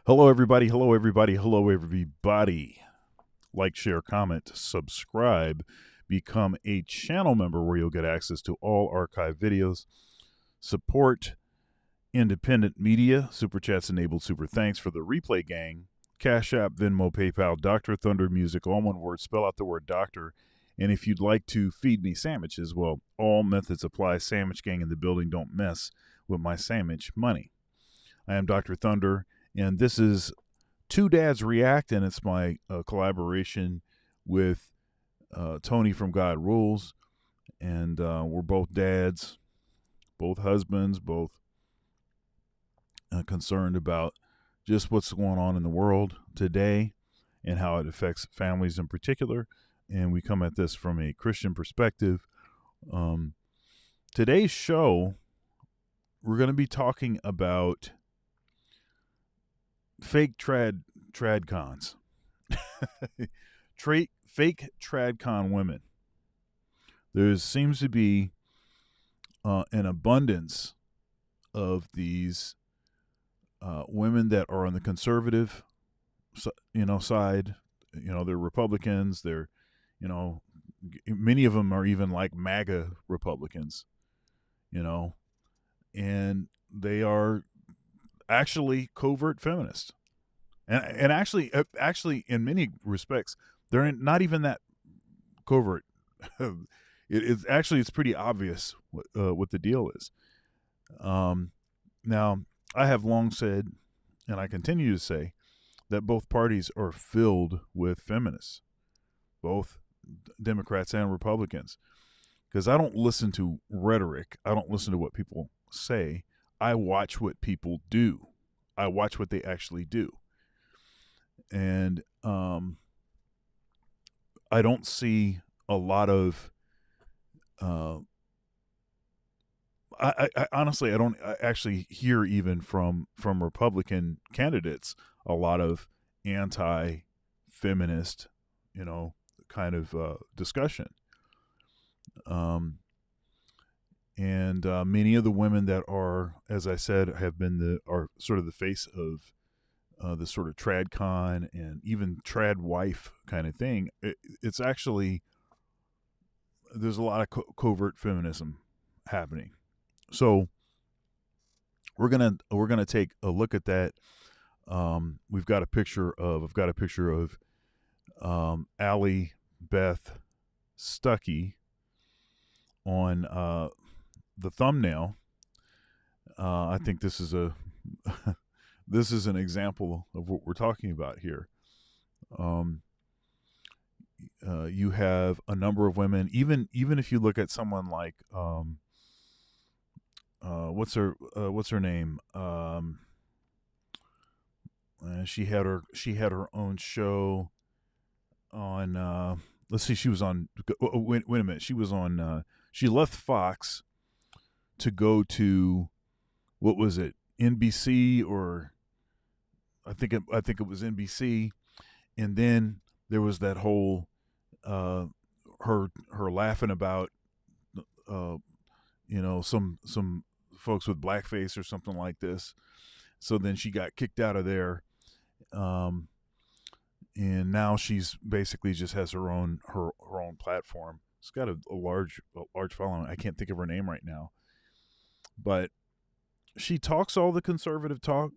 Hello, everybody. Hello, everybody. Hello, everybody. Like, share, comment, subscribe, become a channel member where you'll get access to all archive videos. Support independent media. Super chats enabled. Super thanks for the replay gang. Cash App, Venmo, PayPal, Dr. Thunder Music, all one word. Spell out the word doctor. And if you'd like to feed me sandwiches, well, all methods apply. Sandwich gang in the building. Don't mess with my sandwich money. I am Dr. Thunder, and this is Two Dads React, and it's my collaboration with Tony from God Rules. And we're both dads, both husbands, both concerned about just what's going on in the world today and how it affects families in particular. And we come at this from a Christian perspective. Today's show, we're going to be talking about fake Tradcons. Fake Tradcon women. There seems to be an abundance of these women that are on the conservative, side. They're Republicans. They're, many of them are even like MAGA Republicans. And they are actually covert feminists, and actually in many respects they're not even that covert. It's pretty obvious what the deal is. Now, I have long said, and I continue to say, that both parties are filled with feminists, both Democrats and Republicans, because I don't listen to rhetoric. I don't listen to what people say. I watch what people do. I watch what they actually do. And I don't see a lot of I honestly, I don't actually hear even from Republican candidates a lot of anti-feminist, kind of discussion. And many of the women that are, as I said, are sort of the face of the sort of Tradcon and even trad wife kind of thing. It's actually, there's a lot of covert feminism happening. So we're gonna take a look at that. I've got a picture of Allie Beth Stuckey on the thumbnail. I think this is this is an example of what we're talking about here. You have a number of women, even if you look at someone like what's her name? She had her own show on. Let's see, she was on. Wait a minute, she was on. She left Fox to go to, what was it, NBC, or I think it was NBC, and then there was that whole her laughing about some folks with blackface or something like this. So then she got kicked out of there, and now she's basically just has her own platform. It's got a large following. I can't think of her name right now, but she talks all the conservative talk,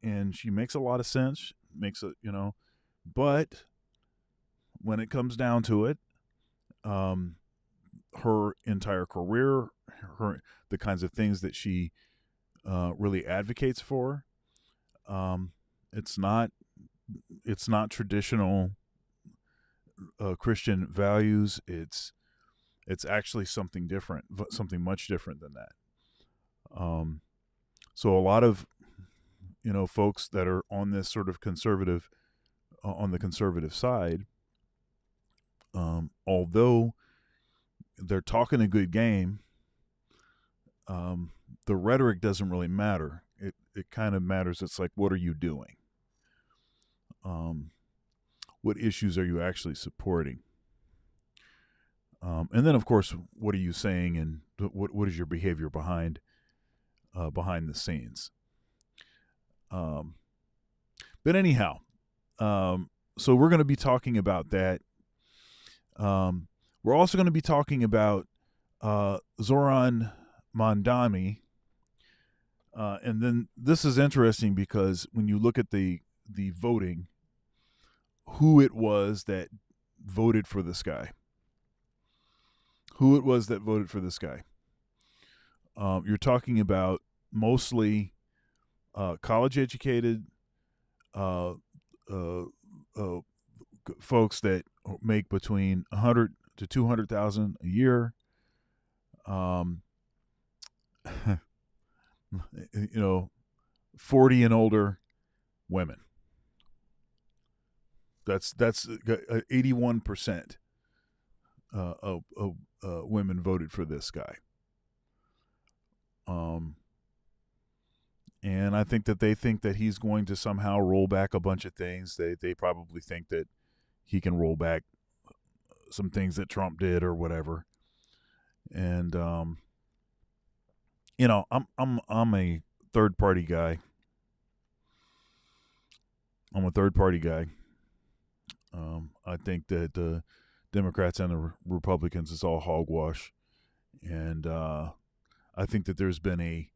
and she makes a lot of sense. But when it comes down to it, her entire career, the kinds of things that she really advocates for, it's not traditional Christian values. It's actually something different, something much different than that. So a lot of folks that are on this sort of conservative, on the conservative side, although they're talking a good game, the rhetoric doesn't really matter. It kind of matters. It's like, what are you doing? What issues are you actually supporting? And then, of course, what are you saying, and what is your behavior behind the scenes? But anyhow, so we're going to be talking about that. We're also going to be talking about Zoran Mandami. And then this is interesting because when you look at the voting, who it was that voted for this guy. You're talking about mostly college educated folks that make between 100 to 200,000 a year. You know, 40 and older women. That's 81% of women voted for this guy. And I think that they think that he's going to somehow roll back a bunch of things. They probably think that he can roll back some things that Trump did or whatever. And you know, I'm a third party guy. I think that the Democrats and the Republicans is all hogwash, and I think that there's been a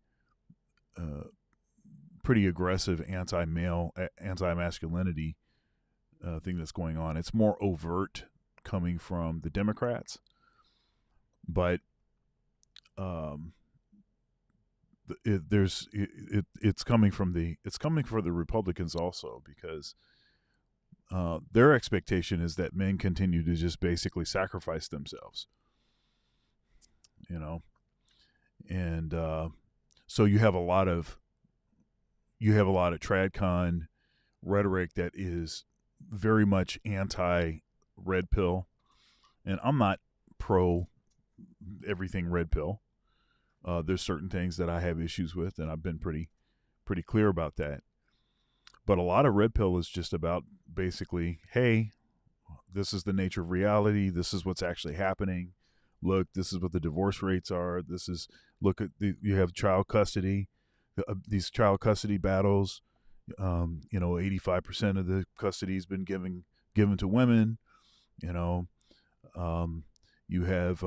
pretty aggressive anti-masculinity thing that's going on. It's more overt coming from the Democrats, but it's coming from the Republicans also, because their expectation is that men continue to just basically sacrifice themselves, you know, and so you have a lot of Tradcon rhetoric that is very much anti-red pill, and I'm not pro everything red pill. There's certain things that I have issues with, and I've been pretty clear about that. But a lot of red pill is just about basically, hey, this is the nature of reality. This is what's actually happening. Look, this is what the divorce rates are. You have child custody. These child custody battles, 85% of the custody has been given to women. You have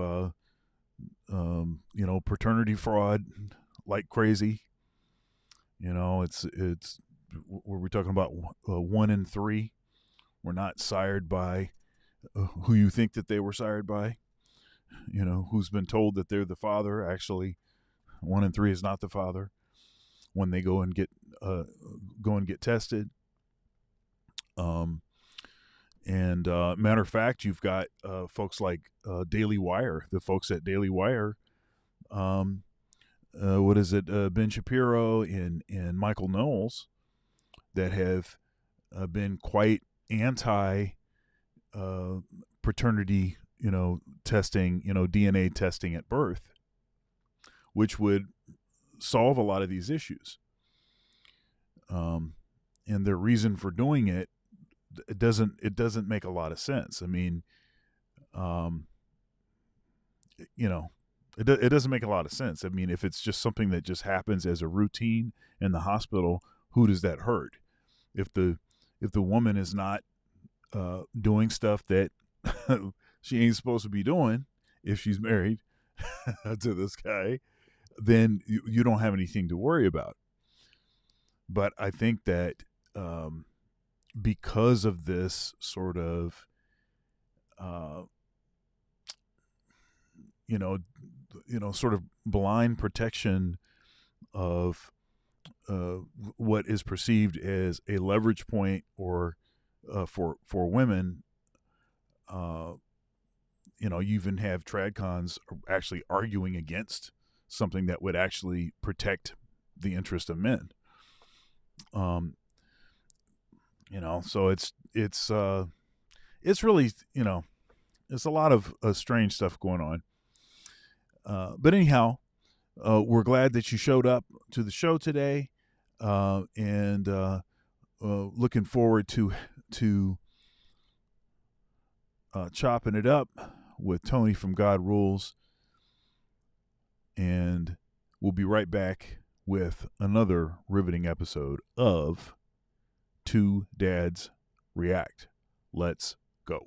paternity fraud like crazy. It's we're talking about 1 in 3 were not sired by who you think that they were sired by. Who's been told that they're the father. Actually, 1 in 3 is not the father when they go and get tested. Matter of fact, you've got folks like Daily Wire, the folks at Daily Wire. Ben Shapiro and Michael Knowles, that have been quite anti paternity, testing, DNA testing at birth, which would solve a lot of these issues. And their reason for doing it doesn't make a lot of sense. I mean, it doesn't make a lot of sense. I mean, if it's just something that just happens as a routine in the hospital, who does that hurt? If the woman is not doing stuff that she ain't supposed to be doing, if she's married to this guy, then you don't have anything to worry about. But I think that because of this sort of sort of blind protection of what is perceived as a leverage point, or for women, you even have Tradcons actually arguing against something that would actually protect the interest of men. So it's really, it's a lot of strange stuff going on. But anyhow, we're glad that you showed up to the show today, and looking forward to chopping it up with Tony from God Rules. And we'll be right back with another riveting episode of Two Dads React. Let's go.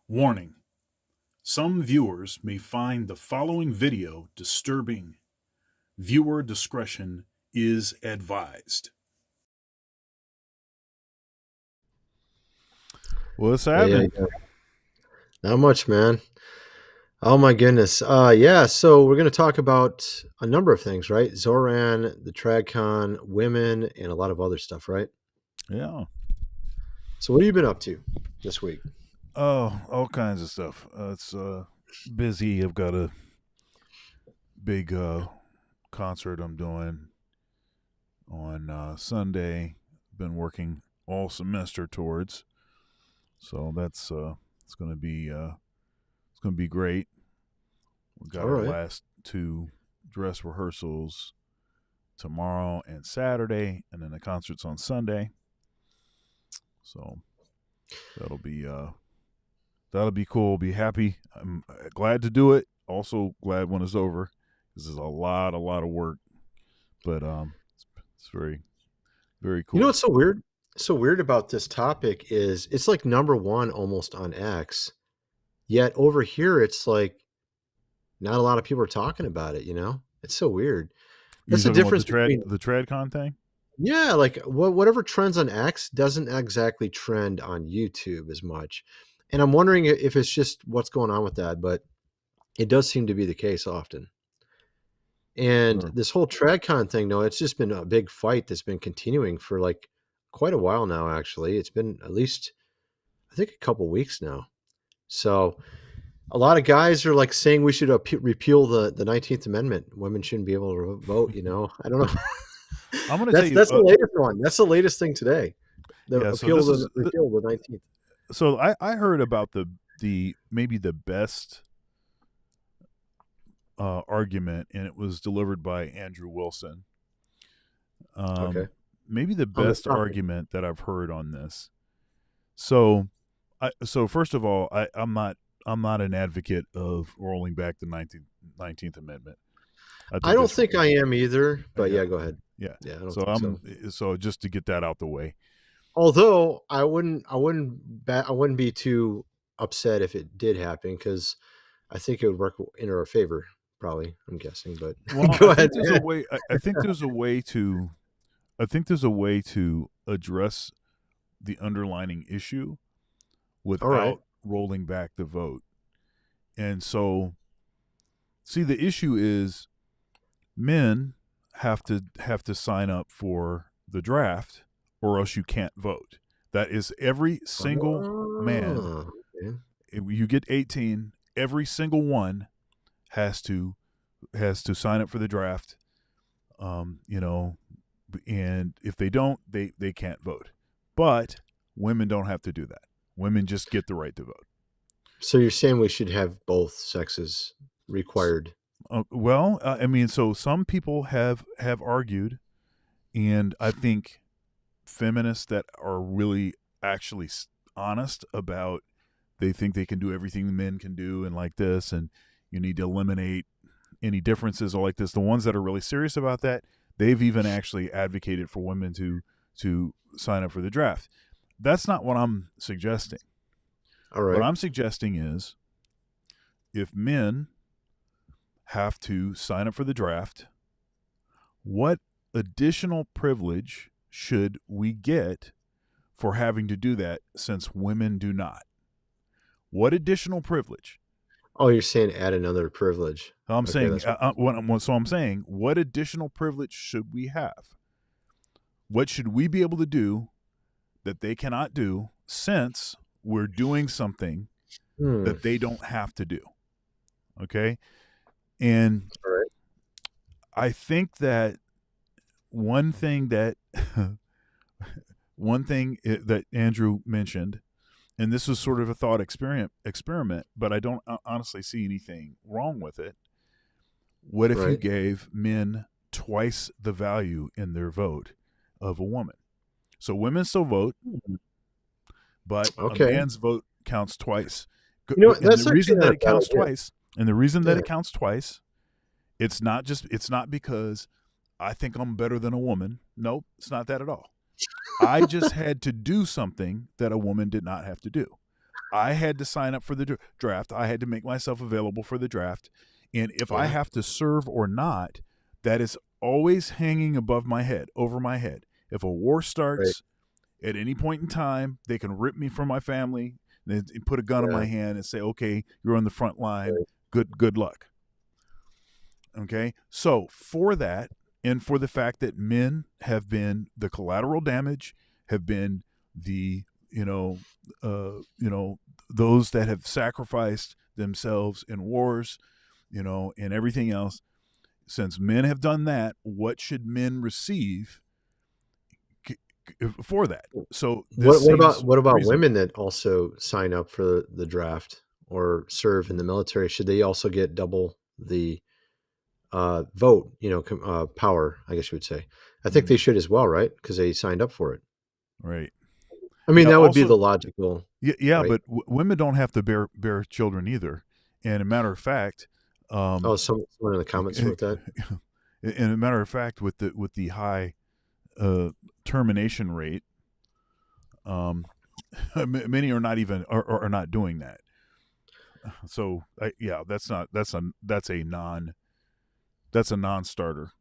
Warning: some viewers may find the following video disturbing. Viewer discretion is advised. What's happening? Yeah. Not much, man. Oh my goodness. Yeah, so we're going to talk about a number of things, right? Zoran, the Tradcon, women, and a lot of other stuff, right? Yeah. So what have you been up to this week? Oh, all kinds of stuff. It's busy. I've got a big concert I'm doing on Sunday. Been working all semester towards, so that's it's gonna be great. We got All our right. last two dress rehearsals tomorrow and Saturday, and then the concert's on Sunday. So that'll be cool. Be happy. I'm glad to do it. Also glad when it's over. This is a lot of work, but it's very very You know cool. what's so weird? So weird about this topic is it's like number one almost on X, yet over here it's like not a lot of people are talking about it. It's so weird. You That's the talking about difference between the Tradcon thing? yeah, like whatever trends on X doesn't exactly trend on YouTube as much. And I'm wondering if it's just what's going on with that, but it does seem to be the case often. And Sure. this whole TradCon thing, no, it's just been a big fight that's been continuing for like quite a while now, actually. It's been at least, I think, a couple weeks now. So a lot of guys are like saying we should repeal the 19th Amendment. Women shouldn't be able to vote. I don't know. I'm gonna tell that's you. that's the latest one. That's the latest thing today. the Yeah. So appeal this to is the repeal of the 19th. so I heard about the maybe the best argument, and it was delivered by Andrew Wilson. Okay. Maybe the On this best topic. argument that I've heard on this. So, so first of all, I'm not an advocate of rolling back the 19th Amendment. I I think don't that's think I am either, but yeah, yeah, go ahead. yeah. Yeah, I don't So think so. so just to get that out the way. Although I wouldn't be too upset if it did happen because I think it would work in our favor. Probably, I'm guessing, but Well, go I ahead. think there's a way. I think there's a way to. I think there's a way to address the underlining issue All right. without rolling back the vote. And so, see, the issue is men have to sign up for the draft, or else you can't vote. That is every single man. Oh, okay. You get 18. Every single one has to sign up for the draft. You know, and if they don't, they can't vote. But women don't have to do that. Women just get the right to vote. So you're saying we should have both sexes required? Well, I mean, so some people have argued, and I think feminists that are really actually honest about they think they can do everything men can do and like this, and you need to eliminate any differences or like this. The ones that are really serious about that, they've even actually advocated for women to sign up for the draft. That's not what I'm suggesting. All What right. I'm suggesting is if men have to sign up for the draft, what additional privilege should we get for having to do that since women do not? What additional privilege? Oh, you're saying add another privilege. I'm Okay, saying, that's what. so I'm saying, what additional privilege should we have? What should we be able to do that they cannot do since we're doing something Hmm. that they don't have to do? Okay. And All right. I think that one thing that that Andrew mentioned, and this was sort of a thought experiment, but I don't honestly see anything wrong with it. What if you Right. gave men twice the value in their vote of a woman? So women still vote, Hmm. but a Okay. man's vote counts twice. You know what? And That's the actually reason that not a it bad counts idea. twice, and the reason that Yeah. it counts twice, it's not because I think I'm better than a woman. Nope, it's not that at all. I just had to do something that a woman did not have to do. I had to sign up for the draft. I had to make myself available for the draft. And if I Yeah. have to serve or not, that is always hanging above my head, over my head. If a war Right. starts at any point in time, they can rip me from my family and put a gun in Yeah. my hand and say, "Okay, you're on the front line. Right. Good luck." Okay? So, for that, and for the fact that men have been the collateral damage, have been the, you know, those that have sacrificed themselves in wars, and everything else. Since men have done that, what should men receive for that? So this seems What about women reasonable. that also sign up for the draft or serve in the military? Should they also get double the vote? Power, I guess you would say. I think they Mm, should as well, right? Because they signed up for it. right. I mean, Yeah. that would be Also, the logical, yeah, right? but women don't have to bear children either. And a matter of fact, Oh, um, someone in the comments wrote that. and a matter of fact, with the high termination rate, um, many are not even are not doing that. So yeah, that's a non-starter.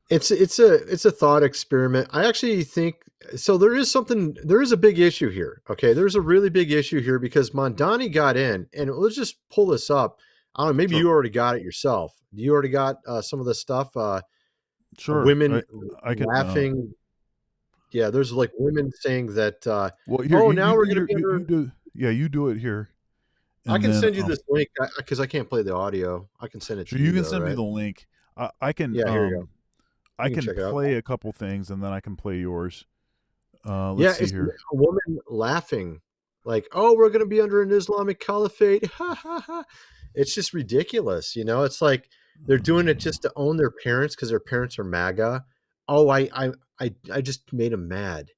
It's a thought experiment. I actually think so. There is a big issue here. Okay, there's a really big issue here because Mondani got in, and let's just pull this up. I don't know. Maybe Sure, you already got it yourself. You already got some of the stuff. sure. Women I can. laughing. Yeah, there's like women saying that. Well, here Oh, you now we're do going to be you under. do. Yeah, you do it here, I and can then send you this link because I can't play the audio. I can send it so to you you can though, send me right? the link. I can Yeah, here you go. I You can can check it out. play a couple things, and then I can play yours. Let's Yeah, see it's here. a woman laughing like, "Oh, we're gonna be under an Islamic caliphate." Ha ha ha. It's just ridiculous, you know? It's like they're doing it just to own their parents because their parents are MAGA. Oh, I just made them mad.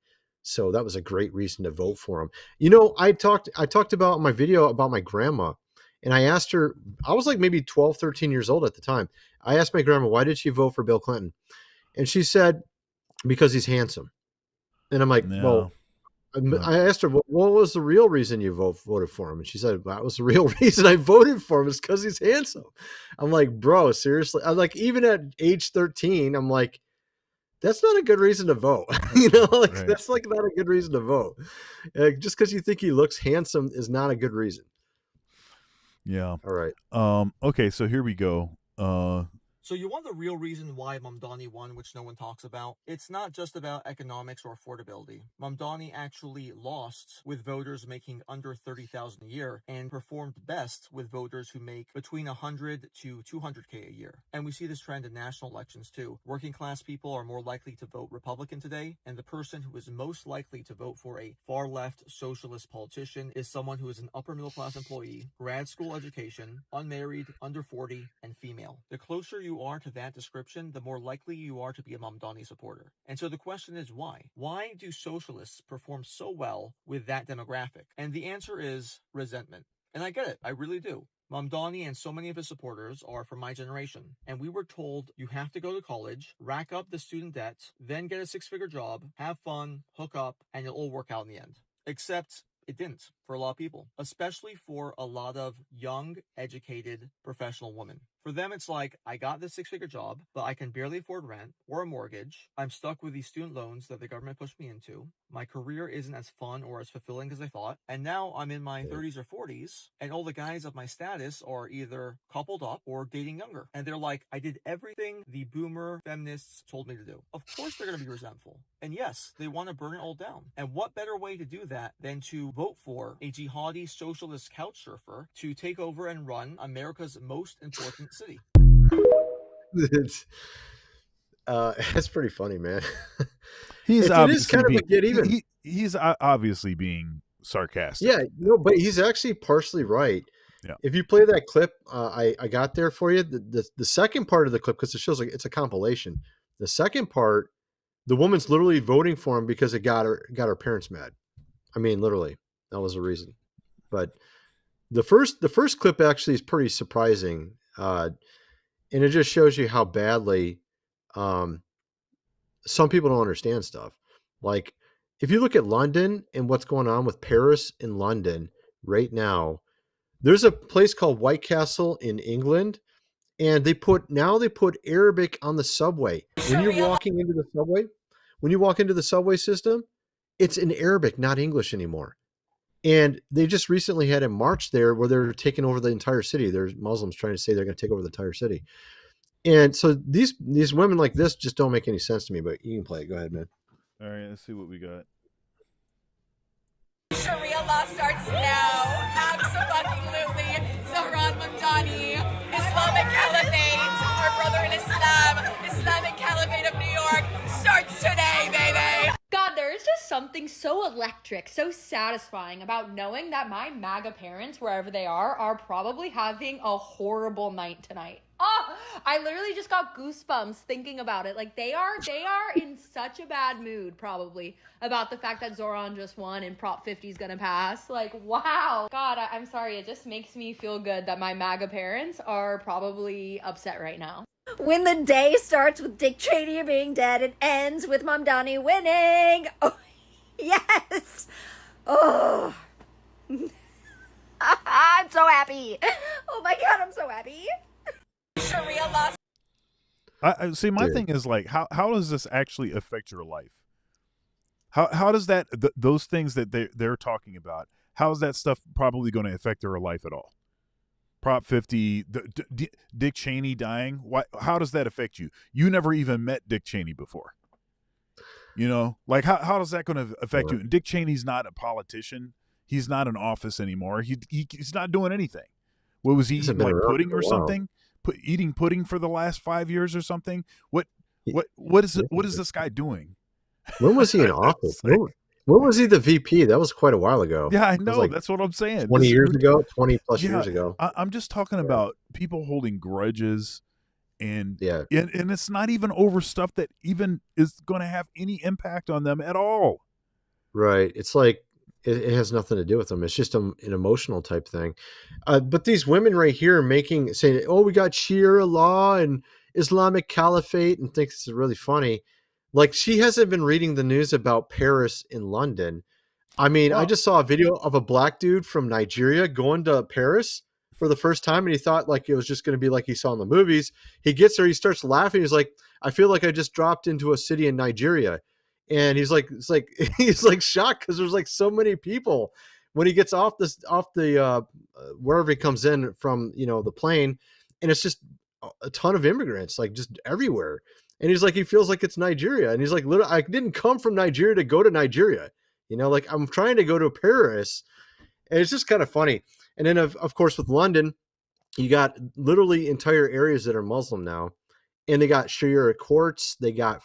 So that was a great reason to vote for him. You know, I talked about in my video about my grandma, and I asked her, I was like maybe 12, 13 years old at the time. I asked my grandma, "Why did she vote for Bill Clinton?" And she said, "Because he's handsome." And I'm like, "Well, No, I asked her, what was the real reason you voted for him?" And she said, "That was the real reason I voted for him is because he's handsome." I'm like, "Bro, seriously?" I'm like, even at age 13, I'm like, that's not a good reason to vote. You know, like right. that's like not a good reason to vote. Just because you think he looks handsome is not a good reason. Yeah. All right. Okay, so here we go. So you want the real reason why Mamdani won, which no one talks about? It's not just about economics or affordability. Mamdani actually lost with voters making under $30,000 a year and performed best with voters who make between 100 to 200K a year. And we see this trend in national elections too. Working class people are more likely to vote Republican today, and the person who is most likely to vote for a far left socialist politician is someone who is an upper middle class employee, grad school education, unmarried, under 40, and female. The closer you are to that description, the more likely you are to be a Mamdani supporter. And so the question is why? Why do socialists perform so well with that demographic? And the answer is resentment. And I get it, I really do. Mamdani and so many of his supporters are from my generation, and we were told you have to go to college, rack up the student debt, then get a six-figure job, have fun, hook up, and it'll all work out in the end. Except it didn't for a lot of people, especially for a lot of young, educated, professional women. For them, it's like, I got this six-figure job, but I can barely afford rent or a mortgage. I'm stuck with these student loans that the government pushed me into. My career isn't as fun or as fulfilling as I thought. And now I'm in my 30s or 40s, and all the guys of my status are either coupled up or dating younger. And they're like, I did everything the boomer feminists told me to do. Of course they're going to be resentful. And yes, they want to burn it all down. And what better way to do that than to vote for a jihadi socialist couch surfer to take over and run America's most important city? It's that's pretty funny, man. He's It is obviously kind of being a get even. he's obviously being sarcastic. Yeah, no, but he's actually partially right. Yeah. If you play that clip, I got there for you. The second part of the clip, because it shows like it's a compilation. The second part, the woman's literally voting for him because it got her parents mad. I mean, literally, that was the reason. But the first clip actually is pretty surprising, and it just shows you how badly um, some people don't understand stuff. Like if you look at London and what's going on with Paris and London right now, there's a place called White Castle in England, and they put Arabic on the subway. When you're walking into the subway, when you walk into the subway system, it's in Arabic, not English anymore. And they just recently had a march there where they're taking over the entire city. There's Muslims trying to say they're going to take over the entire city. And so these women like this just don't make any sense to me. But you can play it. Go ahead, man. All right, let's see what we got. Sharia law starts now. Absolutely. Zohran Mamdani, Islamic Caliphate, our brother in Islam, Islamic Caliphate of New York, starts today, baby. God, there is just something so electric, so satisfying about knowing that my MAGA parents, wherever they are probably having a horrible night tonight. Oh, I literally just got goosebumps thinking about it. Like they are in such a bad mood probably about the fact that Zoran just won and Prop 50 is gonna pass. Like, wow. God, I'm sorry. It just makes me feel good that my MAGA parents are probably upset right now. When the day starts with Dick Cheney being dead, it ends with Mamdani winning. Oh, yes. Oh. I'm so happy. Oh my God, I'm so happy. Sharia law. I see. My Dude. thing is like, how does this actually affect your life? How does that those things that they're talking about? How is that stuff probably going to affect their life at all? Prop 50, Dick Cheney dying. Why? How does that affect you? You never even met Dick Cheney before. You know, like how is that going to affect you? And Dick Cheney's not a politician. He's not in office anymore. He's not doing anything. What was he eating, like pudding or something? Eating pudding for the last 5 years or something? What is this guy doing? When was he in office? When was he the VP? That was quite a while ago. Yeah, I It was know. like That's what I'm saying. 20 years ago, 20 plus yeah, years ago. I'm just talking Yeah. about people holding grudges, and Yeah. and it's not even over stuff that even is going to have any impact on them at all. Right. It's like it has nothing to do with them. It's just an emotional type thing. But these women right here saying, "Oh, we got Sharia law and Islamic Caliphate," and thinks it's really funny. Like she hasn't been reading the news about Paris and London. I mean, I Well, just saw a video of a black dude from Nigeria going to Paris for the first time, and he thought like it was just going to be like he saw in the movies. He gets there, he starts laughing. He's like, "I feel like I just dropped into a city in Nigeria," and he's like, "It's like he's like shocked because there's like so many people." When he gets off the wherever he comes in from, the plane, and it's just a ton of immigrants, like just everywhere. And he's like, he feels like it's Nigeria, and he's like, "Literally, I didn't come from Nigeria to go to Nigeria." Like I'm trying to go to Paris, and it's just kind of funny. And then of course with London, you got literally entire areas that are Muslim now, and they got Sharia courts. They got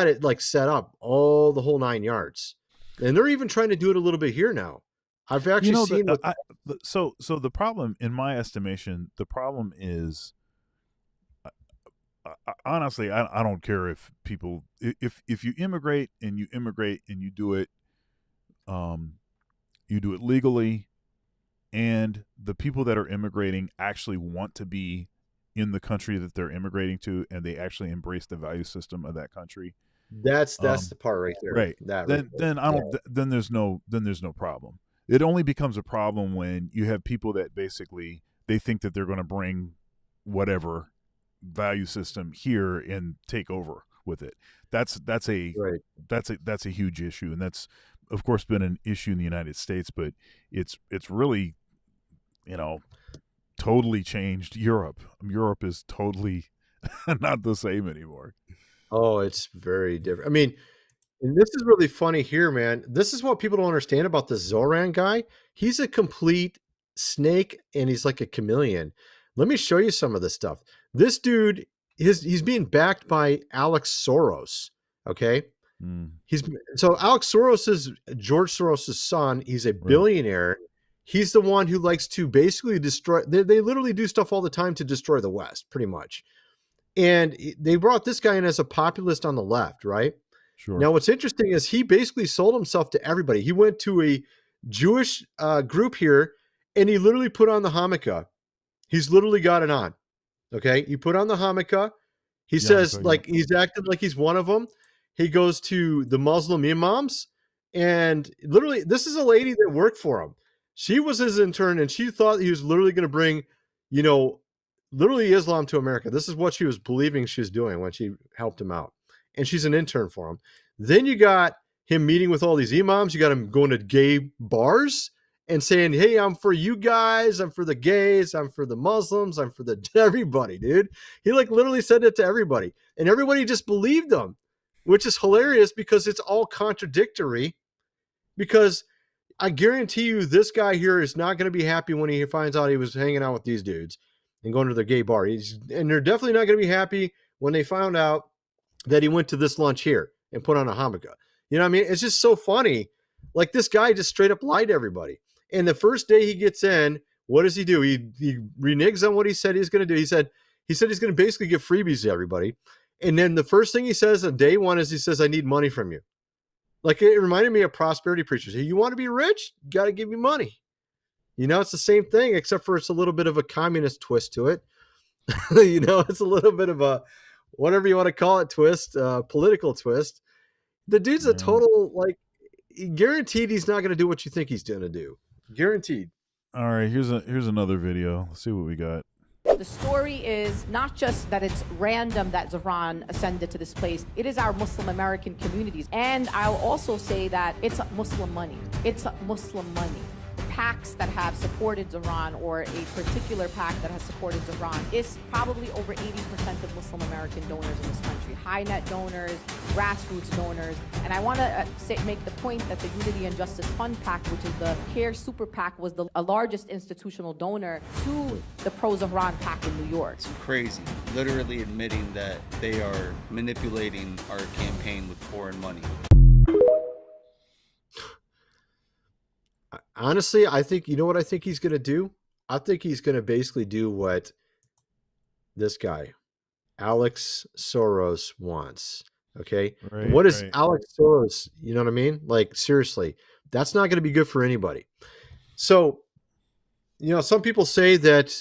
it like set up all the whole 9 yards, and they're even trying to do it a little bit here now. I've actually seen with so the problem, in my estimation, the problem is, honestly, I don't care if people, if you immigrate and you do it, legally, and the people that are immigrating actually want to be in the country that they're immigrating to, and they actually embrace the value system of that country. that's the part right there. Right. Then I don't. Then there's no problem. It only becomes a problem when you have people that basically they think that they're going to bring whatever value system here and take over with it. That's a huge issue, and that's of course been an issue in the United States, but it's really, totally changed Europe. Europe is totally not the same anymore. Oh, it's very different. I mean, and this is really funny here, man. This is what people don't understand about the Zoran guy. He's a complete snake, and he's like a chameleon. Let me show you some of this stuff. This dude, he's being backed by Alex Soros. Okay, so Alex Soros is George Soros' son. He's a billionaire. He's the one who likes to basically destroy. They literally do stuff all the time to destroy the West, pretty much. And they brought this guy in as a populist on the left, right? Sure. Now, what's interesting is he basically sold himself to everybody. He went to a Jewish group here, and he literally put on the yarmulke. He's literally got it on. Okay, he put on the yarmulke. He says like he's acting like he's one of them. He goes to the Muslim imams, and literally, this is a lady that worked for him. She was his intern, and she thought he was literally going to bring, literally Islam to America. This is what she was believing she was doing when she helped him out. And she's an intern for him. Then you got him meeting with all these imams. You got him going to gay bars and saying, "Hey, I'm for you guys. I'm for the gays. I'm for the Muslims. I'm for everybody, dude." He like literally said it to everybody, and everybody just believed him, which is hilarious because it's all contradictory. Because I guarantee you, this guy here is not going to be happy when he finds out he was hanging out with these dudes and going to their gay bar. And they're definitely not going to be happy when they found out that he went to this lunch here and put on a yarmulke. You know what I mean? It's just so funny. Like this guy just straight up lied to everybody. And the first day he gets in, what does he do? He reneges on what he said he's going to do. He said he's going to basically give freebies to everybody. And then the first thing he says on day one is he says, "I need money from you." Like it reminded me of prosperity preachers. Hey, you want to be rich? You got to give me money. It's the same thing, except for it's a little bit of a communist twist to it. It's a little bit of a, whatever you want to call it, twist, political twist. The dude's a total, like, guaranteed he's not going to do what you think he's going to do. Guaranteed. All right, here's another video. Let's see what we got. The story is not just that it's random that Zoran ascended to this place. It is our Muslim American communities. And I'll also say that it's Muslim money. It's Muslim money. PACs that have supported Zoran, or a particular PAC that has supported Zoran, is probably over 80% of Muslim American donors in this country. High net donors, grassroots donors. And I want to make the point that the Unity and Justice Fund PAC, which is the CARE Super PAC, was the largest institutional donor to the pro-Zoran PAC in New York. It's crazy, literally admitting that they are manipulating our campaign with foreign money. honestly, I think, you know what I think he's going to do? I think he's going to basically do what this guy, Alex Soros, wants. Okay. And Right, what is right. Alex Soros? You know what I mean? Like, seriously, that's not going to be good for anybody. So, some people say that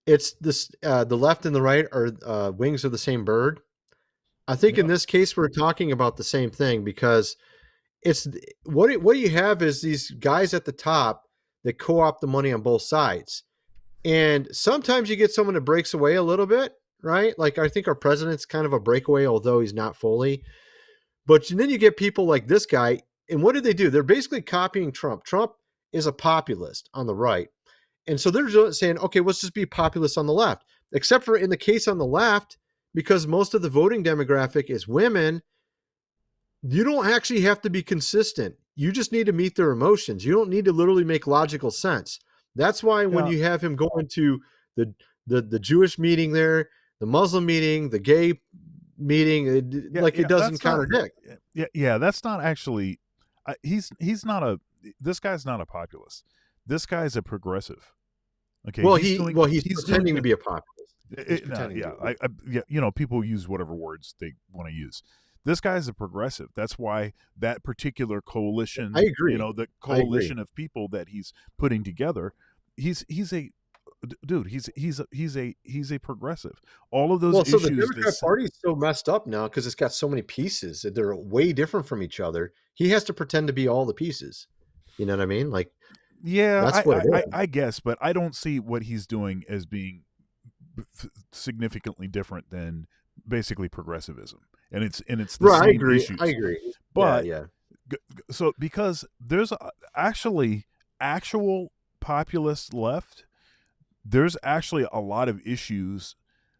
it's this, the left and the right are wings of the same bird. I think in Yep. this case, we're talking about the same thing, because it's what you have is these guys at the top that co-opt the money on both sides. And sometimes you get someone that breaks away a little bit, right? Like, I think our president's kind of a breakaway, although he's not fully. But then you get people like this guy. And what did they do? They're basically copying Trump. Trump is a populist on the right. And so they're just saying, okay, let's just be populist on the left. Except for in the case on the left, because most of the voting demographic is women, you don't actually have to be consistent. You just need to meet their emotions. You don't need to literally make logical sense. That's why when Yeah. you have him going to the Jewish meeting there, the Muslim meeting, the gay meeting, it doesn't that's not- contradict. Yeah, that's not actually. He's not a. This guy's not a populist. This guy's a progressive. Okay. Well, he's pretending to the- be a populist. He's No, pretending yeah, to be. yeah, people use whatever words they want to use. This guy's a progressive. That's why that particular coalition, I agree. The coalition of people that he's putting together, he's a dude. He's a progressive. All of those Well, issues. so the Democrat Party is so messed up now because it's got so many pieces that they're way different from each other. He has to pretend to be all the pieces. You know what I mean? Like, yeah, that's what it is. I guess, but I don't see what he's doing as being significantly different than basically progressivism, and it's the Right, same I agree. issues. I agree. But yeah. so because there's actually actual populist left, there's actually a lot of issues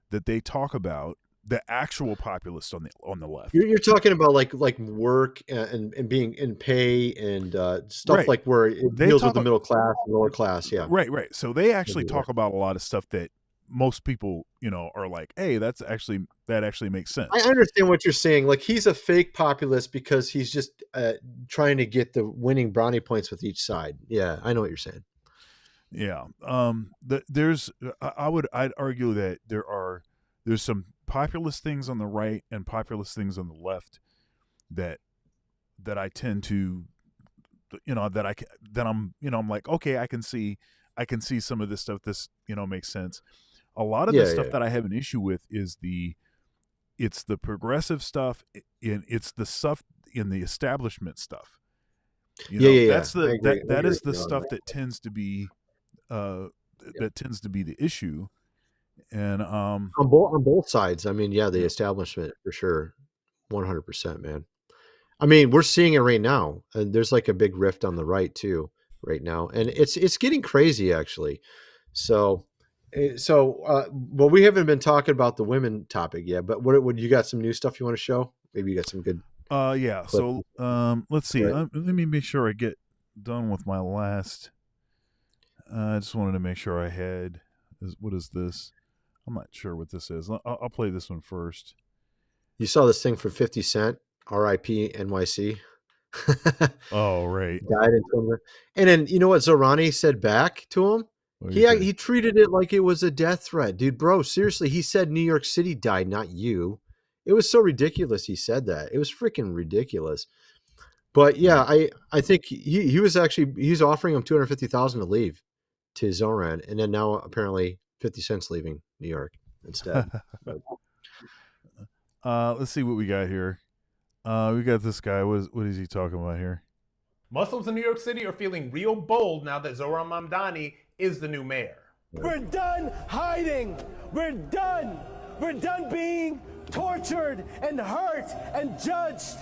that they talk about. The actual populist on the left. You're talking about like work and being in pay and stuff, Right. like where it They deals talk with the middle class and lower class. Yeah. Right. So they actually Yeah. talk about a lot of stuff that most people, are like, hey, that actually makes sense. I understand what you're saying. Like, he's a fake populist because he's just trying to get the winning brownie points with each side. Yeah, I know what you're saying. Yeah. I'd argue that there's some populist things on the right and populist things on the left that I tend to, I'm like, okay, I can see some of this stuff. This, makes sense. A lot of the stuff that I have an issue with is it's the progressive stuff, and it's the stuff in the establishment stuff. That's that is the stuff that tends to be the issue. And on both sides. I mean, the establishment for sure, 100%, man. I mean, we're seeing it right now, and there's like a big rift on the right too right now, and it's getting crazy actually. So, well, we haven't been talking about the women topic yet, but what you got some new stuff you want to show? Maybe you got some good. Yeah. clips. So let's see. Right. Let me make sure I get done with my last. I just wanted to make sure I had. What is this? I'm not sure what this is. I'll play this one first. You saw this thing for 50 Cent, R.I.P. NYC. Oh, right. Died in 20. And then you know what Zorani said back to him? What do you say? He treated it like it was a death threat, dude. Bro, seriously, he said New York City died, not you. It was so ridiculous. He said that. It was freaking ridiculous. But yeah, I think he's offering him $250,000 to leave to Zoran, and then now apparently 50 Cent's leaving New York instead. Let's see what we got here. We got this guy. What is he talking about here? Muslims in New York City are feeling real bold now that Zohran Mamdani is the new mayor. We're done hiding. We're done. We're done being tortured and hurt and judged.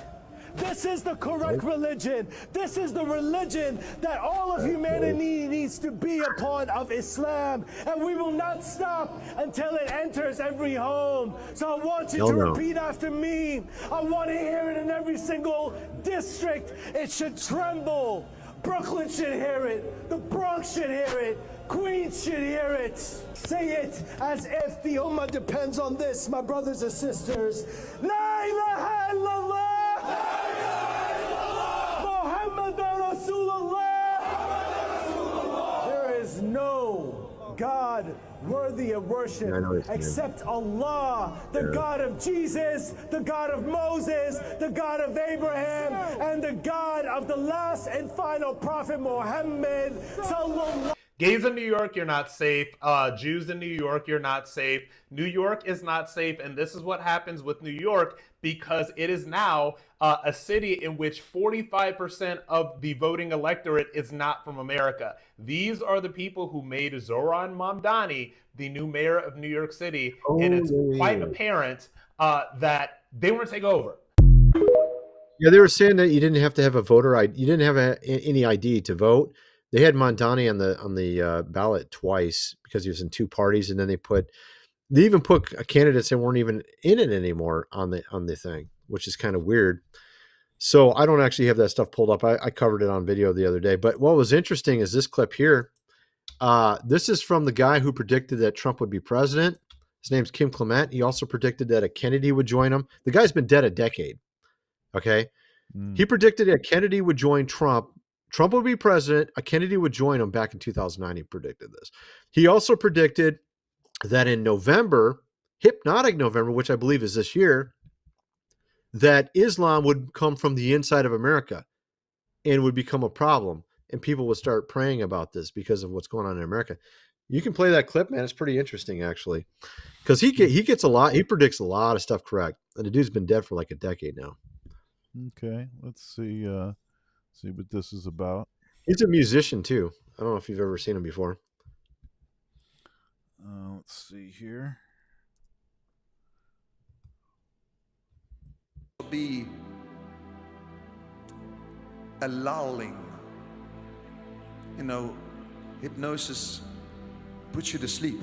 This is the correct religion. This is the religion that all of humanity needs to be a part of, Islam. And we will not stop until it enters every home. So I want you to repeat after me. I want to hear it in every single district. It should tremble. Brooklyn should hear it. The Bronx should hear it. Queens should hear it. Say it as if the Ummah depends on this, my brothers and sisters. La ilaha illallah. Muhammadan Rasulullah. God worthy of worship Yeah, I know his name. except Allah, the God of Jesus, the God of Moses, the God of Abraham, and the God of the last and final prophet Muhammad sallallahu. Gays in New York, you're not safe. Jews in New York, you're not safe. New York is not safe, and this is what happens with New York because it is now a city in which 45% of the voting electorate is not from America. These are the people who made Zohran Mamdani the new mayor of New York City, and it's quite apparent that they want to take over. Yeah, they were saying that you didn't have to have a voter ID. You didn't have any ID to vote. They had Mamdani on the ballot twice because he was in two parties, and then they even put candidates that weren't even in it anymore on the thing, which is kind of weird. So I don't actually have that stuff pulled up. I covered it on video the other day. But what was interesting is this clip here. This is from the guy who predicted that Trump would be president. His name's Kim Clement. He also predicted that a Kennedy would join him. The guy's been dead a decade. Okay. He predicted that Kennedy would join Trump. Trump would be president. A Kennedy would join him back in 2009. He predicted this. He also predicted that in November, Hypnotic November, which I believe is this year, that Islam would come from the inside of America and would become a problem. And people would start praying about this because of what's going on in America. You can play that clip, man. It's pretty interesting, actually, because he gets a lot. He predicts a lot of stuff correct, and the dude's been dead for like a decade now. Okay, let's see. See what this is about. He's a musician too. I don't know if you've ever seen him before. Let's see here. Be a lulling. You know, hypnosis puts you to sleep.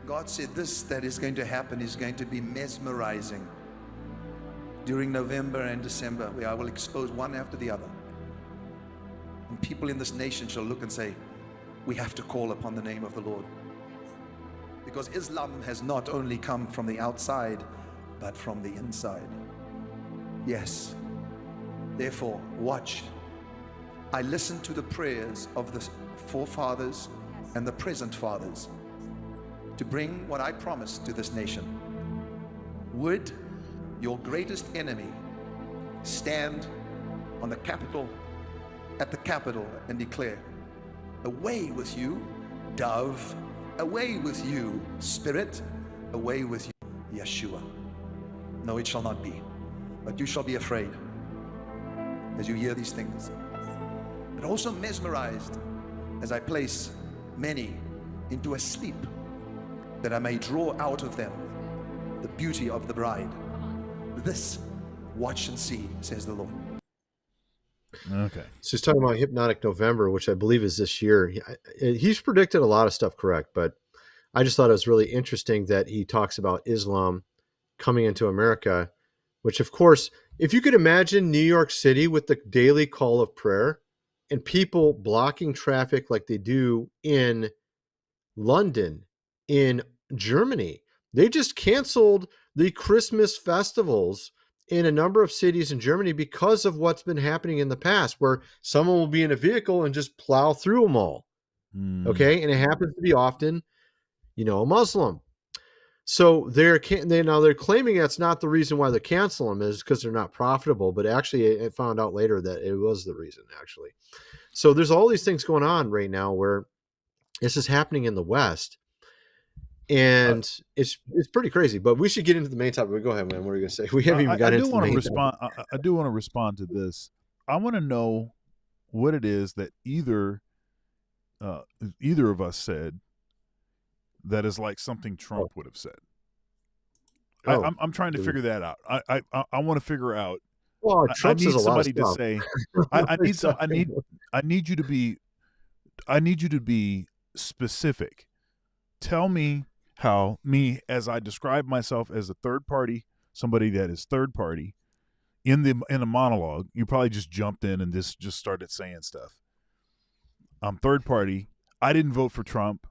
God said this that is going to happen is going to be mesmerizing. During November and December, where I will expose one after the other. And people in this nation shall look and say, we have to call upon the name of the Lord. Because Islam has not only come from the outside, but from the inside. Yes. Therefore, watch. I listen to the prayers of the forefathers and the present fathers to bring what I promised to this nation. Would your greatest enemy stand on the Capitol, at the Capitol, and declare, away with you, dove, away with you, spirit, away with you, Yeshua. No, it shall not be, but you shall be afraid as you hear these things, but also mesmerized as I place many into a sleep, that I may draw out of them the beauty of the bride. This watch and see, says the Lord. Okay. So he's talking about Hypnotic November, which I believe is this year. He's predicted a lot of stuff correct, but I just thought it was really interesting that he talks about Islam coming into America, which of course, if you could imagine New York City with the daily call of prayer and people blocking traffic like they do in London, in Germany, they just canceled the Christmas festivals in a number of cities in Germany because of what's been happening in the past, where someone will be in a vehicle and just plow through them all. Okay. And it happens to be often, a Muslim. So they're claiming that's not the reason why they're canceling them, is because they're not profitable. But actually, I found out later that it was the reason, actually. So there's all these things going on right now where this is happening in the West. And it's pretty crazy, but we should get into the main topic. Go ahead, man. What are you going to say? We haven't even got into the main topic. I do want to respond to this. I want to know what it is that either of us said that is like something Trump would have said. I'm trying to figure that out. I want to figure out. Well, Trump says a lot of to stuff. say. I need you to be specific. Tell me how as I describe myself as a third party, somebody that is third party in a monologue, you probably just jumped in and just started saying stuff. I'm third party. I didn't vote for Trump.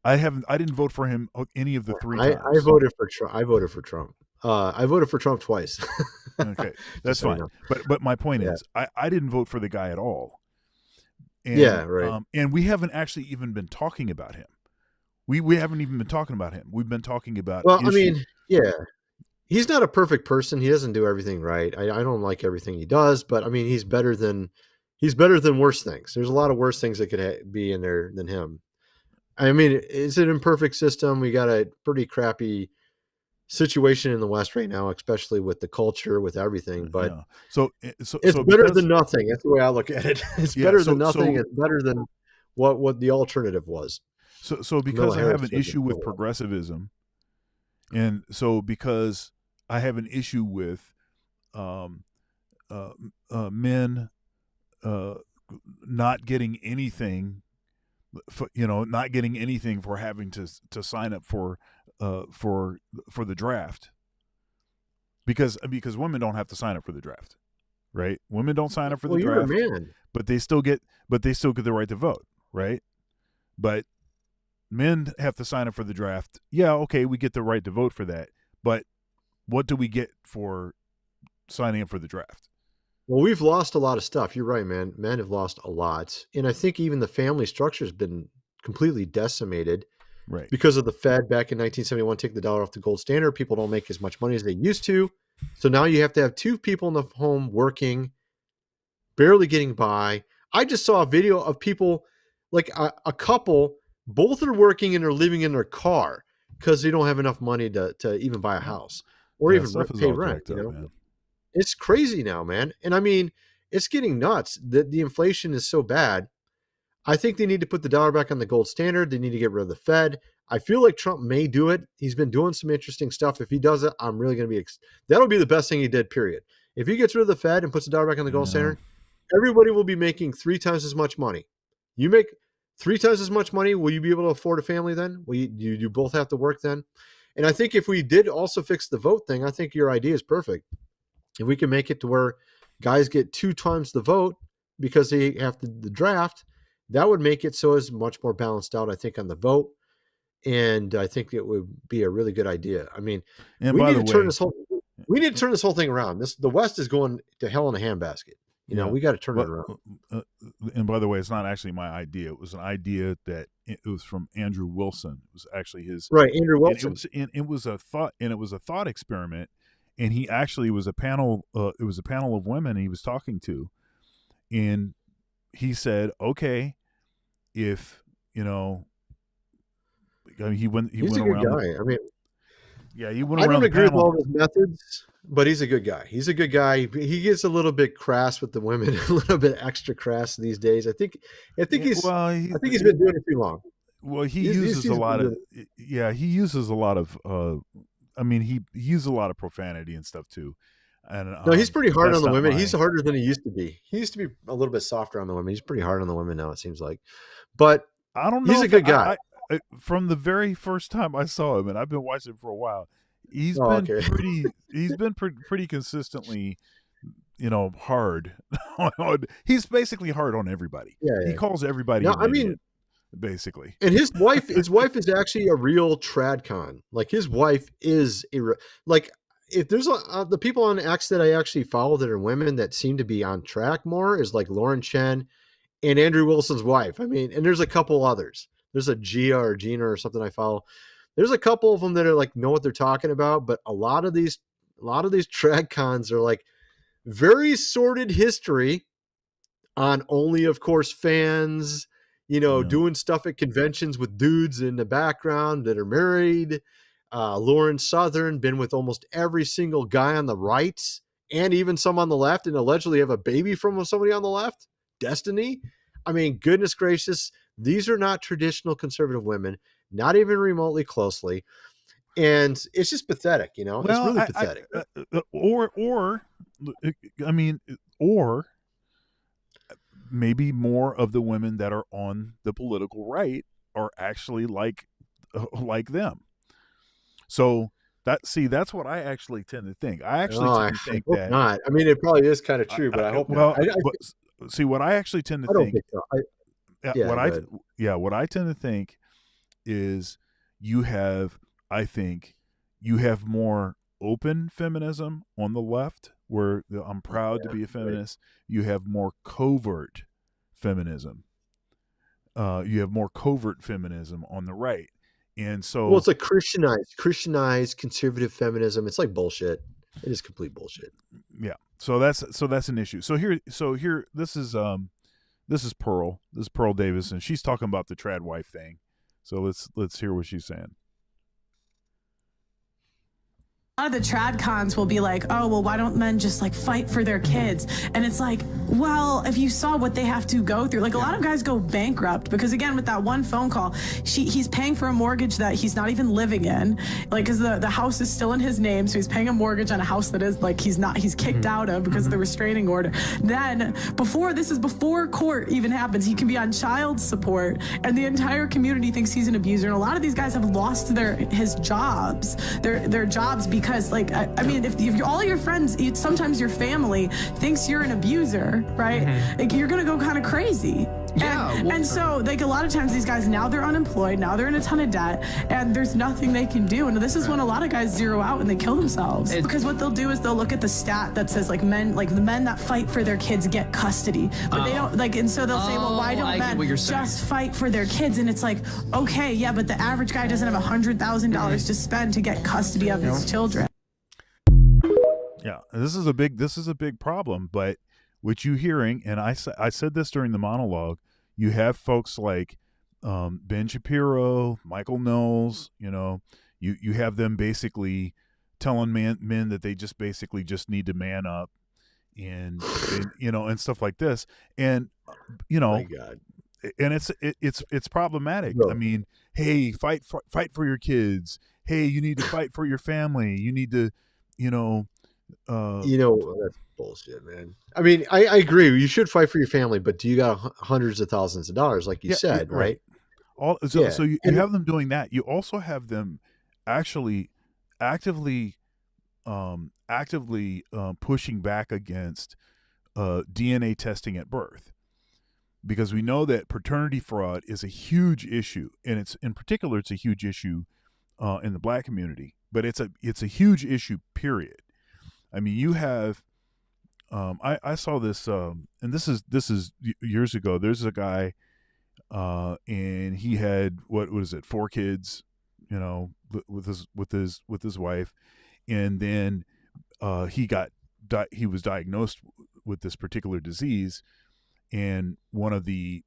I didn't vote for him any of the three times. I voted for Trump. I voted for Trump twice. Okay, that's fine. But my point is, I didn't vote for the guy at all. And, yeah, right. And we haven't actually even been talking about him. We haven't even been talking about him. We've been talking about Well, I issues. mean, yeah, he's not a perfect person. He doesn't do everything right. I don't like everything he does, but I mean, he's better than worse things. There's a lot of worse things that could be in there than him. I mean, it's an imperfect system. We got a pretty crappy situation in the West right now, especially with the culture, with everything. But Yeah. So it's better because than nothing. That's the way I look at it. It's yeah, better so than nothing. so It's better than what the alternative was. so Kamala because I have Harris an issue with progressivism, and so because I have an issue with um men not getting anything for, not getting anything for having to sign up for the draft, because women don't have to sign up for the draft, right? Women don't sign up for the Well, you're a draft, man. but they still get the right to vote, right? But men have to sign up for the draft. Yeah, okay, we get the right to vote for that, but what do we get for signing up for the draft? Well, we've lost a lot of stuff. You're right, man. Men have lost a lot. And I think even the family structure has been completely decimated Right. because of the Fed back in 1971 taking the dollar off the gold standard. People don't make as much money as they used to. So now you have to have two people in the home working, barely getting by. I just saw a video of people, like a couple, both are working and are living in their car because they don't have enough money to even buy a house or Yeah, even stuff is pay all rent, jacked up, man. It's crazy now, man. And I mean, it's getting nuts. The inflation is so bad. I think they need to put the dollar back on the gold standard. They need to get rid of the Fed. I feel like Trump may do it. He's been doing some interesting stuff. If he does it, I'm really going to be that'll be the best thing he did, period. If he gets rid of the Fed and puts the dollar back on the gold standard, everybody will be making 3 times as much money. You make 3 times as much money, will you be able to afford a family then? Will you both have to work then? And I think if we did also fix the vote thing, I think your idea is perfect. If we can make it to where guys get 2 times the vote because they have the draft, that would make it so it's much more balanced out, I think, on the vote. And I think it would be a really good idea. I mean, And we by need the to turn way, this whole thing around. The West is going to hell in a handbasket. We got to turn it around. And by the way, it's not actually my idea. It was an idea that it was from Andrew Wilson. It was actually his Andrew Wilson. And it was a thought experiment. And he actually was a panel. It was a panel of women he was talking to, and he said, "Okay, if I mean, he went He's a good around. guy. I mean, yeah, he went I around don't the agree with panel. all of his methods, but he's a good guy. He's a good guy. He gets a little bit crass with the women, a little bit extra crass these days. I think he's been doing it too long. Well, he uses a lot of I mean, he uses a lot of profanity and stuff too. And no, he's pretty hard that's on the not women. my- He's harder than he used to be. He used to be a little bit softer on the women. He's pretty hard on the women now, it seems like. But I don't know. he's a good guy. From the very first time I saw him, and I've been watching for a while, he's been pretty consistently, hard. He's basically hard on everybody. Yeah. He calls everybody No, an I mean, idiot, basically. And his wife is actually a real Tradcon. Like his wife is if there's the people on X that I actually follow that are women that seem to be on track more is like Lauren Chen and Andrew Wilson's wife. I mean, and there's a couple others. There's a Gina or something I follow. There's a couple of them that are like know what they're talking about, but a lot of these Tradcons are like very sordid history on only, of course, fans, doing stuff at conventions with dudes in the background that are married. Lauren Southern been with almost every single guy on the right and even some on the left, and allegedly have a baby from somebody on the left. Destiny. I mean, goodness gracious, these are not traditional conservative women, not even remotely closely. And it's just pathetic, It's really pathetic. Or maybe more of the women that are on the political right are actually like them. So that's what I actually tend to think. I actually think that not. I mean, it probably is kind of true, but I hope not. See, what I actually tend to I don't think so. What I tend to think is I think you have more open feminism on the left, where I'm proud to be a feminist. Right. You have more covert feminism. You have more covert feminism on the right. And so, well, it's like Christianized conservative feminism. It's like bullshit. It is complete bullshit. yeah. So that's an issue. So here this is Pearl. This is Pearl Davis, and she's talking about the trad wife thing. So let's hear what she's saying. A lot of the Tradcons will be like, oh, well, why don't men just like fight for their kids? And it's like, well, if you saw what they have to go through, like a lot of guys go bankrupt because, again, with that one phone call, he's paying for a mortgage that he's not even living in, like, because the house is still in his name. So he's paying a mortgage on a house that is like he's kicked out of because of the restraining order. Then before court even happens, he can be on child support, and the entire community thinks he's an abuser. And a lot of these guys have lost his jobs, their jobs because, like, I mean, if all your friends, sometimes your family thinks you're an abuser, right? Like, you're gonna go kind of crazy. And so, like, a lot of times these guys, now they're unemployed, now they're in a ton of debt, and there's nothing they can do. And this is when a lot of guys zero out and they kill themselves. Because what they'll do is they'll look at the stat that says, like, the men that fight for their kids get custody. But they don't, like, and so they'll say, well, why don't men just fight for their kids? And it's like, okay, yeah, but the average guy doesn't have $100,000 to spend to get custody of his children. Yeah, this is a big problem. But what you hearing, and I said this during the monologue, you have folks like Ben Shapiro, Michael Knowles. You know, you have them basically telling men that they just basically just need to man up, and and stuff like this. And My God. and it's problematic. No. I mean, hey, fight for your kids. Hey, you need to fight for your family. You need to, That's bullshit, man. I mean, I agree. You should fight for your family, but do you got hundreds of thousands of dollars, like you said, right? So you have them doing that. You also have them actually actively pushing back against DNA testing at birth, because we know that paternity fraud is a huge issue, and it's a huge issue in the Black community, but it's a huge issue, period. I mean, you have I saw this and this is years ago. There's a guy and he had what is it, 4 kids, with his wife, and then he was diagnosed with this particular disease, and one of the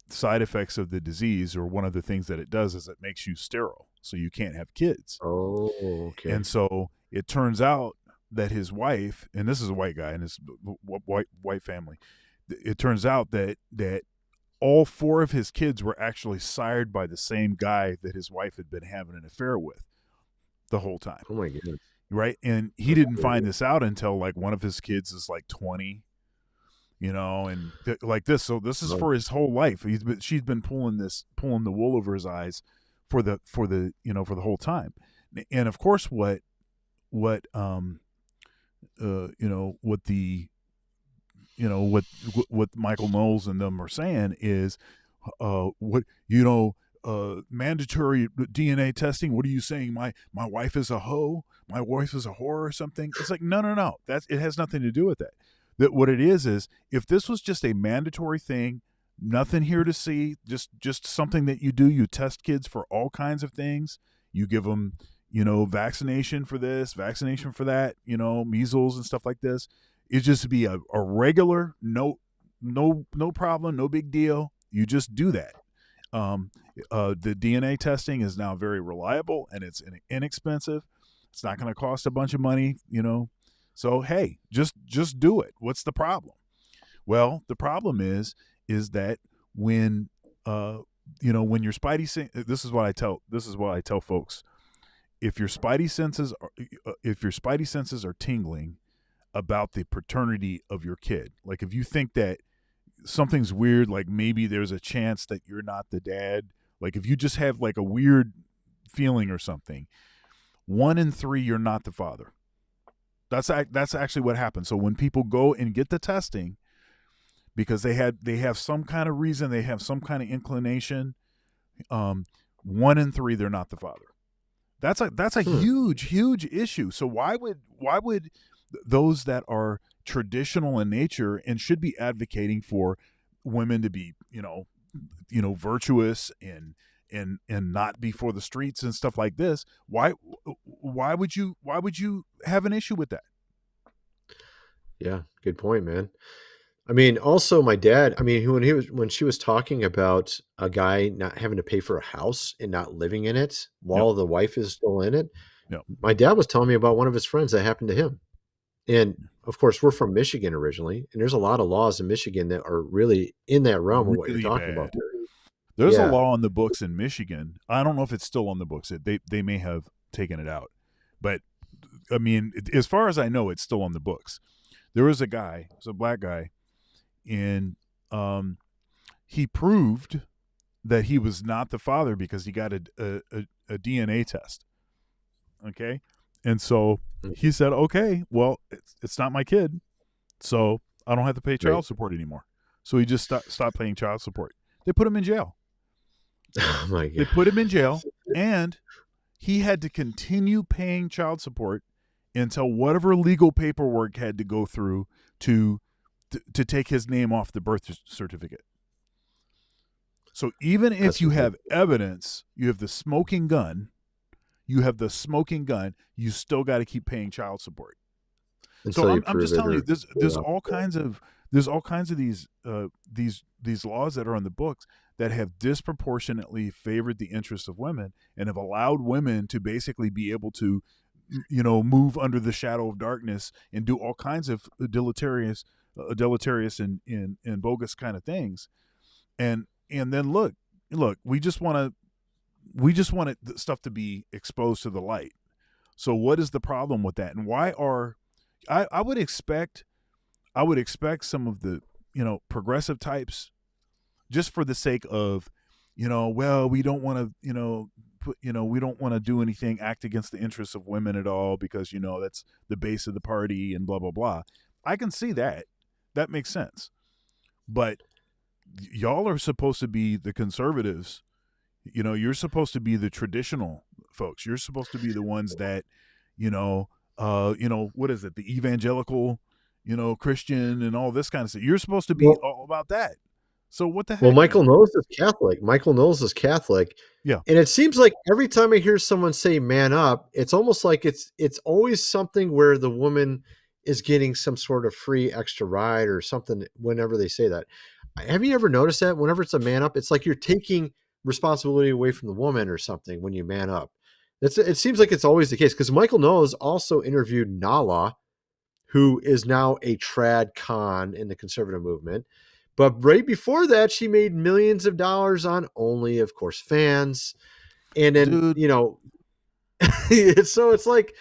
side effects of the disease, or one of the things that it does, is it makes you sterile, so you can't have kids. Oh, okay. And so it turns out that his wife, and this is a white guy and his white family, it turns out that all 4 of his kids were actually sired by the same guy that his wife had been having an affair with the whole time. Oh my goodness. Right. And he didn't find this out until like one of his kids is like 20, and like this. So this is for his whole life. She's been pulling the wool over his eyes for the whole time. And of course, what Michael Knowles and them are saying is, mandatory DNA testing. What are you saying? My wife is a hoe? My wife is a whore or something? It's like, no. It has nothing to do with that. That what it is if this was just a mandatory thing, nothing here to see, just something that you do. You test kids for all kinds of things. You give them, vaccination for this, vaccination for that, measles and stuff like this. It just be a regular, no problem, no big deal. You just do that. The DNA testing is now very reliable, and it's inexpensive. It's not going to cost a bunch of money, So, hey, just do it. What's the problem? Well, the problem is that when when your spidey this is what I tell folks. If your spidey senses are tingling about the paternity of your kid, like if you think that something's weird, like maybe there's a chance that you're not the dad, like if you just have like a weird feeling or something, 1 in 3 you're not the father. That's actually what happens. So when people go and get the testing, because they have some kind of reason, they have some kind of inclination, 1 in 3 they're not the father. That's a huge issue. So why would those that are traditional in nature and should be advocating for women to be virtuous and and not be for the streets and stuff like this, why would you have an issue with that? Yeah, good point, man. I mean, also my dad, I mean, when she was talking about a guy not having to pay for a house and not living in it while the wife is still in it, Yep. my dad was telling me about one of his friends that happened to him. And of course, we're from Michigan originally, and there's a lot of laws in Michigan that are really in that realm of what you're Really talking bad. about. There's a Yeah. law on the books in Michigan. I don't know if it's still on the books. They may have taken it out, but I mean, as far as I know, it's still on the books. There was a guy, it was a black guy, and he proved that he was not the father because he got a DNA test. Okay, and so he said, "Okay, well, it's not my kid, so I don't have to pay child support anymore." So he just stopped paying child support. They put him in jail. Oh my God. They put him in jail, and he had to continue paying child support until whatever legal paperwork had to go through to take his name off the birth certificate. So even if you have evidence, you have the smoking gun, you still got to keep paying child support. So I'm just telling you, there's all kinds of these laws that are on the books that have disproportionately favored the interests of women and have allowed women to basically be able to, move under the shadow of darkness and do all kinds of deleterious and bogus kind of things. And then look, we just want stuff to be exposed to the light. So what is the problem with that? And why are I would expect some of the, progressive types, just for the sake of, well, we don't want to, we don't want to do anything, act against the interests of women at all, because, that's the base of the party and blah, blah, blah. I can see that. That makes sense. But y'all are supposed to be the conservatives. You're supposed to be the traditional folks. You're supposed to be the ones that, what is it? The evangelical, Christian and all this kind of stuff. You're supposed to be all about that. So what the heck? Well, Michael Knowles is Catholic. Yeah. And it seems like every time I hear someone say man up, it's almost like it's always something where the woman is getting some sort of free extra ride or something whenever they say that. Have you ever noticed that whenever it's a man up, it's like you're taking responsibility away from the woman or something when you man up? It seems like it's always the case, because Michael Knowles also interviewed Nala, who is now a Tradcon in the conservative movement. But right before that, she made millions of dollars on Only, of course, fans. And then, so it's like,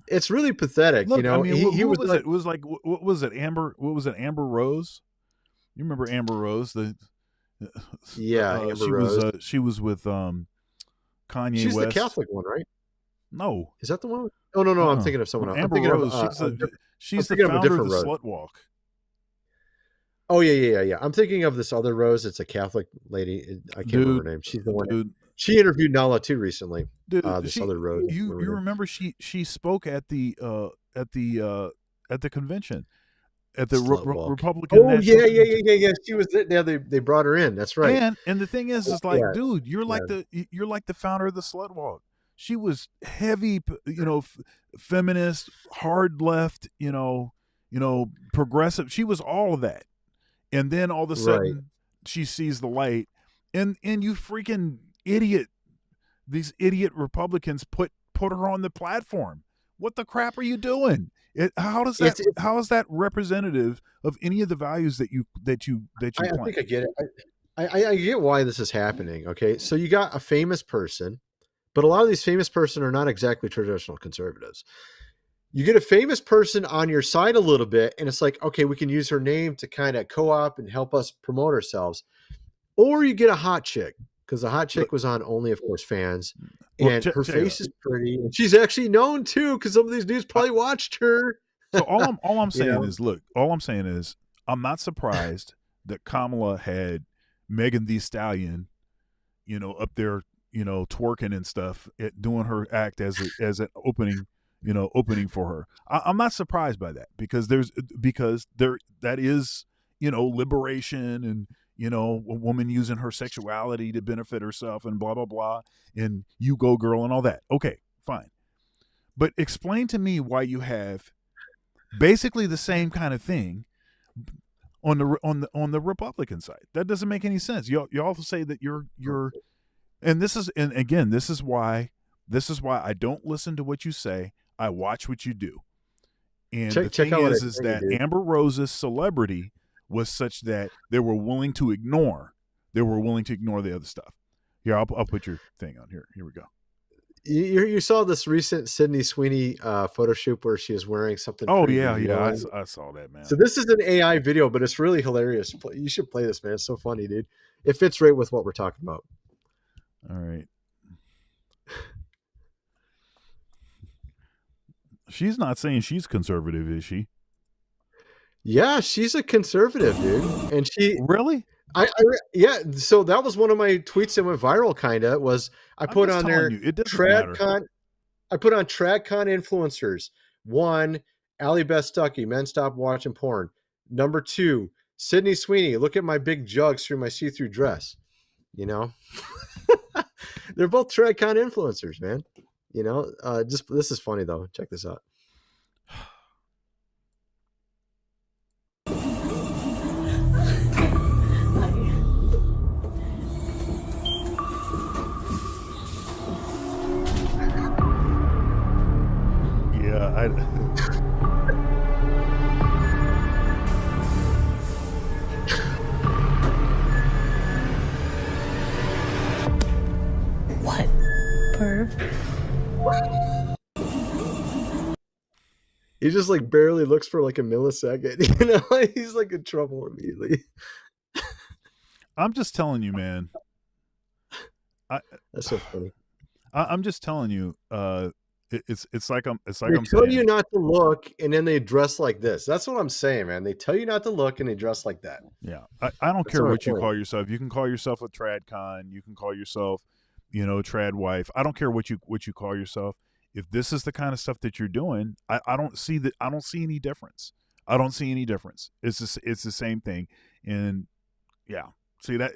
it's really pathetic. Look, I mean, he what was like, what was it? Amber Rose? You remember Amber Rose? Amber Rose. She was with Kanye She's West. the Catholic one, right? No. Is that the one? Oh, no. I'm thinking of someone else. Amber Rose. She's the founder of the Slut Walk. Oh, yeah. I'm thinking of this other Rose. It's a Catholic lady. I can't remember her name. She's the one. She interviewed Nala too recently. Other Rose. You remember she spoke at the convention at the Republican. Oh yeah. She was there. They brought her in. That's right. And the thing is like, dude, you're like the founder of the Slut Walk. She was heavy, feminist, hard left, progressive. She was all of that. And then all of a sudden she sees the light, and you freaking idiot. These idiot Republicans put her on the platform. What the crap are you doing? How is that representative of any of the values that you claim? I think I get it. I get why this is happening. Okay, so you got a famous person, but a lot of these famous person are not exactly traditional conservatives. You get a famous person on your side a little bit, and it's like, okay, we can use her name to kind of co-op and help us promote ourselves. Or you get a hot chick, because the hot chick was on Only, of course, fans, and her face is pretty, and she's actually known too, because some of these dudes probably watched her. So all I'm saying is, look, I'm not surprised that Kamala had Megan Thee Stallion, up there, twerking and stuff, doing her act as an opening for her. I'm not surprised by that, because that is, liberation and, a woman using her sexuality to benefit herself and blah, blah, blah. And you go girl and all that. Okay, fine. But explain to me why you have basically the same kind of thing on the Republican side. That doesn't make any sense. You also say that you're and again, this is why I don't listen to what you say. I watch what you do. And the thing is that Amber Rose's celebrity was such that they were willing to ignore the other stuff. Here, I'll put your thing on here. Here we go. You saw this recent Sydney Sweeney photo shoot where she was wearing something. Oh yeah, I saw that, man. So this is an AI video, but it's really hilarious. You should play this, man. It's so funny, dude. It fits right with what we're talking about. All right. She's not saying she's conservative, is she? Yeah, she's a conservative, dude. And she really, yeah. So that was one of my tweets that went viral. Kinda was I put on there. It doesn't matter. I put on Tradcon influencers. 1, Allie Beth Stuckey, men stop watching porn. Number 2, Sydney Sweeney, look at my big jugs through my see-through dress. You know, they're both Tradcon influencers, man. You know, this is funny though. Check this out. Yeah, What? Perv? He just like barely looks for like a millisecond. You know, he's like in trouble immediately. I'm just telling you, man. That's so funny. I'm just telling you. It's like I'm They saying. tell you not to look, and then they dress like this. That's what I'm saying, man. They tell you not to look, and they dress like that. Yeah, I don't care what you call yourself. You can call yourself a Tradcon. You can call yourself, Trad wife. I don't care what you call yourself. If this is the kind of stuff that you're doing, I don't see that. I don't see any difference. I don't see any difference. It's the same thing, and yeah, see that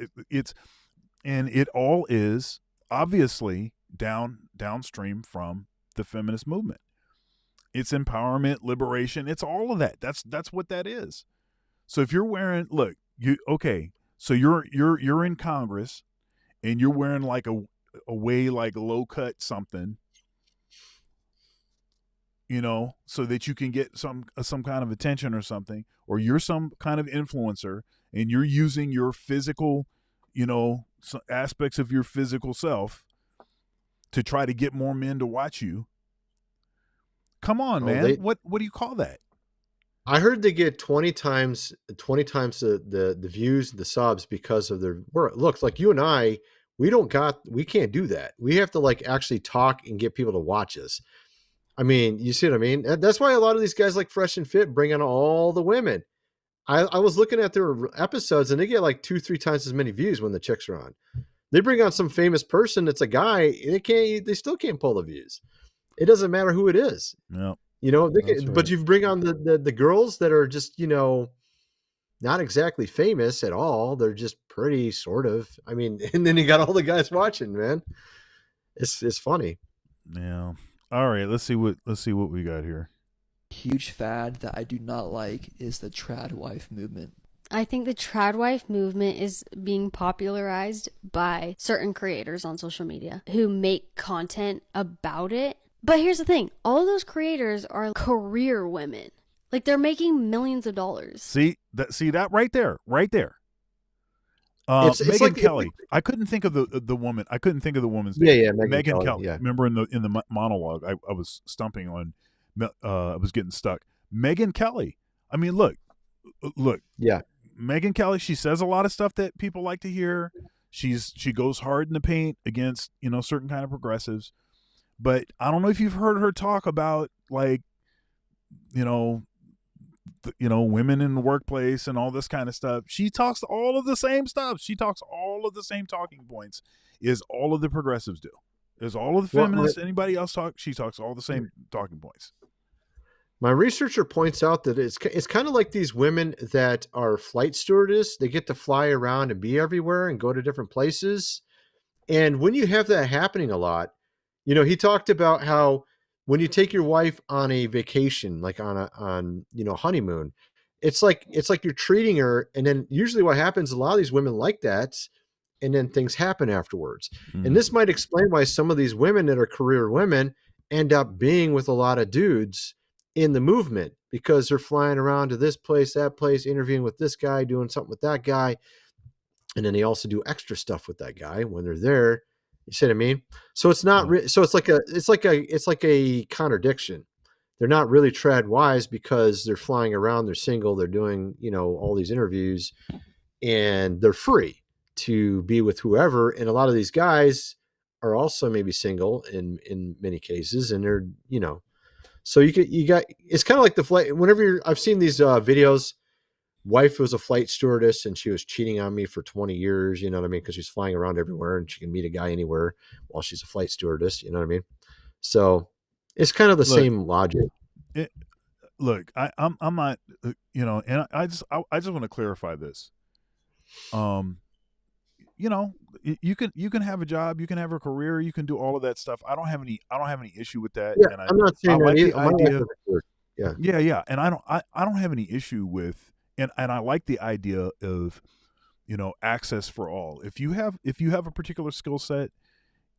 it all is obviously downstream from the feminist movement. It's empowerment, liberation. It's all of that. That's what that is. So if you're wearing, so you're in Congress, and you're wearing like a way like low cut something, so that you can get some kind of attention or something, or you're some kind of influencer, and you're using your physical, aspects of your physical self to try to get more men to watch you. Come on, man. What do you call that? I heard they get 20 times the views, the subs because of their work. Look, like you and I, we can't do that. We have to like actually talk and get people to watch us. I mean, you see what I mean? That's why a lot of these guys like Fresh and Fit bring on all the women. I was looking at their episodes, and they get like 2-3 times as many views when the chicks are on. They bring on some famous person that's a guy, they still can't pull the views. It doesn't matter who it is. No. But you bring on the girls that are just, not exactly famous at all. They're just pretty sort of. I mean, and then you got all the guys watching, man. It's funny. Yeah. All right, let's see what we got here. Huge fad that I do not like is the trad wife movement. I think the trad wife movement is being popularized by certain creators on social media who make content about it. But here's the thing. All of those creators are career women. Like, they're making millions of dollars. See that right there. It's Megyn like Kelly. I couldn't think of the woman. I couldn't think of the woman's name. Yeah, Megyn Kelly. Yeah. Remember in the monologue, I was stumping on. I was getting stuck. Megyn Kelly. I mean, look. Yeah. Megyn Kelly. She says a lot of stuff that people like to hear. She goes hard in the paint against certain kind of progressives. But I don't know if you've heard her talk about like, women in the workplace and all this kind of stuff. She talks all of the same stuff. She talks all of the same talking points as all of the progressives do. As all of the feminists, anybody else talk, she talks all the same talking points. My researcher points out that it's kind of like these women that are flight stewardess. They get to fly around and be everywhere and go to different places. And when you have that happening a lot, he talked about how when you take your wife on a vacation, like on honeymoon, it's like you're treating her, and then usually what happens, a lot of these women like that, and then things happen afterwards. And this might explain why some of these women that are career women end up being with a lot of dudes in the movement, because they're flying around to this place, that place, interviewing with this guy, doing something with that guy, and then they also do extra stuff with that guy when they're there. You see what I mean? So it's not so it's like a contradiction. They're not really trad wise because they're flying around, they're single, they're doing, all these interviews, and they're free to be with whoever. And a lot of these guys are also maybe single in many cases, and they're, so you got, it's kind of like the flight. I've seen these videos, wife was a flight stewardess and she was cheating on me for 20 years, you know what I mean? Because she's flying around everywhere and she can meet a guy anywhere while she's a flight stewardess, you know what I mean? So it's kind of the same logic. Look, I'm not, and I just want to clarify this. You can have a job, you can have a career, you can do all of that stuff. I don't have any issue with that. Yeah, And I'm not saying I like that the idea. Yeah. And I don't have any issue with, and I like the idea of, access for all. If you have a particular skill set,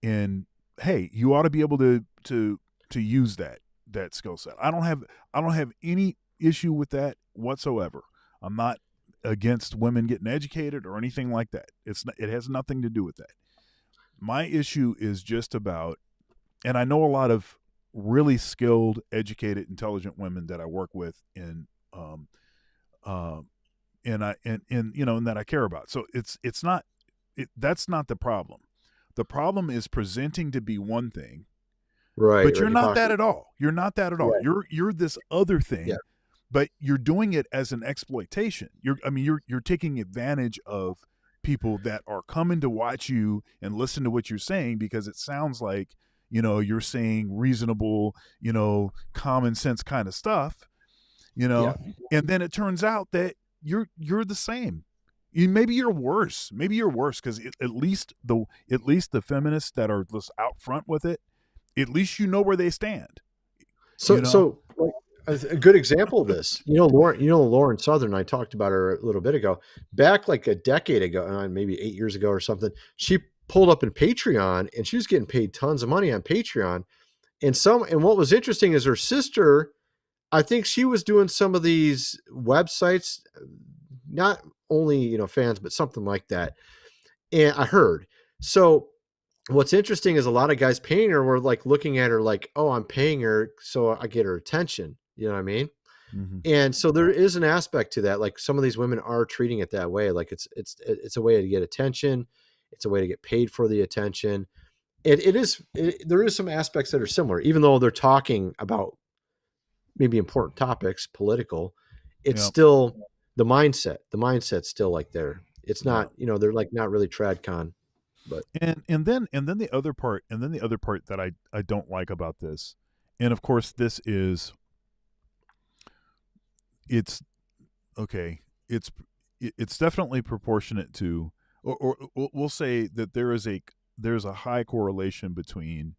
and hey, you ought to be able to use that skill set. I don't have any issue with that whatsoever. I'm not against women getting educated or anything like that. It has nothing to do with that. My issue is just about, and I know a lot of really skilled, educated, intelligent women that I work with and that I care about. So that's not the problem. The problem is presenting to be one thing, right? But you're not that at all. You're not that at all. Right. You're this other thing. Yeah. But you're doing it as an exploitation. You're taking advantage of people that are coming to watch you and listen to what you're saying, because it sounds like, you're saying reasonable, common sense kind of stuff, and then it turns out that you're the same. Maybe you're worse. Because at least the feminists that are just out front with it, at least where they stand. So like, a good example of this, Lauren Southern, I talked about her a little bit ago, back like a decade ago, maybe 8 years ago or something. She pulled up in Patreon and she was getting paid tons of money on Patreon. And what was interesting is her sister, I think she was doing some of these websites, not only, fans, but something like that. And I heard, so what's interesting is a lot of guys paying her were like looking at her like, oh, I'm paying her so I get her attention. You know what I mean? Mm-hmm. And so there is an aspect to that. Like some of these women are treating it that way. Like it's a way to get attention. It's a way to get paid for the attention. There is some aspects that are similar, even though they're talking about maybe important topics, political. It's still the mindset. The mindset's still like there. It's not, they're like not really Tradcon. But and then the other part that I don't like about this, and of course it's definitely proportionate to, or we'll say that there's a high correlation between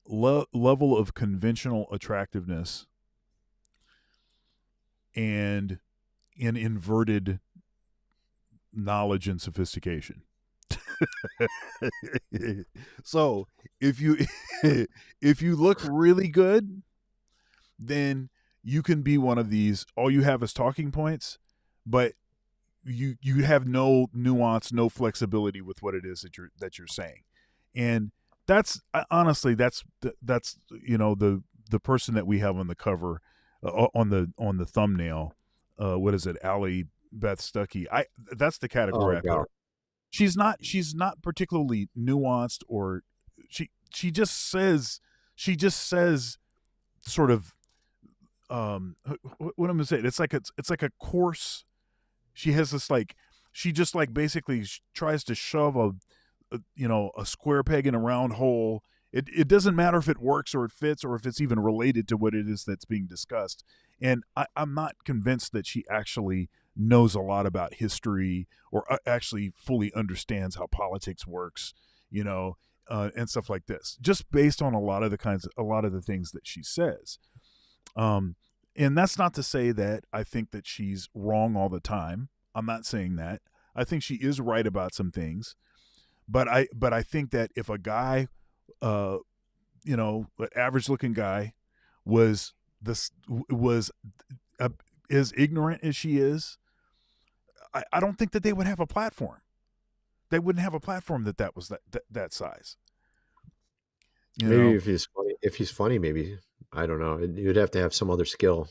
level of conventional attractiveness and an inverted knowledge and sophistication. So if you look really good, then you can be one of these, all you have is talking points, but you have no nuance, no flexibility with what it is that you're saying. And that's honestly that's the person that we have on the cover, on the thumbnail, what is it, Allie Beth Stuckey. That's the category I put her. She's not particularly nuanced, or she just says sort of what am I gonna say? It's like a course. She has this she basically tries to shove a square peg in a round hole It doesn't matter if it works or it fits or if it's even related to what it is that's being discussed. And I'm not convinced that she actually knows a lot about history or actually fully understands how politics works, and stuff like this, just based on a lot of the things that she says. And that's not to say that I think that she's wrong all the time. I'm not saying that. I think she is right about some things, but I think that if a guy, an average looking guy, was as ignorant as she is, I don't think that they would have a platform. They wouldn't have a platform that was that size. Maybe if he's funny, maybe, I don't know. You'd have to have some other skill,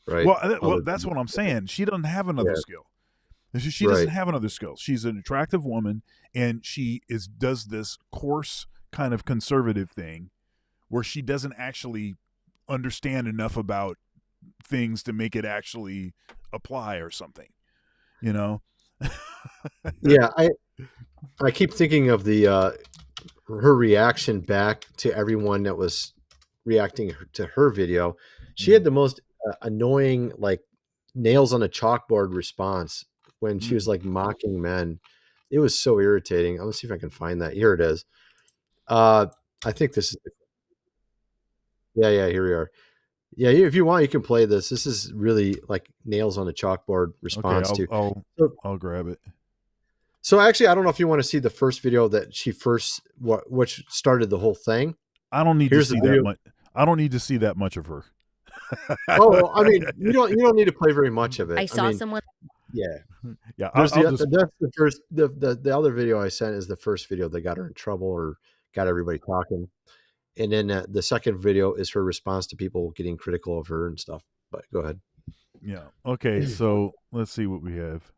right? Well, that's what I'm saying. She doesn't have another skill. She doesn't have another skill. She's an attractive woman, and she does this coarse kind of conservative thing where she doesn't actually understand enough about things to make it actually apply or something, Yeah, I keep thinking of her reaction back to everyone that was reacting to her video. She had the most annoying, like, nails on a chalkboard response when she was like mocking men. It was so irritating. Let's see if I can find that. Here it is. I think this is. Yeah, here we are. Yeah, if you want, you can play this. This is really like nails on a chalkboard response okay, to. I'll grab it. So actually, I don't know if you want to see the first video that she which started the whole thing. I don't need to see that much. I don't need to see that much of her. Oh, well, I mean, you don't need to play very much of it. I saw someone. Yeah. That's the first. The other video I sent is the first video that got her in trouble or got everybody talking, and then the second video is her response to people getting critical of her and stuff. But go ahead. Yeah. Okay. So let's see what we have.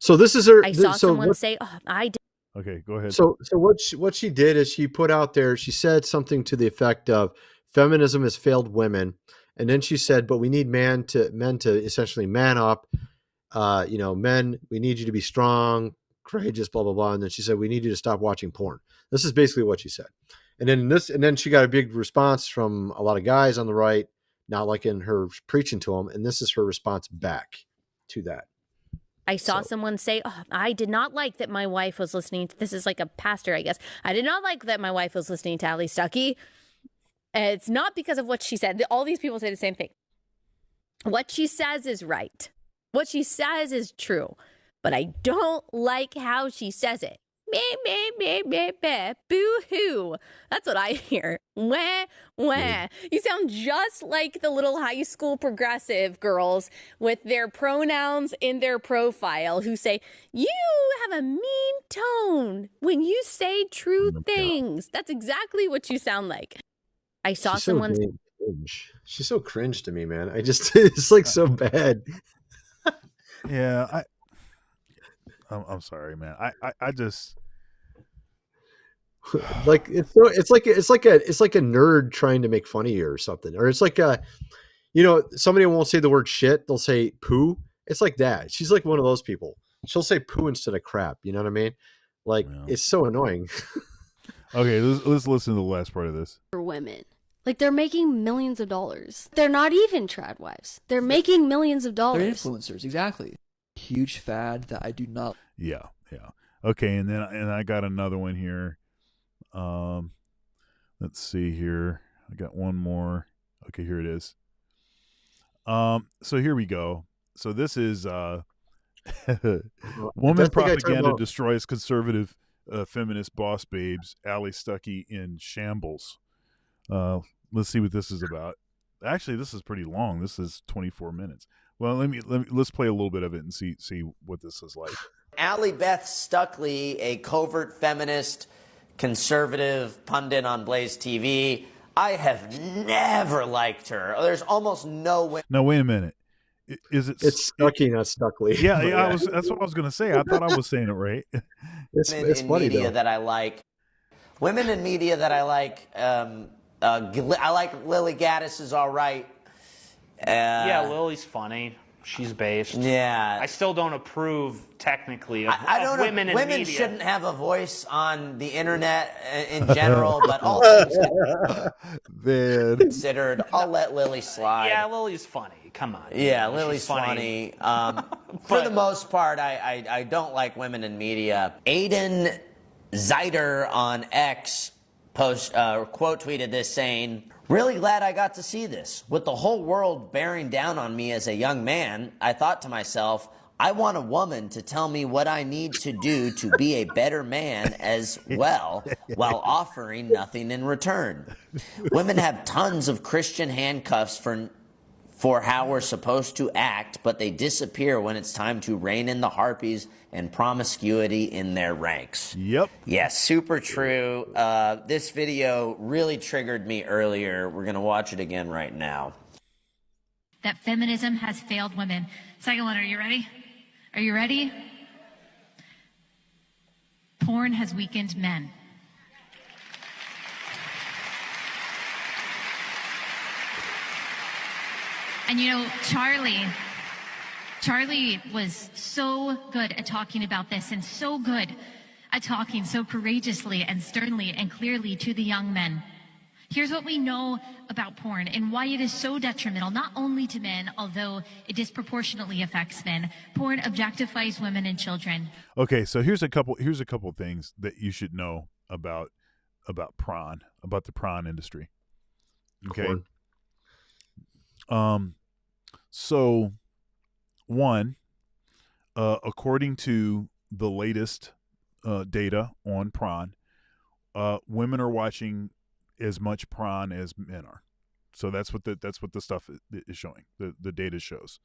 So this is her. I saw someone say, "Oh, I did." Okay, go ahead. So what she did is she put out there. She said something to the effect of, "Feminism has failed women," and then she said, "But we need men to essentially man up. Men, we need you to be strong, courageous, blah blah blah." And then she said, "We need you to stop watching porn." This is basically what she said. And then she got a big response from a lot of guys on the right, not liking her preaching to them. And this is her response back to that. I saw someone say, "Oh, I did not like that my wife was listening to," this is like a pastor, I guess. "I did not like that my wife was listening to Ali Stuckey. It's not because of what she said." All these people say the same thing. What she says is right. What she says is true. But I don't like how she says it. Boo-hoo. That's what I hear. Wah, wah. You sound just like the little high school progressive girls with their pronouns in their profile who say, "You have a mean tone when you say true things." That's exactly what you sound like. I saw someone. She's so cringe to me, man. It's like so bad. Yeah, I'm sorry, man. I just like it's like a nerd trying to make fun of you or something, or it's like somebody won't say the word shit, they'll say poo. It's like that. She's like one of those people. She'll say poo instead of crap. You know what I mean? Like, it's so annoying. Okay, let's listen to the last part of this. For women, like, they're making millions of dollars. They're not even trad wives. They're making millions of dollars. They're influencers, exactly. Huge fad that I do not. Yeah. Okay, and I got another one here. Let's see here. I got one more. Okay, here it is. So here we go. So this is woman propaganda destroys conservative feminist boss babes. Ali Stuckey in shambles. Let's see what this is about. Actually, this is pretty long. This is 24 minutes. Well, let's play a little bit of it and see what this is like. Allie Beth Stuckley, a covert feminist, conservative pundit on Blaze TV. I have never liked her. There's almost no way. Now, wait a minute. Is it? It's Stuckey, not Stuckley. Yeah. That's what I was going to say. I thought I was saying it right. It's funny, media though. that I like. Women in media that I like. I like Lily Gaddis is all right. Yeah, Lily's funny. she's based. Yeah. I still don't approve technically of, I don't of women in women media. shouldn't have a voice on the internet in general, but all things considered, I'll let Lily slide. Yeah, Lily's funny. Come on. Yeah, She's Lily's funny. For the most part, I don't like women in media. Aiden Zeider on X quote tweeted this saying, "Really glad I got to see this. With the whole world bearing down on me as a young man, I thought to myself, I want a woman to tell me what I need to do to be a better man as well, while offering nothing in return. Women have tons of Christian handcuffs for how we're supposed to act, but they disappear when it's time to rein in the harpies and promiscuity in their ranks." Yep. Yes, super true. This video really triggered me earlier. We're going to watch it again right now. That feminism has failed women. Second one, are you ready? Are you ready? Porn has weakened men. And you know, Charlie was so good at talking about this and so good at talking so courageously and sternly and clearly to the young men. Here's what we know about porn and why it is so detrimental, not only to men, although it disproportionately affects men. Porn objectifies women and children. Okay, so here's a couple things that you should know about the prawn industry. Okay. So one, according to the latest data on prawn, women are watching as much prawn as men are. So that's what the stuff is showing. The data shows.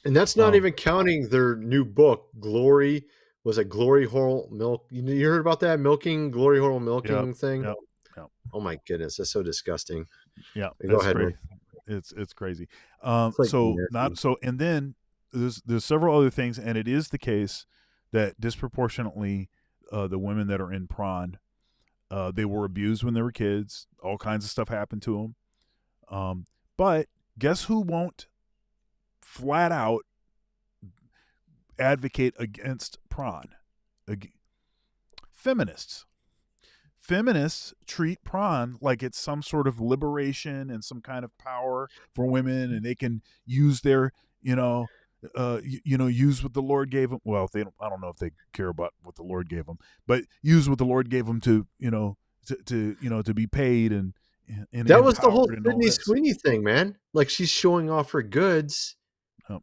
And that's not even counting their new book, Glory. Was it Glory Hole Milk? You heard about that Glory Hole milking thing? Yep. Oh my goodness, that's so disgusting. Yeah, go ahead. Crazy. It's crazy. Like And then there's several other things, and it is the case that disproportionately the women that are in prawn, they were abused when they were kids. All kinds of stuff happened to them. But guess who won't flat out advocate against prawn? Feminists. Feminists treat prawn like it's some sort of liberation and some kind of power for women, and they can use their, use what the Lord gave them. Well, I don't know if they care about what the Lord gave them, but use what the Lord gave them to be paid and that was the whole Sydney Sweeney thing, man. Like, she's showing off her goods,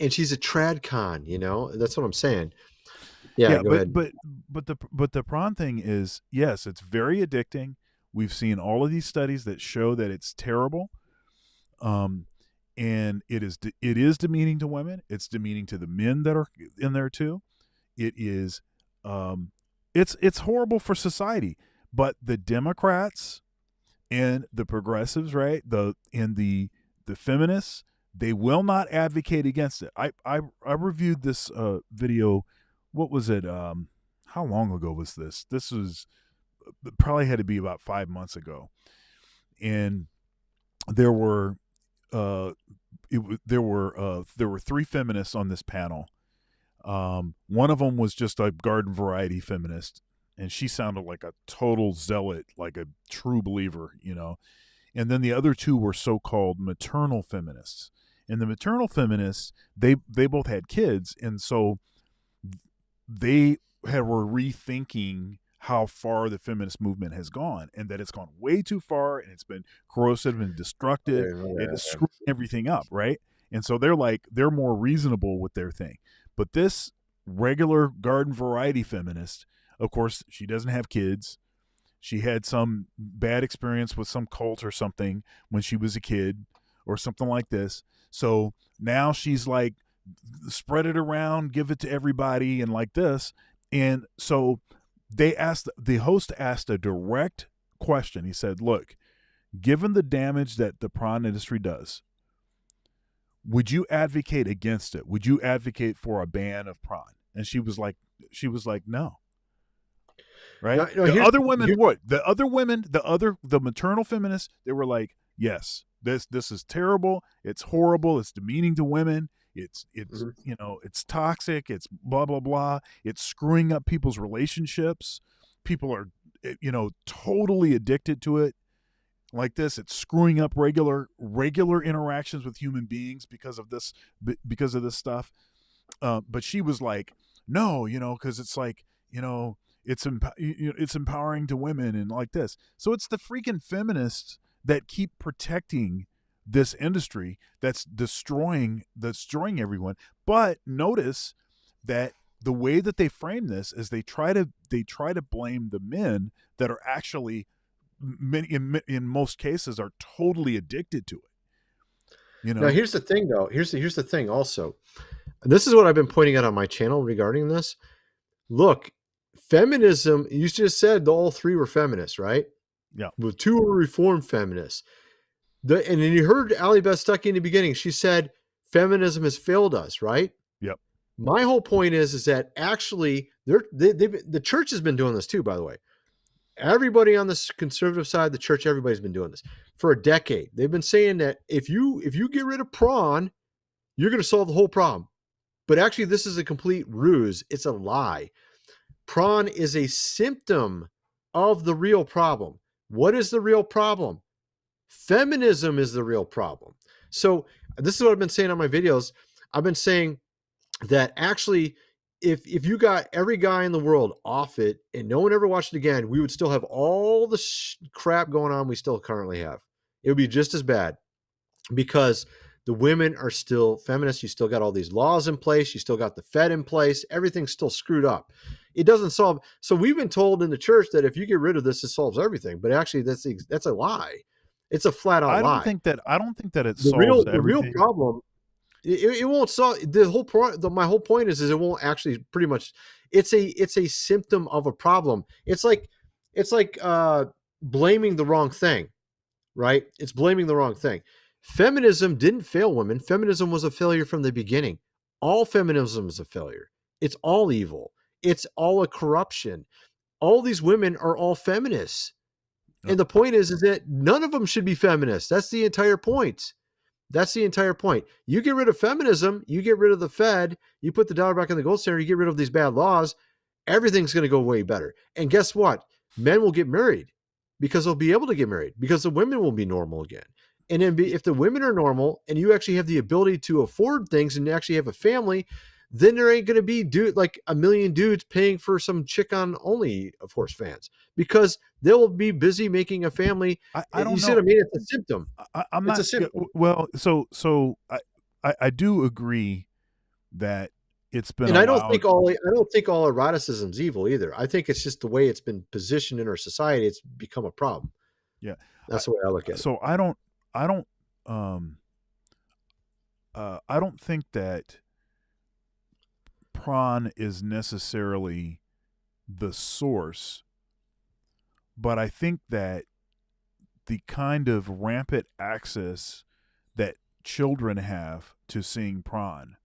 and she's a Tradcon. That's what I'm saying. Yeah, go ahead. But the prawn thing is, yes, it's very addicting. We've seen all of these studies that show that it's terrible, and it is demeaning to women. It's demeaning to the men that are in there too. It is, it's horrible for society. But the Democrats and the progressives, right, the feminists, they will not advocate against it. I reviewed this video. What was it? How long ago was this? This was probably had to be about 5 months ago, and there were three feminists on this panel. One of them was just a garden variety feminist, and she sounded like a total zealot, like a true believer, And then the other two were so-called maternal feminists, and the maternal feminists they both had kids, and so they were rethinking how far the feminist movement has gone, and that it's gone way too far, and it's been corrosive and destructive, and it's screwing everything up, right? And so they're more reasonable with their thing. But this regular garden variety feminist, of course, she doesn't have kids. She had some bad experience with some cult or something when she was a kid or something like this. So now she's like, spread it around, give it to everybody, and like this. And so the host asked a direct question. He said, look, given the damage that the prawn industry does, would you advocate against it? Would you advocate for a ban of prawn? And she was like, no. Right? No, the other women would. The maternal feminists, they were like, yes, this is terrible. It's horrible. It's demeaning to women. It's Mhm. you know, it's toxic. It's blah blah blah. It's screwing up people's relationships. People are you know, totally addicted to it. Like this, it's screwing up regular interactions with human beings because of this stuff. But she was like, no, you know, because it's like, you know, it's empowering to women and like this. So it's the freaking feminists that keep protecting this industry that's destroying everyone. But notice that the way that they frame this is they try to blame the men that are actually many in most cases are totally addicted to it. You know. Now, here's the thing, though. Here's the thing. Also, this is what I've been pointing out on my channel regarding this. Look, feminism. You just said all three were feminists, right? Yeah. Well, two were reformed feminists. And then you heard Ali Beth Stuckey in the beginning. She said feminism has failed us, right? Yep. My whole point is that actually the church has been doing this too, by the way. Everybody on the conservative side of the church, everybody's been doing this for a decade. They've been saying that if you get rid of prawn, you're going to solve the whole problem. But actually, this is a complete ruse. It's a lie. Prawn is a symptom of the real problem. What is the real problem? Feminism is the real problem. So this is what I've been saying on my videos. I've been saying that actually, if you got every guy in the world off it and no one ever watched it again, we would still have all the crap going on we still currently have. It would be just as bad because the women are still feminists. You still got all these laws in place. You still got the Fed in place. Everything's still screwed up. It doesn't solve. So we've been told in the church that if you get rid of this, it solves everything. But actually, that's a lie. It's a flat out lie. I don't think that it the solves real everything. problem. It won't solve the whole point. My whole point is it won't actually pretty much. It's a symptom of a problem. It's like blaming the wrong thing, right? It's blaming the wrong thing. Feminism didn't fail women. Feminism was a failure from the beginning. All feminism is a failure. It's all evil. It's all a corruption. All these women are all feminists. And the point is that none of them should be feminists. That's the entire point. That's the entire point. You get rid of feminism, you get rid of the Fed, you put the dollar back in the gold standard, you get rid of these bad laws, everything's going to go way better. And guess what? Men will get married because they'll be able to get married because the women will be normal again. And then if the women are normal and you actually have the ability to afford things and actually have a family, then there ain't going to be like a million dudes paying for some chick on only of course fans because they'll be busy making a family. I don't know. See what I mean? It's a symptom. I'm it's not a symptom. well. So I do agree that it's been. And I don't think all eroticism's evil either. I think it's just the way it's been positioned in our society. It's become a problem. Yeah, that's the way I look at it. So I don't think that prawn is necessarily the source, but I think that the kind of rampant access that children have to seeing prawn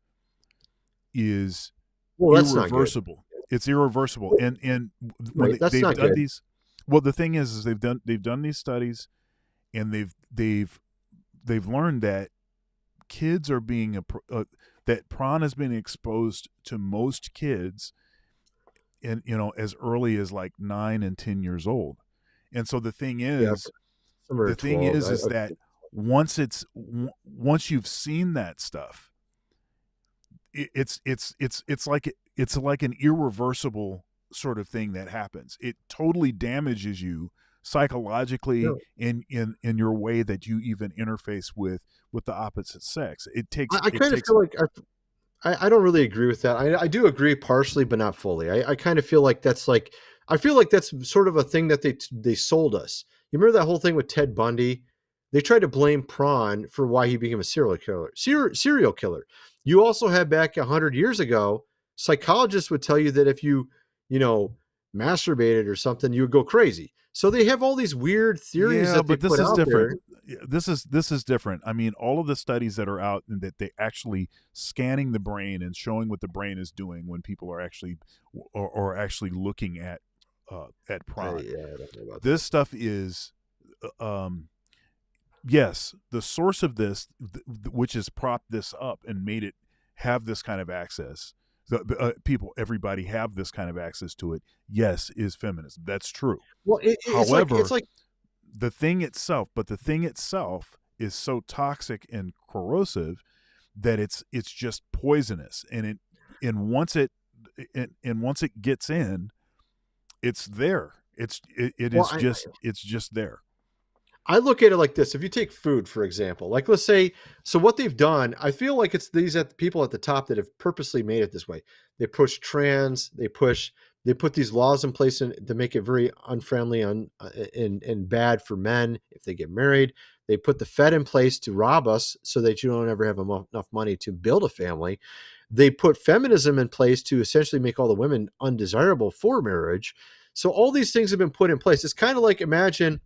is irreversible. It's irreversible, and when they've done these. Well, the thing is they've done these studies, and they've learned that kids are being that prawn is being exposed to most kids, and as early as like 9 and 10 years old. And so the thing is, that once you've seen that stuff, it's like an irreversible sort of thing that happens. It totally damages you psychologically in your way that you even interface with the opposite sex. It takes. I kind of feel like I don't really agree with that. I do agree partially, but not fully. I kind of feel like that's like I feel like that's sort of a thing that they sold us. You remember that whole thing with Ted Bundy? They tried to blame prawn for why he became a serial killer. You also had back 100 years ago, psychologists would tell you that if you masturbated or something, you would go crazy. So they have all these weird theories that they put out there. This is different. I mean, all of the studies that are out and that they actually scanning the brain and showing what the brain is doing when people are actually looking at prawn. I don't know about this stuff is, yes, the source of this, which has propped this up and made it have this kind of access, everybody have this kind of access to it, yes, is feminism. That's true. Well, However, it's like the thing itself is so toxic and corrosive that it's just poisonous, and once it gets in, it's there. It's just there. I look at it like this. If you take food, for example, like let's say, so what they've done, I feel like it's these people at the top that have purposely made it this way. They push trans, they put these laws in place to make it very unfriendly and bad for men if they get married. They put the Fed in place to rob us so that you don't ever have enough money to build a family. They put feminism in place to essentially make all the women undesirable for marriage. So all these things have been put in place. It's kind of like, imagine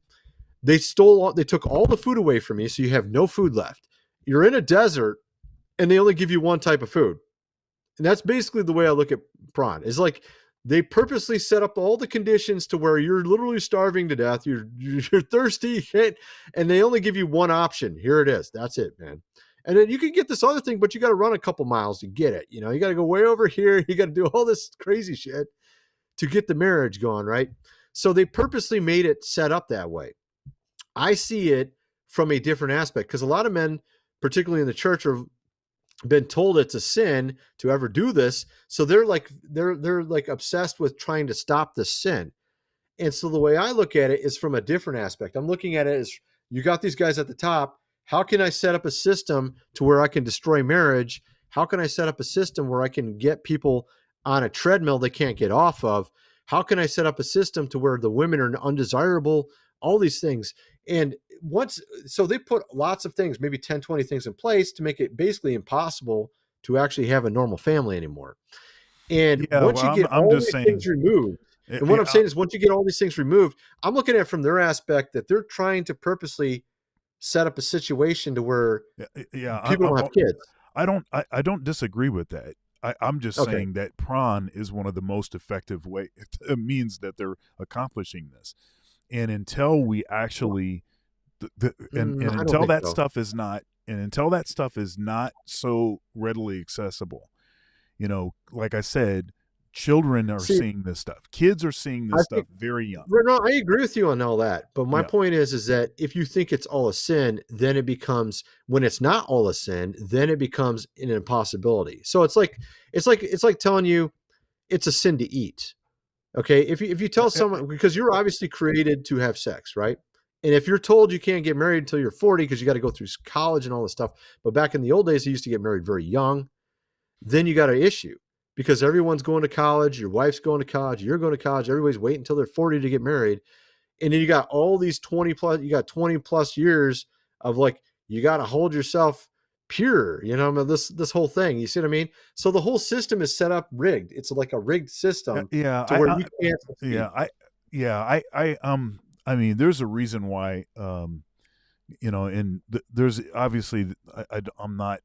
they took all the food away from you, so you have no food left. You're in a desert and they only give you one type of food. And that's basically the way I look at prawn. It's like they purposely set up all the conditions to where you're literally starving to death. You're thirsty, and they only give you one option. Here it is. That's it, man. And then you can get this other thing, but you got to run a couple miles to get it. You know, you got to go way over here. You got to do all this crazy shit to get the marriage going, right? So they purposely made it set up that way. I see it from a different aspect because a lot of men, particularly in the church, have been told it's a sin to ever do this. So they're like obsessed with trying to stop the sin. And so the way I look at it is from a different aspect. I'm looking at it as you got these guys at the top. How can I set up a system to where I can destroy marriage? How can I set up a system where I can get people on a treadmill they can't get off of? How can I set up a system to where the women are undesirable? All these things. And so they put lots of things, maybe 10, 20 things in place to make it basically impossible to actually have a normal family anymore. And once you get all these things removed, and what I'm saying is once you get all these things removed, I'm looking at it from their aspect that they're trying to purposely set up a situation to where people don't have kids. I don't disagree with that. I'm just saying that prawn is one of the most effective means that they're accomplishing this. And until we actually, until that stuff is not so readily accessible, you know, like I said, children are seeing this stuff. Kids are seeing this stuff very young. No, I agree with you on all that. But my point is that if you think it's all a sin, then it becomes, when it's not all a sin, then it becomes an impossibility. So it's like telling you it's a sin to eat. Okay, if you tell someone, because you're obviously created to have sex, right? And if you're told you can't get married until you're 40 because you got to go through college and all this stuff, but back in the old days, they used to get married very young, then you got an issue because everyone's going to college, your wife's going to college, you're going to college, everybody's waiting until they're 40 to get married. And then you got all these 20 plus years of like, you got to hold yourself pure, you know, this whole thing, you see what I mean? So the whole system is set up rigged. It's like a rigged system to where you can't succeed. I mean, there's a reason why, you know, and there's obviously, I'm not,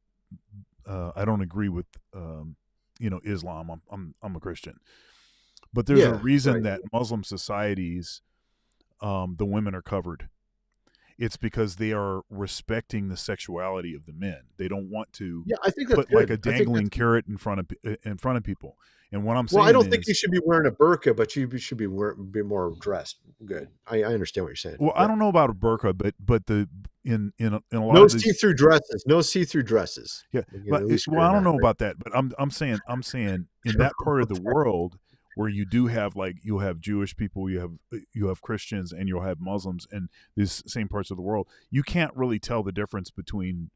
I don't agree with, you know, Islam. I'm a Christian, but there's a reason that Muslim societies, the women are covered. It's because they are respecting the sexuality of the men. They don't want to put like a dangling carrot in front of people. And what I'm saying, I don't think you should be wearing a burqa, but you should be more dressed. Good, I understand what you're saying. Well, I don't know about a burqa, but in a lot no of these, see-through dresses, no see-through dresses. Yeah, but I don't know about that, but I'm saying in that part of the world where you do have, like, you'll have Jewish people, you have Christians, and you'll have Muslims, and these same parts of the world, you can't really tell the difference between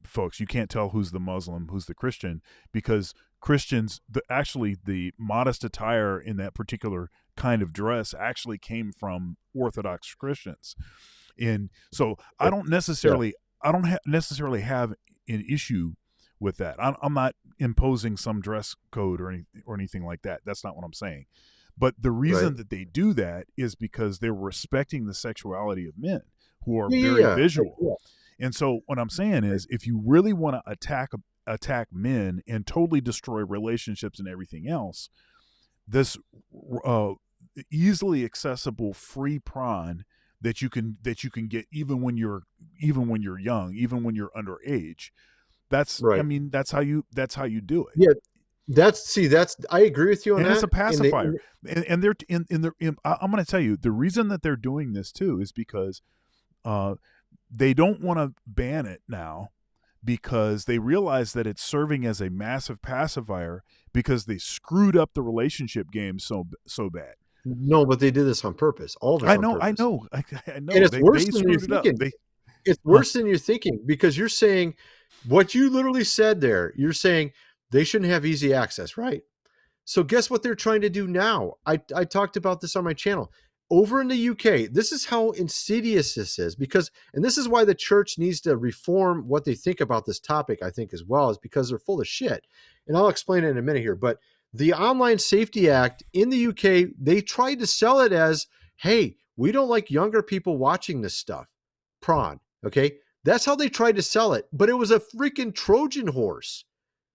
folks. You can't tell who's the Muslim, who's the Christian, because Christians, the modest attire in that particular kind of dress actually came from Orthodox Christians. And so I don't necessarily have an issue with that. I'm not imposing some dress code or anything like that. That's not what I'm saying. But the reason that they do that is because they're respecting the sexuality of men who are very visual. And so what I'm saying is, if you really want to attack men and totally destroy relationships and everything else, this easily accessible free prawn that you can get even when you're young, even when you're underage, That's Right. I mean, that's how you do it. Yeah, that's I agree with you on And that. it's a pacifier. And they're I'm going to tell you the reason that they're doing this too is because they don't want to ban it now, because they realize that it's serving as a massive pacifier because they screwed up the relationship game so bad. No, but they did this on purpose. All of it's on purpose. I know. And it's worse than you're screwed it up. thinking. It's worse than you're thinking, because you're saying what you literally said there. You're saying they shouldn't have easy access, right? So guess what they're trying to do now? I talked about this on my channel. Over in the UK, this is how insidious this is, and this is why the church needs to reform what they think about this topic, I think, as well, is because they're full of shit. And I'll explain it in a minute here. But the Online Safety Act in the UK, they tried to sell it as, hey, we don't like younger people watching this stuff. Prawn. Okay. That's how they tried to sell it. But it was a freaking Trojan horse.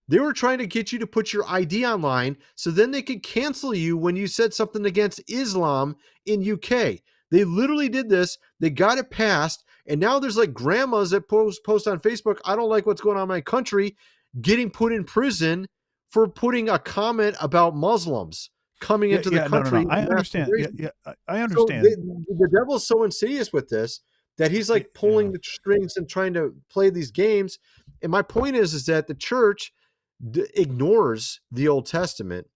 They were trying to get you to put your ID online so then they could cancel you when you said something against Islam in UK. They literally did this. They got it passed. And now there's like grandmas that post on Facebook, I don't like what's going on in my country, getting put in prison for putting a comment about Muslims coming into the country. No. I understand. I understand. So the devil's so insidious with this that he's like pulling the strings and trying to play these games. And my point is that the church ignores the Old Testament,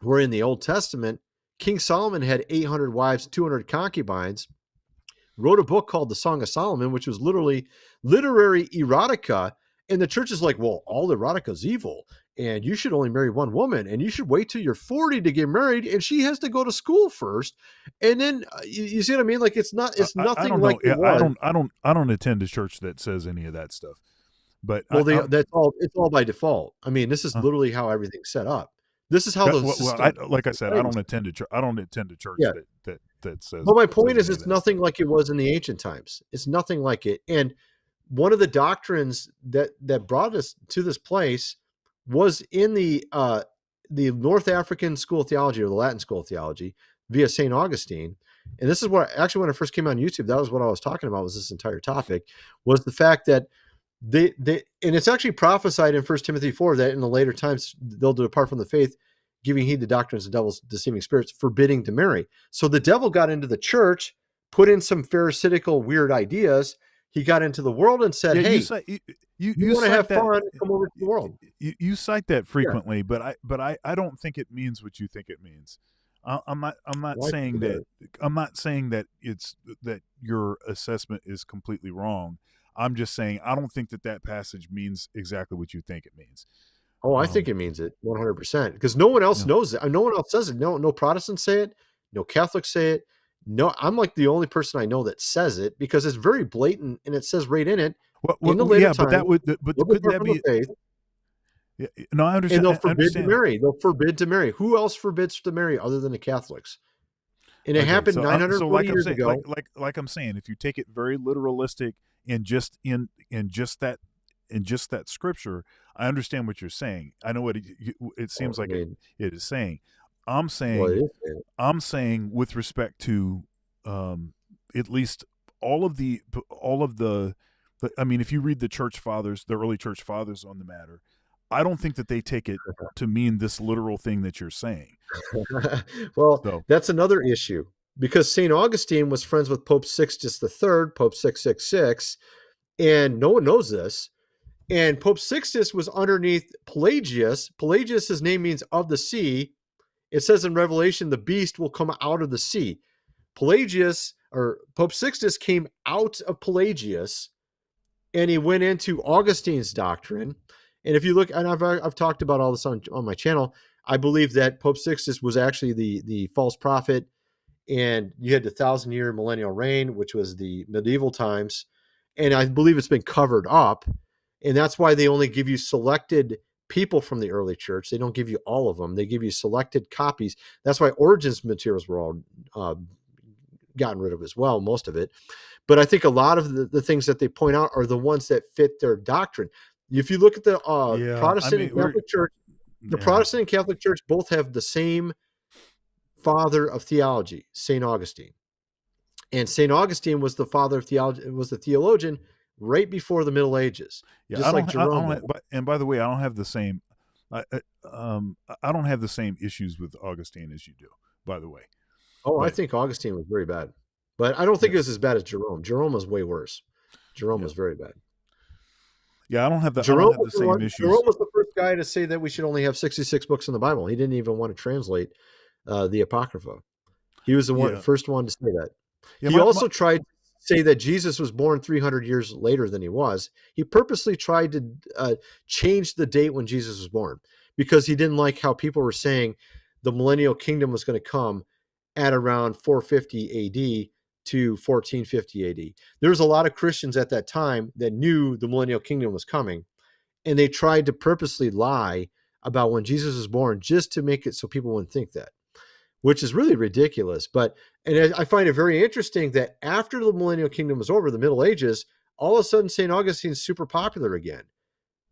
where in the Old Testament, King Solomon had 800 wives, 200 concubines, wrote a book called the Song of Solomon, which was literally literary erotica. And the church is like, well, all erotica is evil, and you should only marry one woman, and you should wait till you're 40 to get married, and she has to go to school first. And then you see what I mean? Like it's nothing I don't like know. it was. I don't attend a church that says any of that stuff. But that's all. It's all by default. I mean, this is literally how everything's set up. This is how the system. Like I said, I don't attend a church. I don't attend a church that says. But my point is, it's nothing like it was in the ancient times. It's nothing like it. And one of the doctrines that brought us to this place was in the North African School of Theology, or the Latin School of Theology, via St. Augustine. And this is what actually, when I first came on YouTube, that was what I was talking about. Was this entire topic was the fact that they and it's actually prophesied in 1 Timothy 4 that in the later times they'll depart from the faith, giving heed to doctrines of devils, deceiving spirits, forbidding to marry. So the devil got into the church, put in some pharisaical weird ideas. He got into the world and said, "Hey, you want to have fun? Come over to the world." You cite that frequently, but I don't think it means what you think it means. I'm not saying that. I'm not saying that it's that your assessment is completely wrong. I'm just saying I don't think that passage means exactly what you think it means. Oh, I think it means it 100%, because no one else knows it. No one else says it. No Protestants say it. No Catholics say it. No, I'm like the only person I know that says it, because it's very blatant and it says right in it. In the later time, but couldn't that be? Faith, no, I understand. And they'll forbid to marry. They'll forbid to marry. Who else forbids to marry other than the Catholics? And it happened 940 years ago. Like I'm saying, if you take it very literalistic and just in just that scripture, I understand what you're saying. I know what it seems like it is saying. I'm saying with respect to at least all of the I mean, if you read the church fathers, the early church fathers on the matter, I don't think that they take it to mean this literal thing that you're saying. Well, that's another issue, because St. Augustine was friends with Pope Sixtus III, Pope 666, and no one knows this. And Pope Sixtus was underneath Pelagius. Pelagius' name means of the sea. It says in Revelation, the beast will come out of the sea. Pelagius, or Pope Sixtus, came out of Pelagius, and he went into Augustine's doctrine. And if you look, and I've talked about all this on my channel, I believe that Pope Sixtus was actually the false prophet, and you had the 1,000-year millennial reign, which was the medieval times. And I believe it's been covered up. And that's why they only give you selected people from the early church. They don't give you all of them. They give you selected copies. That's why Origen's materials were all gotten rid of as well, most of it. But I think a lot of the things that they point out are the ones that fit their doctrine. If you look at the Protestant and Catholic Church, Protestant and Catholic Church both have the same father of theology, St. Augustine. And St. Augustine was the father of theology, was the theologian, right before the Middle Ages, Yeah, just like Jerome. and by the way, I don't have the same. I don't have the same issues with Augustine as you do. By the way. Oh, I But think Augustine was very bad, but I don't think yeah, it was as bad as Jerome. Jerome was way worse. Jerome yeah, was very bad. yeah. I don't have Jerome the was the same one, issues. Jerome was the first guy to say that we should only have 66 books in the Bible. He didn't even want to translate the Apocrypha. He was the Yeah, first one to say that. yeah. He also tried to say that Jesus was born 300 years later than he was. He purposely tried to change the date when Jesus was born because he didn't like how people were saying the millennial kingdom was going to come at around 450 AD to 1450 AD. There was a lot of Christians at that time that knew the millennial kingdom was coming, and they tried to purposely lie about when Jesus was born just to make it so people wouldn't think that, which is really ridiculous. And I find it very interesting that after the millennial kingdom was over, the Middle Ages, all of a sudden St. Augustine's super popular again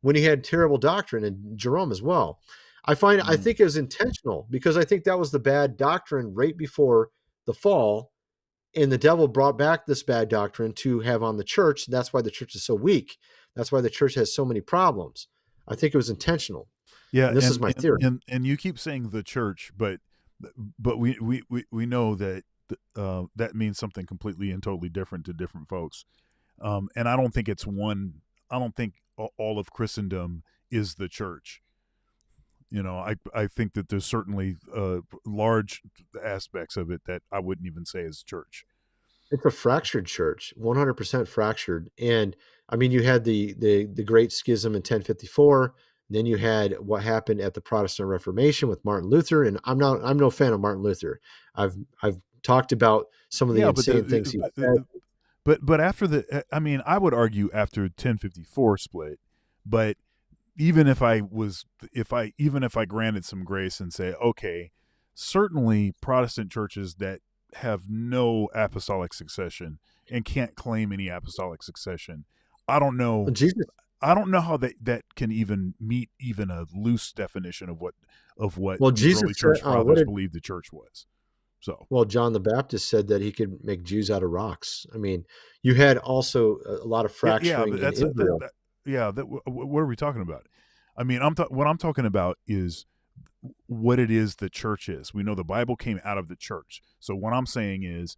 when he had terrible doctrine, and Jerome as well. I think it was intentional because I think that was the bad doctrine right before the fall, and the devil brought back this bad doctrine to have on the church. That's why the church is so weak. That's why the church has so many problems. I think it was intentional. Yeah, And this is my theory. And you keep saying the church, but we know that that means something completely and totally different to different folks. And I don't think it's one. I don't think all of Christendom is the church. You know, I think that there's certainly large aspects of it that I wouldn't even say is church. It's a fractured church, 100% fractured. And I mean, you had the Great Schism in 1054. Then you had what happened at the Protestant Reformation with Martin Luther. And I'm no fan of Martin Luther. I've talked about some of the insane things he said. But after I mean, I would argue after 1054 split, but even if I granted some grace and say, okay, certainly Protestant churches that have no apostolic succession and can't claim any apostolic succession, I don't know. I don't know how that can even meet even a loose definition of what the early church fathers believed the church was. So, well, John the Baptist said that he could make Jews out of rocks. I mean, you had also a lot of fracturing in Israel. What are we talking about? I mean, what I'm talking about is what it is the church is. We know the Bible came out of the church. So what I'm saying is,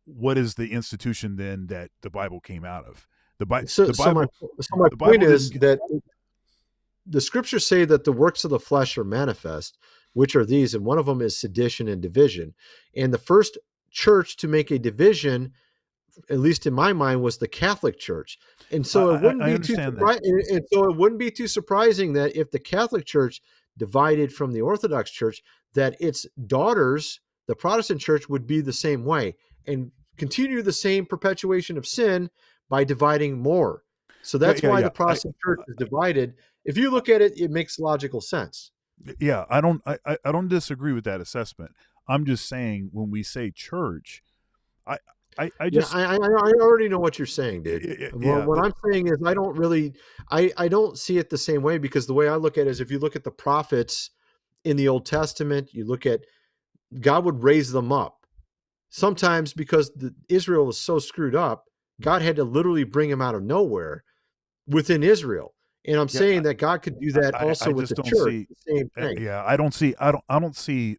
what is the institution then that the Bible came out of? My point is that the scriptures say that the works of the flesh are manifest, which are these, and one of them is sedition and division. And the first church to make a division, at least in my mind, was the Catholic Church. And so it wouldn't be too surprising that if the Catholic Church divided from the Orthodox Church, that its daughters, the Protestant Church, would be the same way and continue the same perpetuation of sin by dividing more. So that's why the Protestant Church is divided. If you look at it, it makes logical sense. Yeah, I don't disagree with that assessment. I'm just saying when we say church, I already know what you're saying, dude. What I'm saying is I don't see it the same way, because the way I look at it is, if you look at the prophets in the Old Testament, you look at God would raise them up. Sometimes because Israel was so screwed up, God had to literally bring them out of nowhere within Israel. And I'm saying that God could do that also with the church. The same thing. I don't see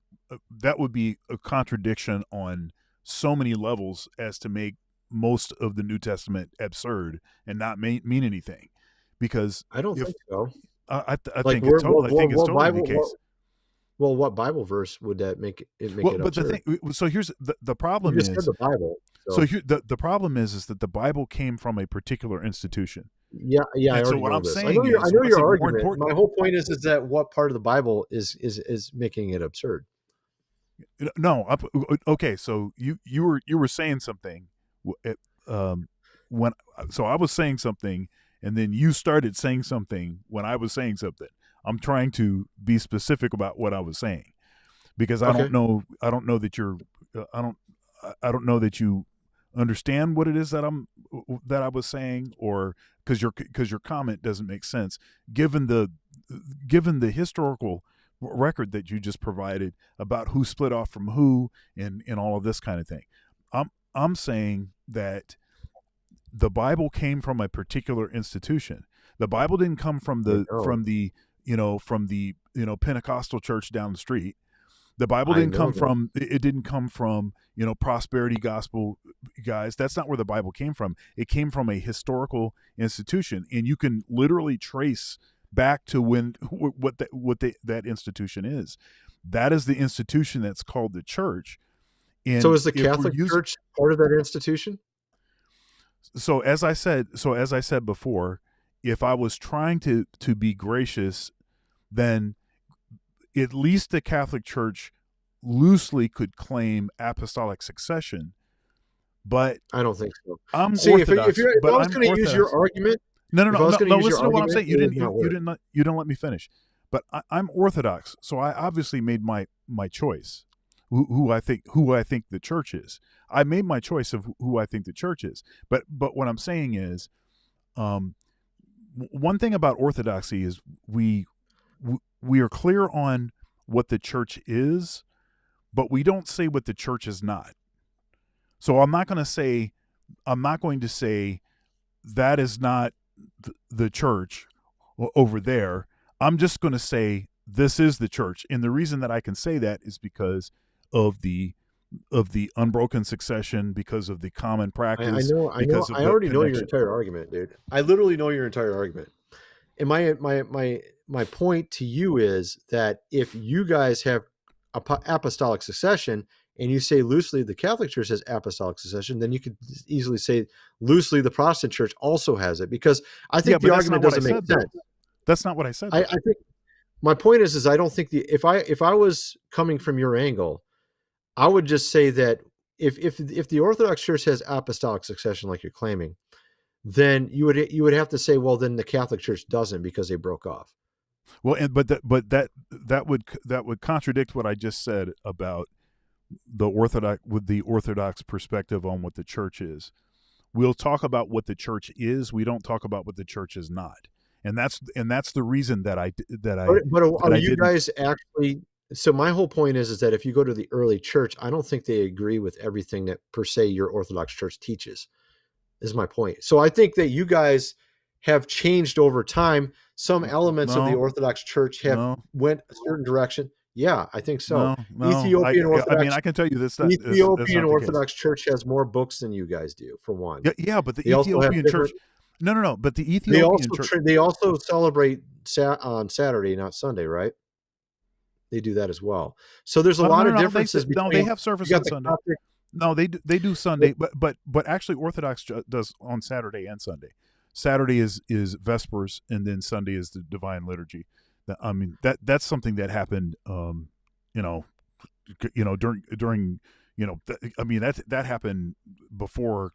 that would be a contradiction on so many levels as to make most of the New Testament absurd and not mean anything. Because I don't think so. I think it's totally the case. Well, what Bible verse would that make it absurd? But the thing, so here's the problem is the Bible. So here, the problem is that the Bible came from a particular institution. Yeah. And so what I'm saying, I know your argument. My whole point is that what part of the Bible is making it absurd? No, okay. So you were saying something, I was saying something, and then you started saying something when I was saying something. I'm trying to be specific about what I was saying, because I don't know that you're I don't know that you understand what it is that I was saying, or because your comment doesn't make sense given the historical record that you just provided about who split off from who and all of this kind of thing. I'm saying that the Bible came from a particular institution. The Bible didn't come from the Pentecostal church down the street. The Bible didn't come from, it didn't come from, prosperity gospel guys. That's not where the Bible came from. It came from a historical institution, and you can literally trace back to that institution is. That is the institution that's called the church. And so is the Catholic Church part of that institution? So as I said before, if I was trying to be gracious, then at least the Catholic Church loosely could claim apostolic succession, but I don't think so. I'm Orthodox. If I was going to use your argument, no. Listen to what I'm saying. You didn't let me finish. But I'm Orthodox, so I obviously made my choice. Who I think the church is. I made my choice of who I think the church is. But what I'm saying is, one thing about Orthodoxy is we are clear on what the church is, but we don't say what the church is not. So I'm not going to say that is not the church over there. I'm just going to say this is the church. And the reason that I can say that is because of the unbroken succession, because of the common practice. I already know your entire argument, dude. I literally know your entire argument. And my point to you is that if you guys have apostolic succession and you say loosely the Catholic Church has apostolic succession, then you could easily say loosely the Protestant Church also has it, because I think the argument doesn't make sense. That's not what I said. I think my point is I don't think if I was coming from your angle, I would just say that if the Orthodox Church has apostolic succession like you're claiming, then you would have to say, well, then the Catholic Church doesn't because they broke off. Well, that would contradict what I just said about the Orthodox perspective on what the church is. We'll talk about what the church is. We don't talk about what the church is not, and that's the reason that I. But are you guys actually? So my whole point is that if you go to the early church, I don't think they agree with everything that per se your Orthodox Church teaches. Is my point. So I think that you guys have changed over time. Some elements of the Orthodox Church have went a certain direction. Yeah, I think so. Ethiopian Orthodox. I mean, I can tell you this. Ethiopian Orthodox Church has more books than you guys do, for one. Yeah, but the Ethiopian Church. No. But the Ethiopian Church. They also celebrate on Saturday, not Sunday, right? They do that as well. So there's a lot of differences. They have service on Sunday. No, they do Sunday, but actually Orthodox does on Saturday and Sunday. Saturday is Vespers, and then Sunday is the Divine Liturgy. I mean that's something that happened, during that happened before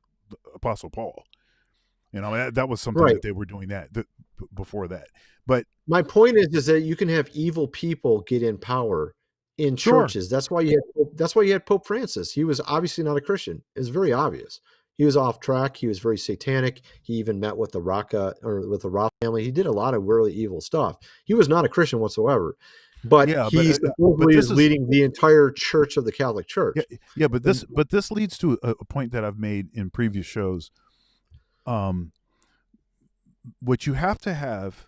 Apostle Paul. That was something that they were doing that before that. But my point is that you can have evil people get in power in churches. That's why you had Pope Francis. He was obviously not a Christian. It's very obvious. He was off track. He was very satanic. He even met with the Roth family. He did a lot of really evil stuff. He was not a Christian whatsoever. But he supposedly is leading the entire church of the Catholic Church. Yeah, but this leads to a point that I've made in previous shows. What you have to have,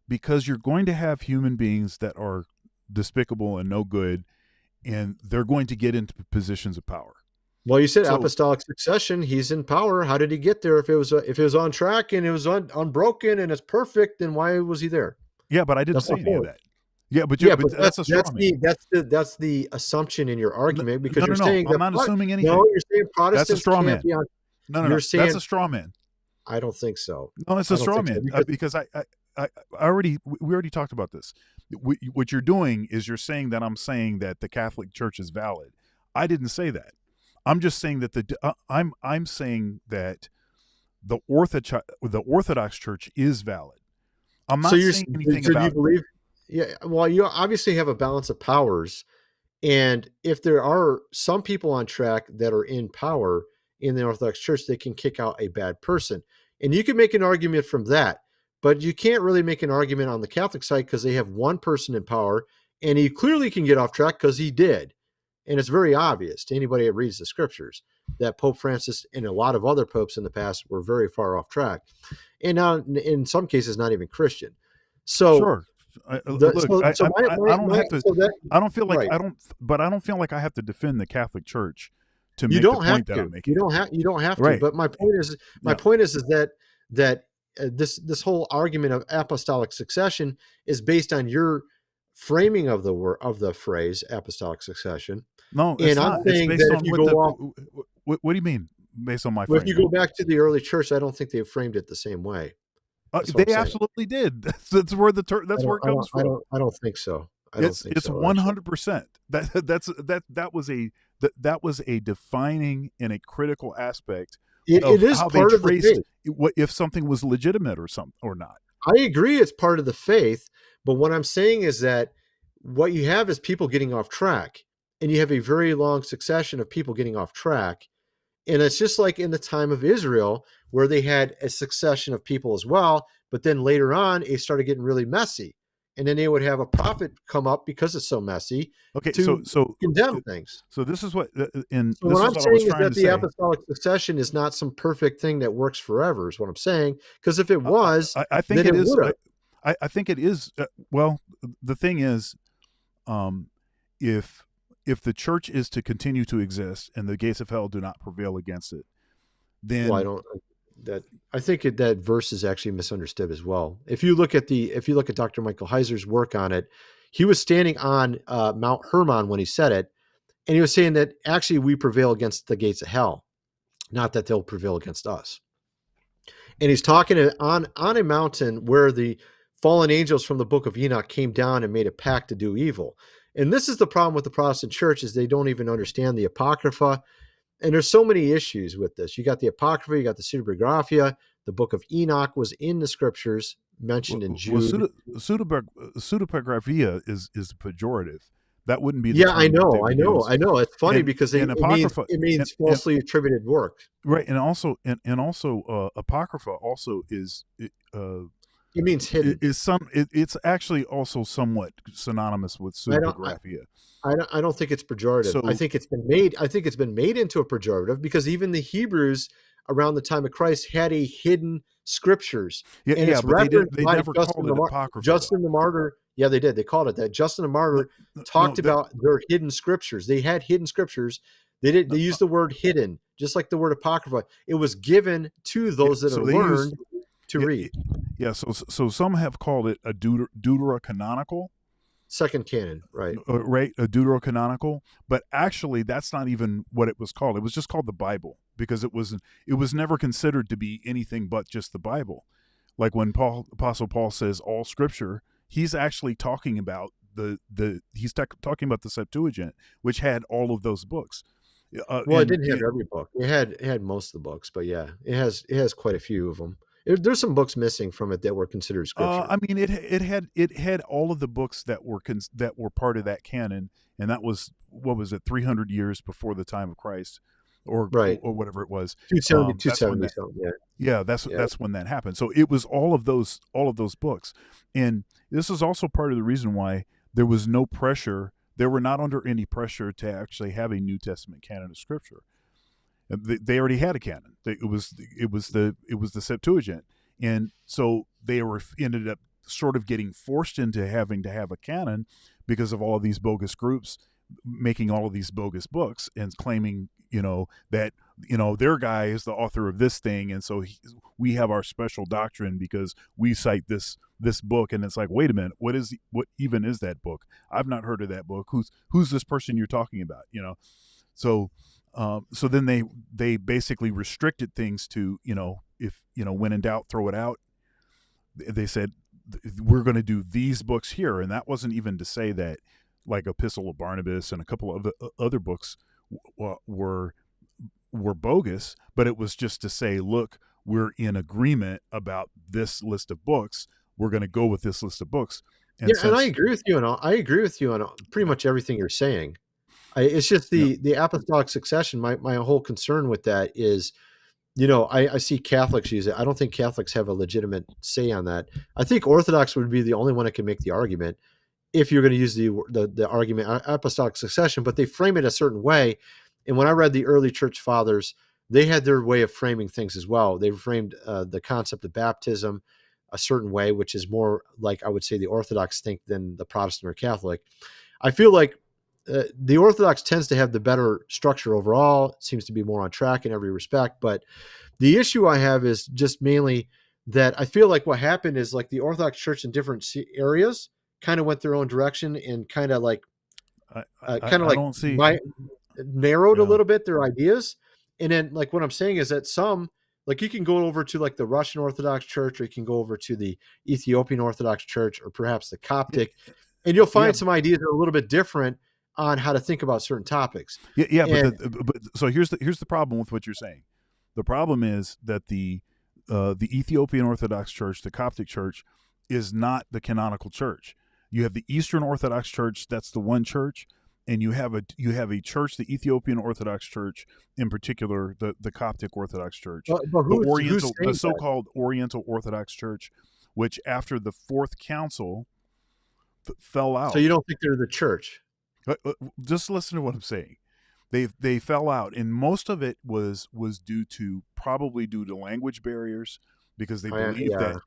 because you're going to have human beings that are despicable and no good, and they're going to get into positions of power. Well, you said apostolic succession. He's in power. How did he get there? If it was on track and it was unbroken and it's perfect, then why was he there? Yeah, but I didn't say any of that. Yeah, but that's a straw man. That's the assumption in your argument, because you're saying I'm not assuming anything. No, you're saying Protestants. That's a straw man. No. You're saying, that's a straw man. I don't think so. No, it's a straw man, because we already talked about this. What you're doing is you're saying that I'm saying that the Catholic Church is valid. I didn't say that. I'm just saying that I'm saying that the Orthodox Church is valid. I'm not saying anything about. You believe? Yeah. Well, you obviously have a balance of powers, and if there are some people on track that are in power in the Orthodox Church, they can kick out a bad person, and you can make an argument from that. But you can't really make an argument on the Catholic side because they have one person in power, and he clearly can get off track because he did. And it's very obvious to anybody that reads the scriptures that Pope Francis and a lot of other popes in the past were very far off track. And now, in some cases, not even Christian. So, Sure. I don't have to. I don't feel like right. But I don't feel like I have to defend the Catholic Church to You make don't the have point that to. I'm making. You don't have to. Right. But my point is, that this whole argument of apostolic succession is based on your framing of the phrase apostolic succession. No, it's and not. I'm saying It's based that on if you what go off, what do you mean based on my well, framing? if you go back to the early church, I don't think they framed it the same way. They absolutely did. That's where it comes from. I don't think so. It's 100%. That was a defining and a critical aspect of it is how part they of the traced faith. if something was legitimate or not. I agree it's part of the faith, but what I'm saying is that what you have is people getting off track, and you have a very long succession of people getting off track. And it's just like in the time of Israel, where they had a succession of people as well, but then later on, it started getting really messy. And then they would have a prophet come up because it's so messy to condemn things. So this is what what I'm saying is that the apostolic succession is not some perfect thing that works forever, is what I'm saying. Because if it was, I think then it is. would've. I think it is. Well, the thing is, if the church is to continue to exist and the gates of hell do not prevail against it, then I think that verse is actually misunderstood as well. If you look at Dr. Michael Heiser's work on it, he was standing on Mount Hermon when he said it, and he was saying that actually we prevail against the gates of hell, not that they'll prevail against us. And he's talking on a mountain where the fallen angels from the book of Enoch came down and made a pact to do evil. And this is the problem with the Protestant church, is they don't even understand the Apocrypha. And there's so many issues with this. You got the Apocrypha, you got the Pseudepigrapha. The book of Enoch was in the scriptures mentioned in Jude. Pseudepigraphia is pejorative. That wouldn't be the yeah, term I know. It's funny because it means falsely attributed work. Right, and also Apocrypha also is it means hidden. It's actually also somewhat synonymous with pseudepigraphia. I don't think it's pejorative. So, I think it's been made into a pejorative because even the Hebrews around the time of Christ had a hidden scriptures. Yeah, and it's but they never called it Apocrypha. Justin the Martyr, yeah, they did. They called it that. Justin the Martyr talked about their hidden scriptures. They had hidden scriptures. They used the word hidden, just like the word Apocrypha. It was given to those that are learned to read. Yeah, so some have called it a deuterocanonical. Second canon, right? Right, a deuterocanonical, but actually that's not even what it was called. It was just called the Bible because it was never considered to be anything but just the Bible. Like when Apostle Paul says all Scripture, he's actually talking about talking about the Septuagint, which had all of those books. Well, it didn't have every book. It had most of the books, but yeah, it has quite a few of them. There's some books missing from it that were considered scripture. I mean, it had all of the books that were part of that canon, and that was, what was it, 300 years before the time of Christ, or whatever it was. 270 something. Yeah. Yeah, that's when that happened. So it was all of those books, and this is also part of the reason why there was no pressure. They were not under any pressure to actually have a New Testament canon of Scripture. They already had a canon. It was the Septuagint, and so they ended up sort of getting forced into having to have a canon because of all of these bogus groups making all of these bogus books and claiming, that their guy is the author of this thing, and so we have our special doctrine because we cite this book. And it's like, wait a minute, what even is that book? I've not heard of that book. Who's this person you're talking about? So then they basically restricted things to, if, when in doubt, throw it out. They said, we're going to do these books here. And that wasn't even to say that, like Epistle of Barnabas and a couple of other books were bogus, but it was just to say, look, we're in agreement about this list of books. We're going to go with this list of books. And I agree with you on pretty much everything you're saying. It's just the apostolic succession. My whole concern with that is, I see Catholics use it. I don't think Catholics have a legitimate say on that. I think Orthodox would be the only one that can make the argument. if you're going to use the argument apostolic succession, but they frame it a certain way. And when I read the early church fathers, they had their way of framing things as well. They framed the concept of baptism a certain way, which is more like, I would say, the Orthodox think than the Protestant or Catholic. I feel like the Orthodox tends to have the better structure overall. It seems to be more on track in every respect. But the issue I have is just mainly that I feel like what happened is like the Orthodox Church in different areas kind of went their own direction and kind of like narrowed a little bit their ideas. And then like what I'm saying is that some, like you can go over to like the Russian Orthodox Church, or you can go over to the Ethiopian Orthodox Church, or perhaps the Coptic, and you'll find some ideas that are a little bit different on how to think about certain topics. But so here's the problem with what you're saying. The problem is that the Ethiopian Orthodox Church, the Coptic Church, is not the canonical church. You have the Eastern Orthodox Church, that's the one church, and you have a church, the Ethiopian Orthodox Church, in particular, the Coptic Orthodox Church, the so-called Oriental Orthodox Church, which after the Fourth Council fell out. So you don't think they're the church? Just listen to what I'm saying. They fell out, and most of it was probably due to language barriers, because they believed that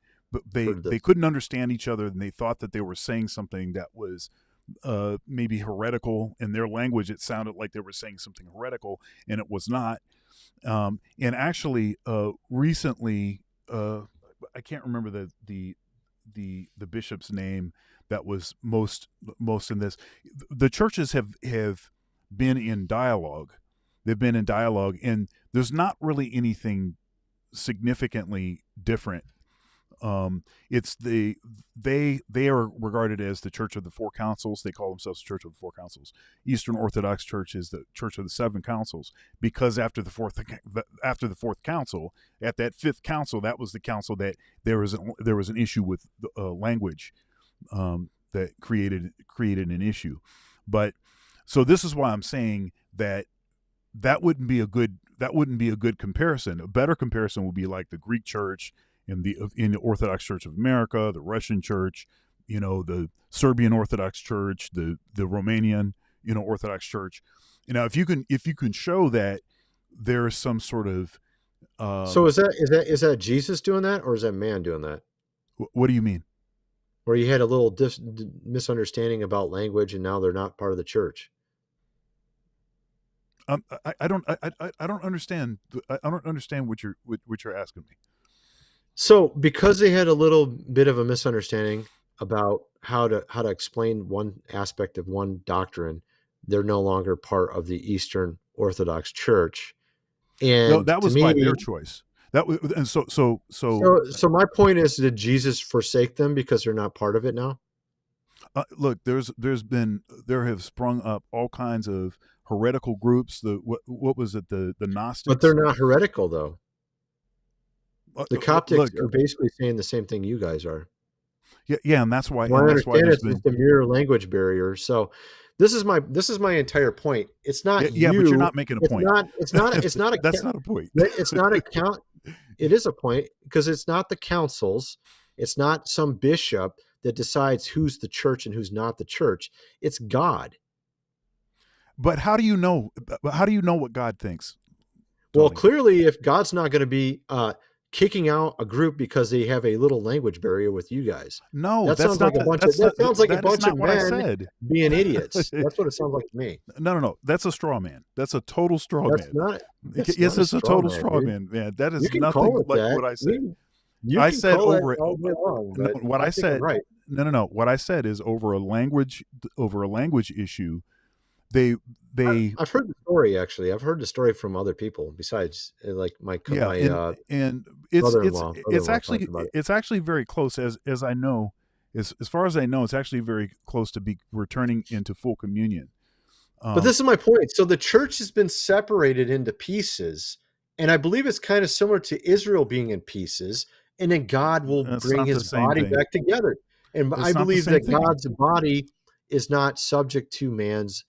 they couldn't understand each other, and they thought that they were saying something that was maybe heretical in their language. It sounded like they were saying something heretical, and it was not. And actually, recently, I can't remember the bishop's name that was most in this. The churches have been in dialogue. They've been in dialogue, and there's not really anything significantly different. It's they are regarded as the Church of the Four Councils. They call themselves the Church of the Four Councils. Eastern Orthodox Church is the Church of the Seven Councils, because after the fourth council, at that fifth council, that was the council that there was an issue with language that created an issue. But so this is why I'm saying that wouldn't be a good comparison. A better comparison would be like the Greek Church in the Orthodox Church of America, the Russian Church, the Serbian Orthodox Church, the Romanian, Orthodox Church. If you can show that there is some sort of so is that Jesus doing that, or is that man doing that? What do you mean? Where you had a little misunderstanding about language, and now they're not part of the church. I don't understand. I don't understand what you're asking me. So because they had a little bit of a misunderstanding about how to explain one aspect of one doctrine, they're no longer part of the Eastern Orthodox Church. And no, that was by their choice. That was, and so my point is, did Jesus forsake them because they're not part of it now? Look, there have sprung up all kinds of heretical groups. What was it? The Gnostics. But they're not heretical, though. The Coptics are basically saying the same thing you guys are. Yeah, and that's why. Well, I understand it's the mere language barrier. So this is my entire point. It's not yeah, but you're not making a point. It's not a. That's not a point. It's not a count. It is a point, because it's not the councils. It's not some bishop that decides who's the church and who's not the church. It's God. But how do you know? How do you know what God thinks? Well, clearly, if God's not going to be kicking out a group because they have a little language barrier with you guys, no, that sounds like a bunch of men being idiots. That's what it sounds like to me. No. That's a straw man. That's a total straw man. Yes, it's a total straw man. Man, that is nothing like what I said. I said over it. What I said. Right. No. What I said is over a language issue. I've heard the story, actually. I've heard the story from other people besides like my and it's actually very close as I know, as far as I know, it's actually very close to be returning into full communion. But this is my point. So the church has been separated into pieces, and I believe it's kind of similar to Israel being in pieces, and then God will bring his body back together. And I believe that God's body is not subject to man's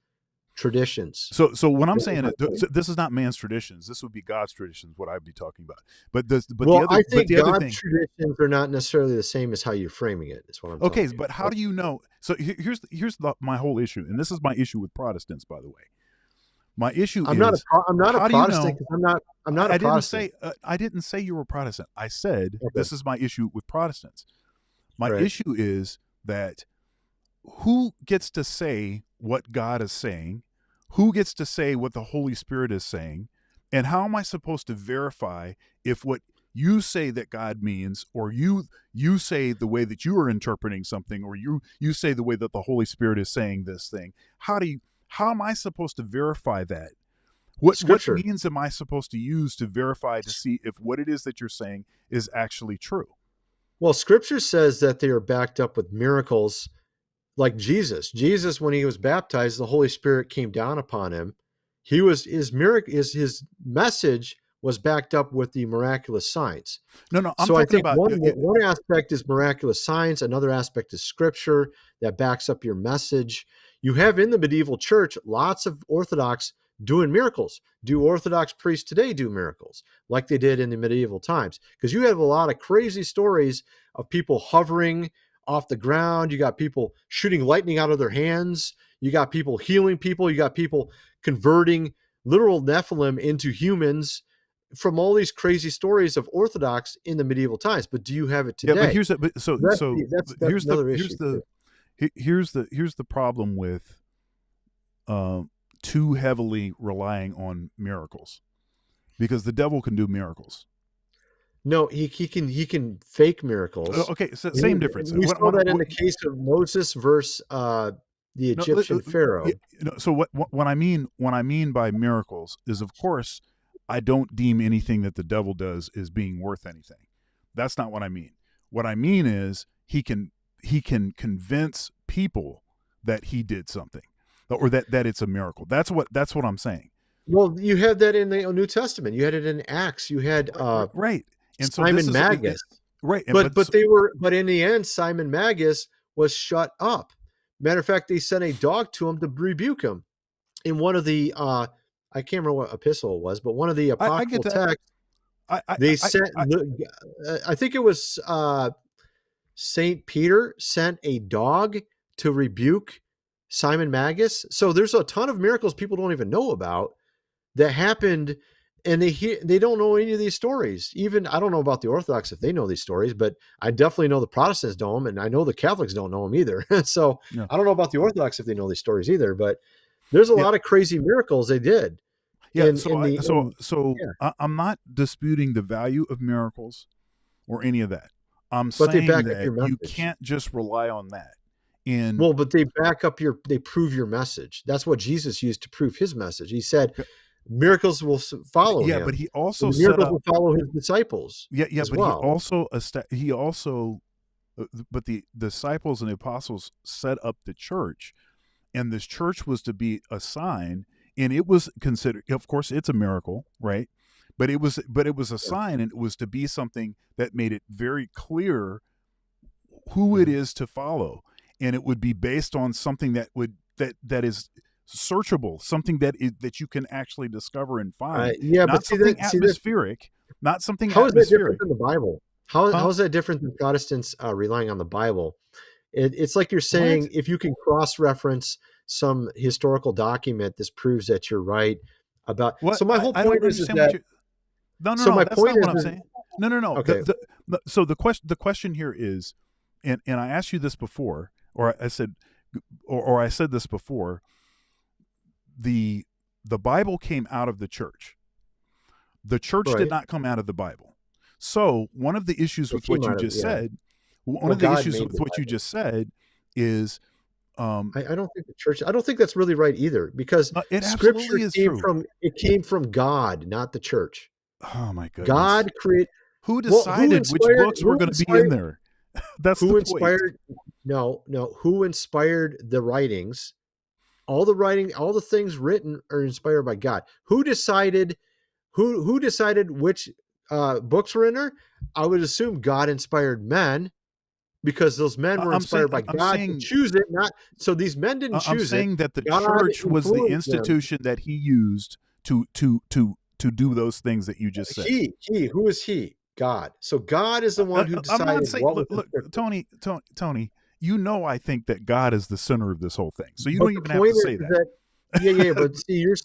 traditions. So what I'm saying is, this is not man's traditions. This would be God's traditions. What I'd be talking about. But I think the other God's thing. traditions are not necessarily the same as how you're framing it. Is what I'm Okay, telling you. but how do you know? So here's my whole issue, and this is my issue with Protestants, by the way. My issue I'm not a how do you Protestant know? because I'm not a Protestant. I didn't say you were a Protestant. I said Okay. this is my issue with Protestants. My Right. issue is that who gets to say what God is saying? Who gets to say what the Holy Spirit is saying? And how am I supposed to verify if what you say that God means, or you say the way that you are interpreting something, or you say the way that the Holy Spirit is saying this thing? How am I supposed to verify that? What means am I supposed to use to verify to see if what it is that you're saying is actually true? Well, Scripture says that they are backed up with miracles, like Jesus. Jesus, when he was baptized, the Holy Spirit came down upon him. His message was backed up with the miraculous signs. No, I'm so I talking think about one aspect is miraculous signs, another aspect is Scripture that backs up your message. You have in the medieval church lots of Orthodox doing miracles. Do Orthodox priests today do miracles like they did in the medieval times? Because you have a lot of crazy stories of people hovering off the ground. You got people shooting lightning out of their hands. You got people healing people. You got people converting literal Nephilim into humans from all these crazy stories of Orthodox in the medieval times. But do you have it today? Yeah, but here's the problem with too heavily relying on miracles, because the devil can do miracles. No, he can fake miracles. Okay, so same difference. We saw that in the case of Moses versus the Egyptian Pharaoh. So what I mean by miracles is, of course, I don't deem anything that the devil does as being worth anything. That's not what I mean. What I mean is he can convince people that he did something, or that it's a miracle. That's what I'm saying. Well, you had that in the New Testament. You had it in Acts. You had right. And so Simon Magus. Right. But in the end, Simon Magus was shut up. Matter of fact, they sent a dog to him to rebuke him. In one of the I can't remember what epistle it was, but one of the apocryphal texts, I think it was Saint Peter sent a dog to rebuke Simon Magus. So there's a ton of miracles people don't even know about that happened, and they don't know any of these stories. Even I don't know about the Orthodox if they know these stories, but I definitely know the Protestants don't, and I know the Catholics don't know them either. So yeah. I don't know about the Orthodox if they know these stories either, but there's a lot of crazy miracles they did. Yeah. I'm not disputing the value of miracles or any of that. I'm saying that you can't just rely on that. But they they prove your message. That's what Jesus used to prove his message. He said, miracles will follow him. Yeah, but he also miracles will follow his disciples. Yeah, but he also but the disciples and the apostles set up the church, and this church was to be a sign, and it was considered, of course, it's a miracle, right? But it was a sign, and it was to be something that made it very clear who it is to follow, and it would be based on something that is searchable, something that you can actually discover and find. Not something atmospheric. Not something atmospheric. How is that different than the Bible? How is that different than Protestants relying on the Bible? It's like you're saying, if you can cross-reference some historical document, this proves that you're right about. So my whole point is that. No, that's not what I'm saying. No. Okay. So the question here is, and I asked you this before, or I said this before. The Bible came out of the church. The church did not come out of the Bible. So one of the issues with what you just said, is I don't think the church. I don't think that's really right either, because it Scripture is true. came from God, not the church. Oh my goodness! God created. Who decided which books were going to be in there? That's who the inspired. Point. No. Who inspired the writings? All the things written are inspired by God. Who decided? Who decided which books were in there? I would assume God inspired men. because those men were inspired by God to choose it. Not so these men didn't choose it. I'm saying that the God church was the influenced them. institution that he used to do those things that you just said. Who is he? God. So God is the one who decided I'm not saying, what look, was Tony, you know I think that God is the center of this whole thing. So you But don't the even have point to say is that. yeah, but see, you're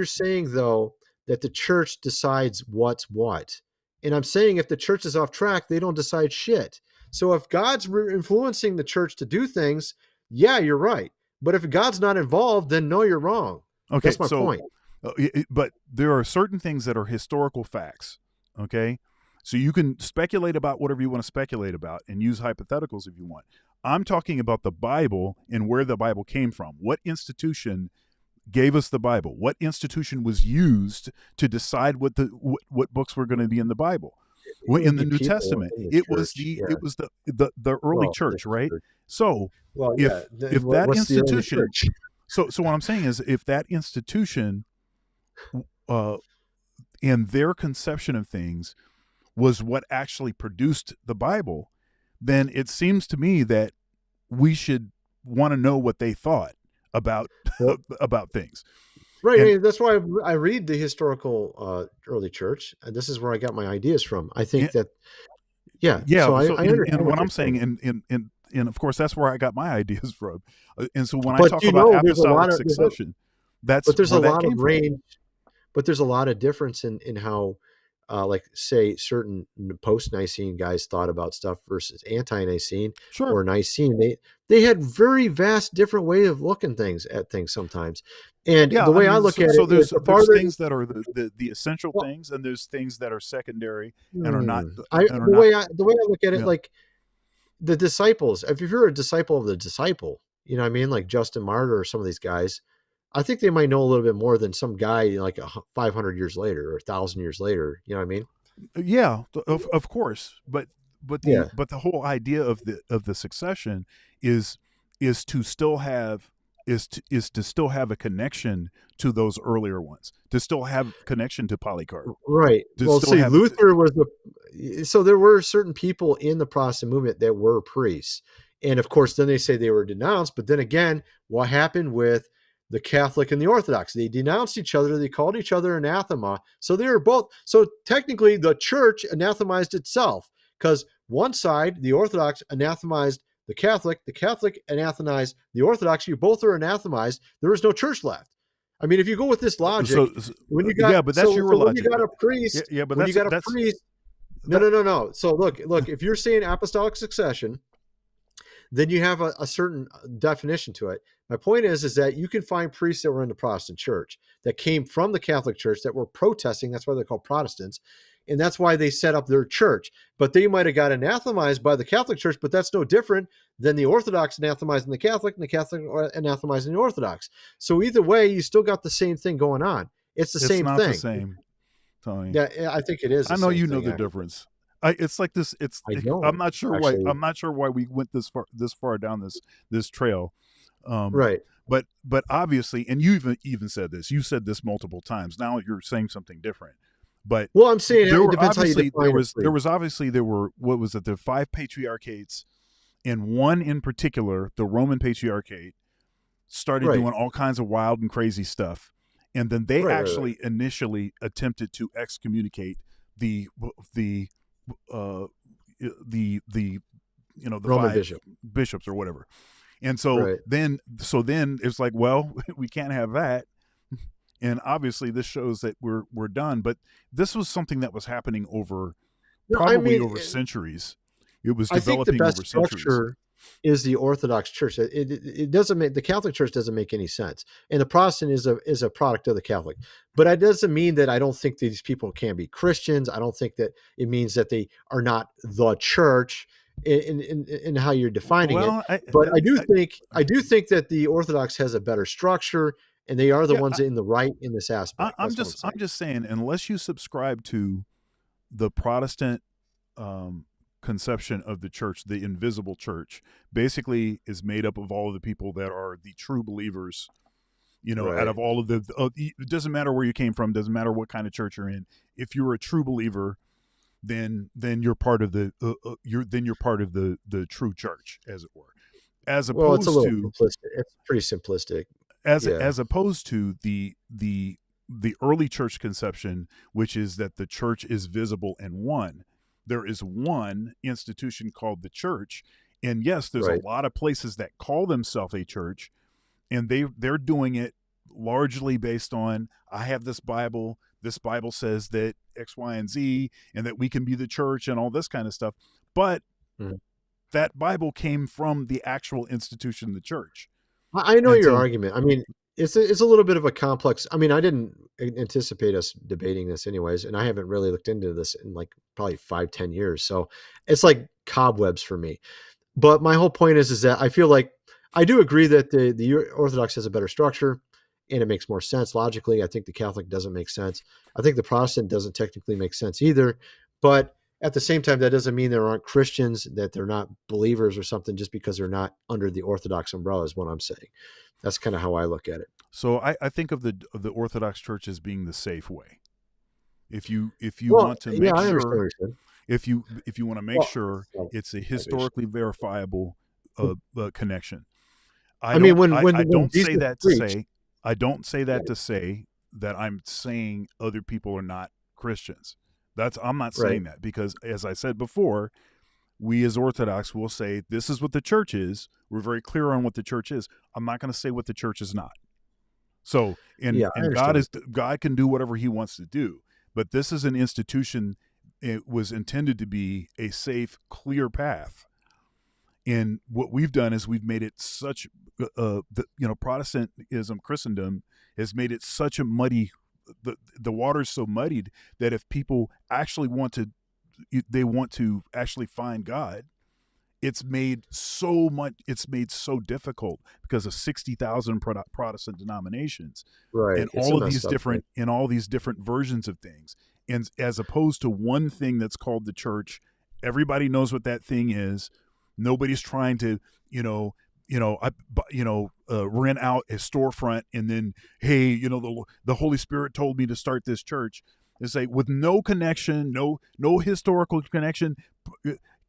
saying though that the church decides what's what. And I'm saying if the church is off track, they don't decide shit. So if God's influencing the church to do things, yeah, you're right. But if God's not involved, then no, you're wrong. Okay, That's my point. But there are certain things that are historical facts. Okay, so you can speculate about whatever you want to speculate about and use hypotheticals if you want. I'm talking about the Bible and where the Bible came from. What institution gave us the Bible? What institution was used to decide what books were going to be in the Bible? Well, in the New Testament, it was the early church, right? So if that institution, so what I'm saying is, if that institution, and their conception of things was what actually produced the Bible, then it seems to me that we should want to know what they thought about about things. Right. And, that's why I read the historical early church, and this is where I got my ideas from. I think that, yeah. So I understand and what I'm saying, and of course, that's where I got my ideas from. And so when I talk about apostolic succession, that's but there's where a that lot came of from. range. But there's a lot of difference in how, like, say, certain post-Nicene guys thought about stuff versus anti-Nicene or Nicene. They had very vast different way of looking at things sometimes. And the way I look at it, there's is things that are the essential things, and there's things that are secondary and are not. The way I look at it, like the disciples. If you're a disciple of the disciple, you know what I mean, like Justin Martyr or some of these guys, I think they might know a little bit more than some guy like 500 years later or 1,000 years later. You know what I mean? Yeah, of course. But the whole idea of the succession is to still have a connection to those earlier ones, to still have connection to Polycarp. Right. Well, see, Luther was so there were certain people in the Protestant movement that were priests. And of course, then they say they were denounced. But then again, what happened with the Catholic and the Orthodox? They denounced each other. They called each other anathema. So they were both. So technically, the church anathemized itself, because one side, the Orthodox, anathemized the Catholic anathemized the Orthodox. You both are anathemized. There is no church left. I mean, if you go with this logic, when you got but that's your logic. When you got a priest, but you got a priest. No. So look, if you're saying apostolic succession, then you have a certain definition to it. My point is that you can find priests that were in the Protestant church that came from the Catholic church that were protesting. That's why they're called Protestants. And that's why they set up their church. But they might have got anathemized by the Catholic church, but that's no different than the Orthodox anathemizing the Catholic and the Catholic anathemizing the Orthodox. So either way, you still got the same thing going on. It's the same thing. It's not the same, Tony. Yeah, I think it is. I know you know the difference. It's like this. I'm not sure why. I'm not sure why we went this far down this trail. Right. But obviously, and you even said this. You said this multiple times. Now you're saying something different. But well, I'm saying it depends how you define there were what was it? The 5 patriarchates, and one in particular, the Roman Patriarchate, started doing all kinds of wild and crazy stuff, and then they initially attempted to excommunicate the Roman 5 bishops or whatever. And so then it's like, well, we can't have that. And obviously this shows that we're done. But this was something that was happening over centuries. It was developing over centuries. I think the best structure is the Orthodox Church. It doesn't make the Catholic Church doesn't make any sense. And the Protestant is a product of the Catholic. But it doesn't mean that I don't think these people can be Christians. I don't think that it means that they are not the church in how you're defining it. I do think that the Orthodox has a better structure, and they are the ones in the right in this aspect. I'm just saying, unless you subscribe to the Protestant conception of the church, the invisible church basically is made up of all of the people that are the true believers. Out of all of it doesn't matter where you came from, doesn't matter what kind of church you're in. If you're a true believer, then you're part of the you're part of the true church, as it were. As Well, it's a opposed little to simplistic. It's pretty simplistic. Yeah. as opposed to the early church conception, which is that the church is visible and one. There is one institution called the church, and yes, there's Right. a lot of places that call themselves a church, and they're doing it largely based on, I have this Bible. This Bible says that X, Y, and Z, and that we can be the church and all this kind of stuff. But Mhm. that Bible came from the actual institution, the church. I know And your so, argument. I mean, it's a little bit of a complex. I mean, I didn't anticipate us debating this anyways, and I haven't really looked into this in like probably 5-10 years. So it's like cobwebs for me. But my whole point is that I feel like I do agree that the Orthodox has a better structure and it makes more sense logically. I think the Catholic doesn't make sense. I think the Protestant doesn't technically make sense either. But at the same time, that doesn't mean there aren't Christians, that they're not believers or something just because they're not under the Orthodox umbrella is what I'm saying. That's kind of how I look at it. so I think of the Orthodox Church as being the safe way. If you Well, want to yeah, make I understand what sure, you're saying. if you want to make Well, sure so, it's a obviously. historically verifiable connection. I mean, when I don't say Jesus that to preached, say I don't say that right, to say that I'm saying other people are not Christians. I'm not right, saying that, because as I said before, we as Orthodox will say this is what the church is. We're very clear on what the church is. I'm not going to say what the church is not. So, yeah, I and understand. God can do whatever he wants to do, but this is an institution. It was intended to be a safe, clear path. And what we've done is we've made it such, Protestantism, Christendom has made it such a muddy, the water's so muddied that if people actually they want to actually find God, it's made so difficult because of 60,000 Protestant denominations Right, and it's a messed up thing. all these different versions of things. And as opposed to one thing that's called the church, everybody knows what that thing is. Nobody's trying to, rent out a storefront and then, hey, the Holy Spirit told me to start this church. They say with no connection, no historical connection,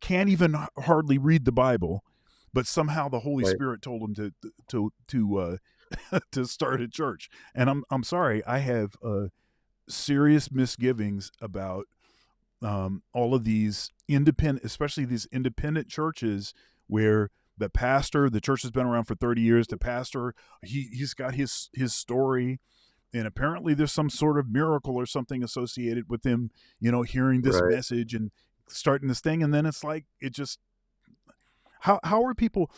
can't even hardly read the Bible, but somehow the Holy Right. Spirit told him to to start a church. And I'm sorry, I have serious misgivings about all of these independent, especially these independent churches where the church has been around for 30 years. The pastor, he's got his story, and apparently there's some sort of miracle or something associated with him, hearing this Right. message and starting this thing. And then it's like, it just, how are people,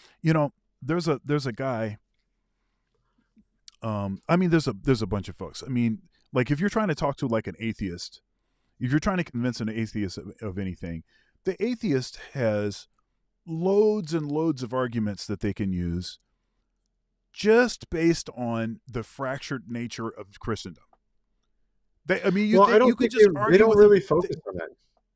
there's a guy, there's a bunch of folks. I mean, like if you're trying to talk to like an atheist, if you're trying to convince an atheist of anything, the atheist has loads and loads of arguments that they can use just based on the fractured nature of Christendom. Well, I don't you could think just they argue don't with really them. focus on that.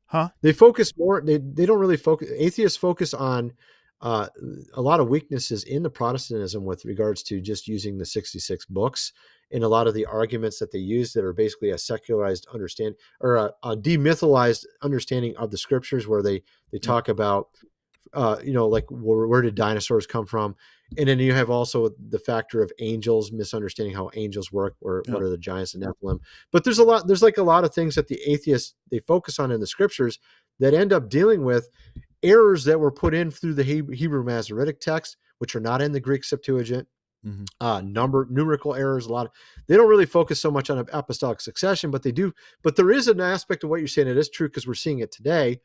Huh? They focus more. They don't really focus. Atheists focus on a lot of weaknesses in the Protestantism with regards to just using the 66 books and a lot of the arguments that they use that are basically a secularized understand or a demytholized understanding of the scriptures, where they talk about like where did dinosaurs come from, and then you have also the factor of angels, misunderstanding how angels work, or what Yeah. are the giants and Nephilim. But there's a lot of things that the atheists they focus on in the scriptures that end up dealing with errors that were put in through the Hebrew Masoretic text, which are not in the Greek Septuagint. Numerical errors. They don't really focus so much on apostolic succession, but they do. But there is an aspect of what you're saying that is true, because we're seeing it today.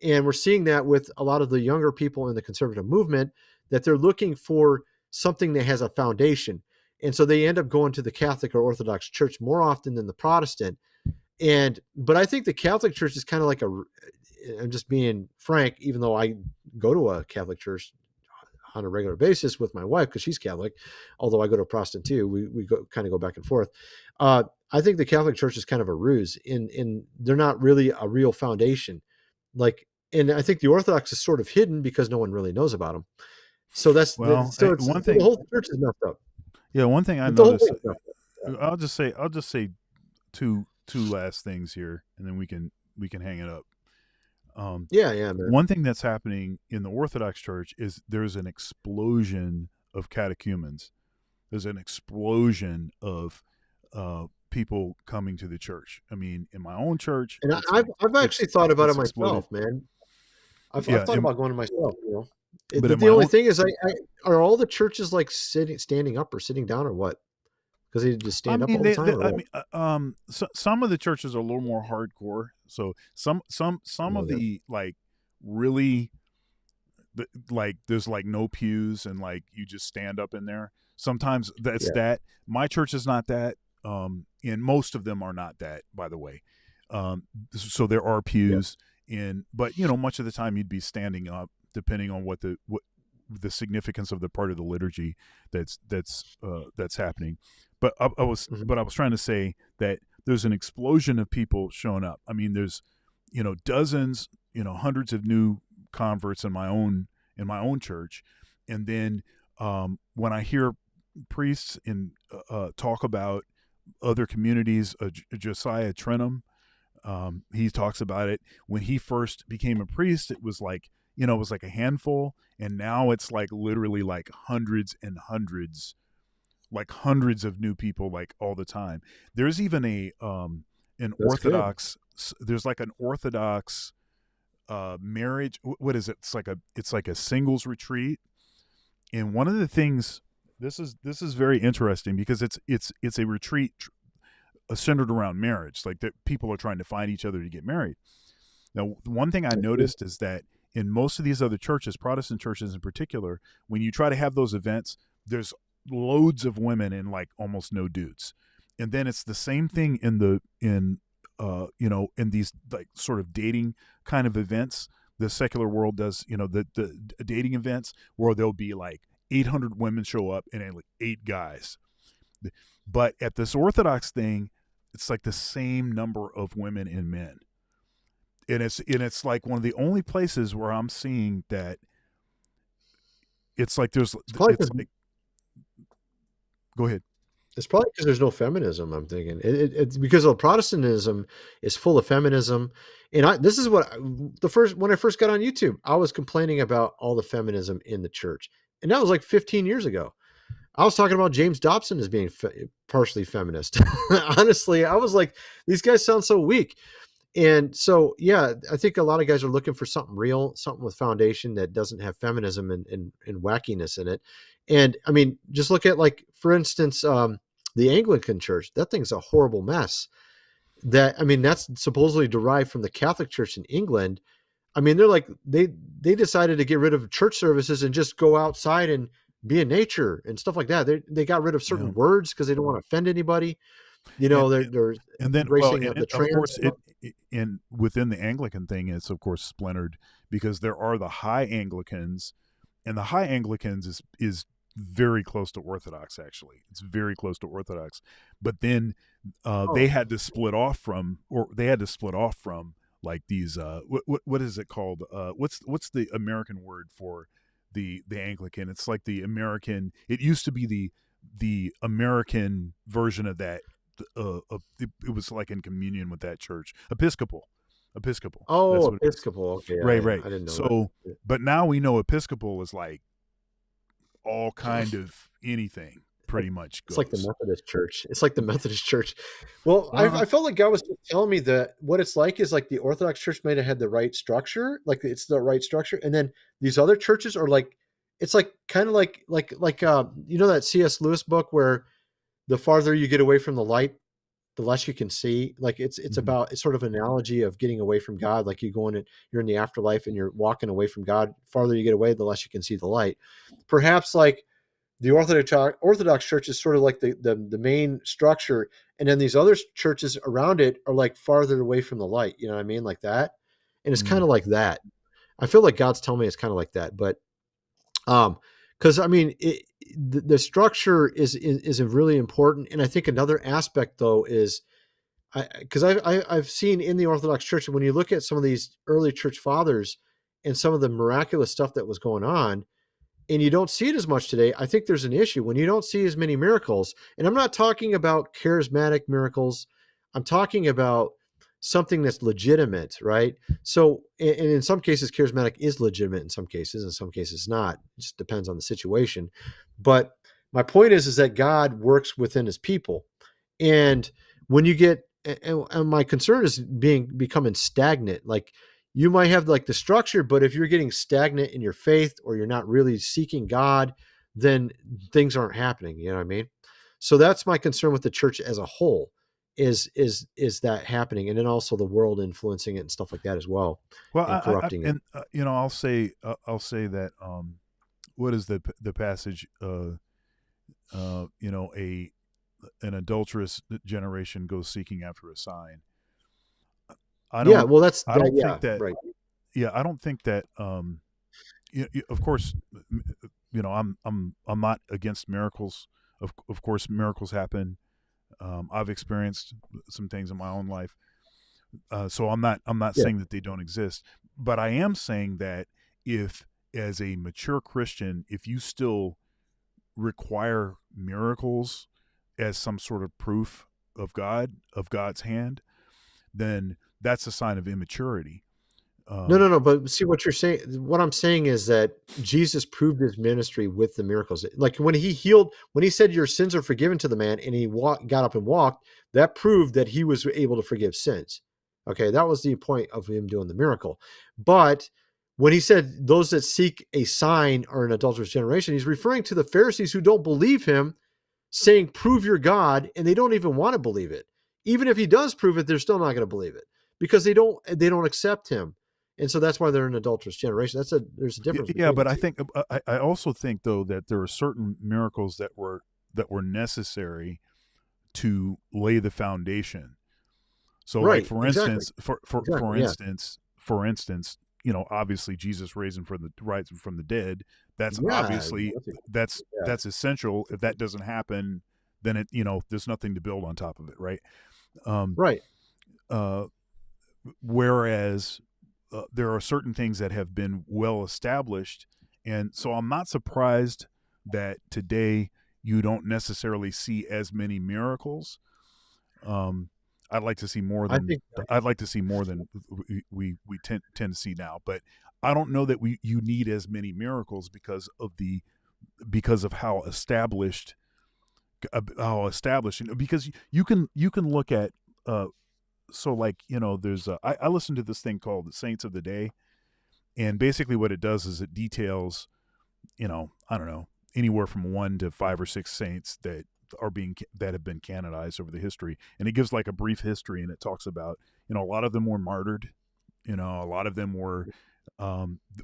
And we're seeing that with a lot of the younger people in the conservative movement, that they're looking for something that has a foundation. And so they end up going to the Catholic or Orthodox Church more often than the Protestant. But I think the Catholic Church is kind of like I'm just being frank, even though I go to a Catholic church on a regular basis with my wife because she's Catholic, although I go to a Protestant too. We go back and forth. I think the Catholic Church is kind of a ruse, in they're not really a real foundation. And I think the Orthodox is sort of hidden because no one really knows about them. So the whole church is messed up. Yeah, one thing I The whole noticed. thing's messed up. I'll just say two last things here, and then we can hang it up. Yeah, man. One thing that's happening in the Orthodox Church is there's an explosion of catechumens. There's an explosion of people coming to the church. I mean, in my own church, And I've actually thought about it myself, man. I've thought about going to myself. But in The my only own, thing is, are all the churches like standing up or sitting down or what? Because they just stand up all the time. I mean, some of the churches are a little more hardcore. So some of the like really like there's like no pews and like you just stand up in there. Sometimes that's that. My church is not that. And most of them are not that, by the way. So there are pews but much of the time you'd be standing up, depending on what the significance of the part of the liturgy that's happening. But I was trying to say that there's an explosion of people showing up. I mean, there's dozens, hundreds of new converts in my own church, and then when I hear priests talk about other communities, Josiah Trenum, he talks about it. When he first became a priest, it was like a handful, and now it's like literally like hundreds and hundreds, like hundreds of new people like all the time. There's even an Orthodox. There's like an Orthodox marriage. What is it? It's like a singles retreat. And one of the things, this is very interesting because it's a retreat centered around marriage, like that people are trying to find each other to get married. Now, one thing I noticed is that in most of these other churches, Protestant churches in particular, when you try to have those events, there's loads of women and like almost no dudes. And then it's the same thing in these like sort of dating kind of events. The secular world does, the dating events where there'll be like 800 women show up and like 8 guys. But at this Orthodox thing, it's like the same number of women and men. And it's like one of the only places where I'm seeing that it's like there's go ahead. It's probably because there's no feminism. I'm thinking it's because Protestantism is full of feminism, and this is what when I first got on YouTube, I was complaining about all the feminism in the church, and that was like 15 years ago. I was talking about James Dobson as being partially feminist. Honestly, I was like, these guys sound so weak. And so, yeah, I think a lot of guys are looking for something real, something with foundation that doesn't have feminism and wackiness in it. And I mean, just look at, like, for instance, the Anglican Church. That thing's a horrible mess. That's supposedly derived from the Catholic Church in England. I mean, they're like, they decided to get rid of church services and just go outside and be in nature and stuff like that. They got rid of certain words because they don't want to offend anybody. They're embracing the trans. Of course, in within the Anglican thing, it's of course splintered because there are the High Anglicans, and the High Anglicans is very close to Orthodox. Actually, it's very close to Orthodox. But then they had to split off from, like these. What is it called? What's the American word for the Anglican? It's like the American. It used to be the American version of that. It was like in communion with that church. Episcopal. Oh, Episcopal. Okay, right. I didn't know. So, that. But now we know Episcopal is like all kind of anything. Pretty much goes. It's like the Methodist Church. Well, I felt like God was telling me that what it's like is like the Orthodox Church might have had the right structure, like it's the right structure, and then these other churches are like, it's like kind of like that C.S. Lewis book where the farther you get away from the light, the less you can see. Like it's about, it's sort of an analogy of getting away from God. Like you're in the afterlife and you're walking away from God. The farther you get away, the less you can see the light. Perhaps like the Orthodox Church is sort of like the main structure, and then these other churches around it are like farther away from the light. You know what I mean? Like that. And it's kind of like that. I feel like God's telling me it's kind of like that, but because I mean, the structure is really important, and I think another aspect though is, because I've seen in the Orthodox Church, when you look at some of these early church fathers and some of the miraculous stuff that was going on, and you don't see it as much today. I think there's an issue when you don't see as many miracles, and I'm not talking about charismatic miracles. I'm talking about something that's legitimate, right? So, and in some cases, charismatic is legitimate. In some cases not. It just depends on the situation. But my point is that God works within His people, and when you get, and my concern is becoming stagnant. Like you might have like the structure, but if you're getting stagnant in your faith or you're not really seeking God, then things aren't happening. You know what I mean? So that's my concern with the church as a whole is that happening, and then also the world influencing it and stuff like that as well, Well, and corrupting it. and I'll say that what is the passage? An adulterous generation goes seeking after a sign. I don't. Well, that's I don't yeah, think that. right. Yeah, I don't think that. Of course, I'm not against miracles. Of course, miracles happen. I've experienced some things in my own life, so I'm not saying that they don't exist. But I am saying that if, as a mature Christian, if you still require miracles as some sort of proof of God's hand, then that's a sign of immaturity. No. But see what you're saying. What I'm saying is that Jesus proved His ministry with the miracles. Like when He healed, when He said, "Your sins are forgiven" to the man, and he got up and walked, that proved that He was able to forgive sins. Okay, that was the point of Him doing the miracle. But when He said, "Those that seek a sign are an adulterous generation," He's referring to the Pharisees who don't believe Him, saying, "Prove your God," and they don't even want to believe it. Even if He does prove it, they're still not going to believe it because they don't accept Him. And so that's why they're an adulterous generation. There's a difference. Yeah, but I think I also think though that there are certain miracles that were necessary to lay the foundation. So, right, like for exactly. instance, for instance, obviously Jesus rising from the dead. That's obviously that's essential. If that doesn't happen, then it there's nothing to build on top of it, right? Right. Whereas there are certain things that have been well established, and so I'm not surprised that today you don't necessarily see as many miracles. I'd like to see more than we tend to see now, but I don't know that you need as many miracles because of how established because you can look at so like there's I listen to this thing called the Saints of the Day, and basically what it does is it details I don't know, anywhere from 1 to 5 or 6 saints that have been canonized over the history, and it gives like a brief history, and it talks about a lot of them were martyred, a lot of them were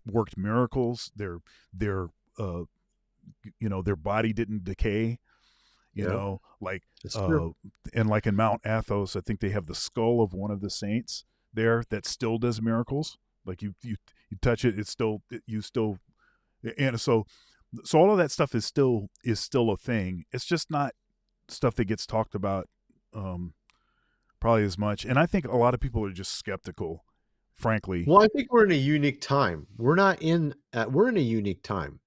worked miracles, their their body didn't decay, like and like in Mount Athos, I think they have the skull of one of the saints there that still does miracles. Like you touch it, and so all of that stuff is still a thing. It's just not stuff that gets talked about probably as much. And I think a lot of people are just skeptical, frankly. Well, I think we're in a unique time. We're in a unique time.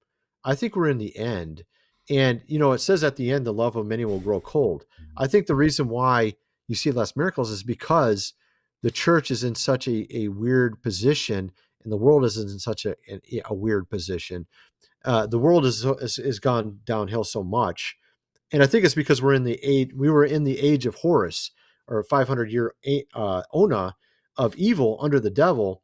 I think we're in the end. And, it says at the end, the love of many will grow cold. I think the reason why you see less miracles is because the church is in such a weird position, and the world is in such a weird position. The world is gone downhill so much. And I think it's because we were in the age of Horus, or 500-year Ona of evil under the devil.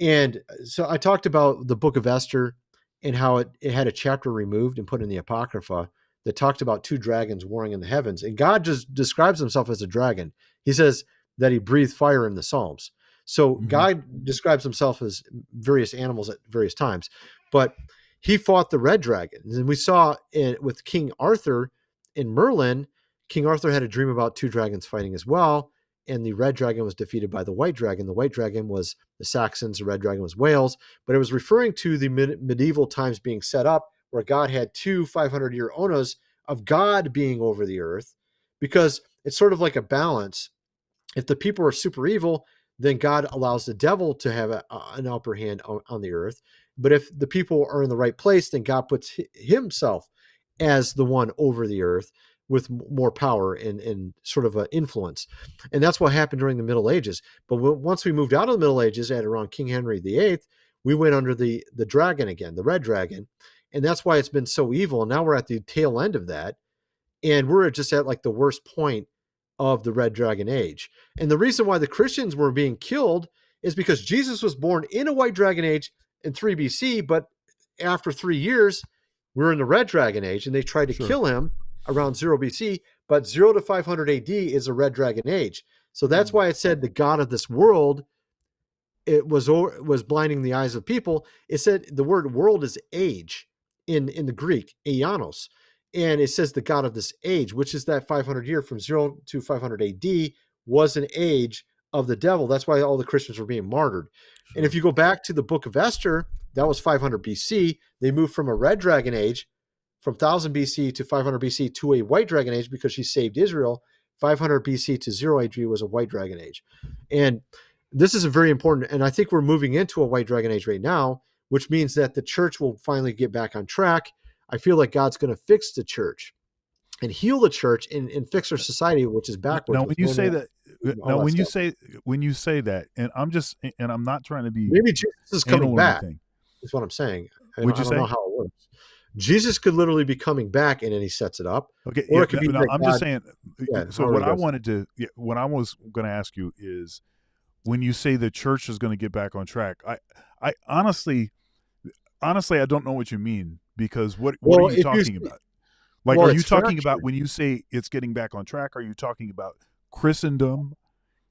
And so I talked about the book of Esther and how it had a chapter removed and put in the Apocrypha that talked about 2 dragons warring in the heavens. And God just describes Himself as a dragon. He says that He breathed fire in the Psalms. So God describes Himself as various animals at various times. But He fought the red dragon. And we saw with King Arthur in Merlin, King Arthur had a dream about 2 dragons fighting as well. And the red dragon was defeated by the white dragon. The white dragon was the Saxons, the red dragon was Wales. But it was referring to the medieval times being set up where God had 2 500-year Onas of God being over the earth, because it's sort of like a balance. If the people are super evil, then God allows the devil to have an upper hand on the earth. But if the people are in the right place, then God puts Himself as the one over the earth. with more power and sort of an influence. And that's what happened during the Middle Ages. But once we moved out of the Middle Ages at around King Henry VIII, we went under the dragon again, the red dragon. And that's why it's been so evil. And now we're at the tail end of that. And we're just at like the worst point of the red dragon age. And the reason why the Christians were being killed is because Jesus was born in a white dragon age in 3 BC, but after 3 years, we're in the red dragon age, and they tried to kill him around 0 BC, but 0 to 500 AD is a red dragon age. So that's why it said the God of this world, it was blinding the eyes of people. It said the word world is age in the Greek, aeonos. And it says the God of this age, which is that 500 year from 0 to 500 AD was an age of the devil. That's why all the Christians were being martyred. Sure. And if you go back to the book of Esther, that was 500 BC. They moved from a red dragon age from 1000 BC to 500 BC to a white dragon age because she saved Israel. 500 BC to 0 AD was a white dragon age. And this is a very important, and I think we're moving into a white dragon age right now, which means that the church will finally get back on track. I feel like God's going to fix the church and heal the church and fix our society, which is backwards. Now, when you say that, when you say that, and I'm not trying to be maybe Jesus is coming back. Is what I'm saying. I don't know how it works. Jesus could literally be coming back, and then he sets it up. Okay, or it could be. No, I'm just saying. Yeah, so what I wanted to, what I was going to ask you is, when you say the church is going to get back on track, I honestly, I don't know what you mean, because what are you talking about? Like, are you talking about when you say it's getting back on track? Are you talking about Christendom,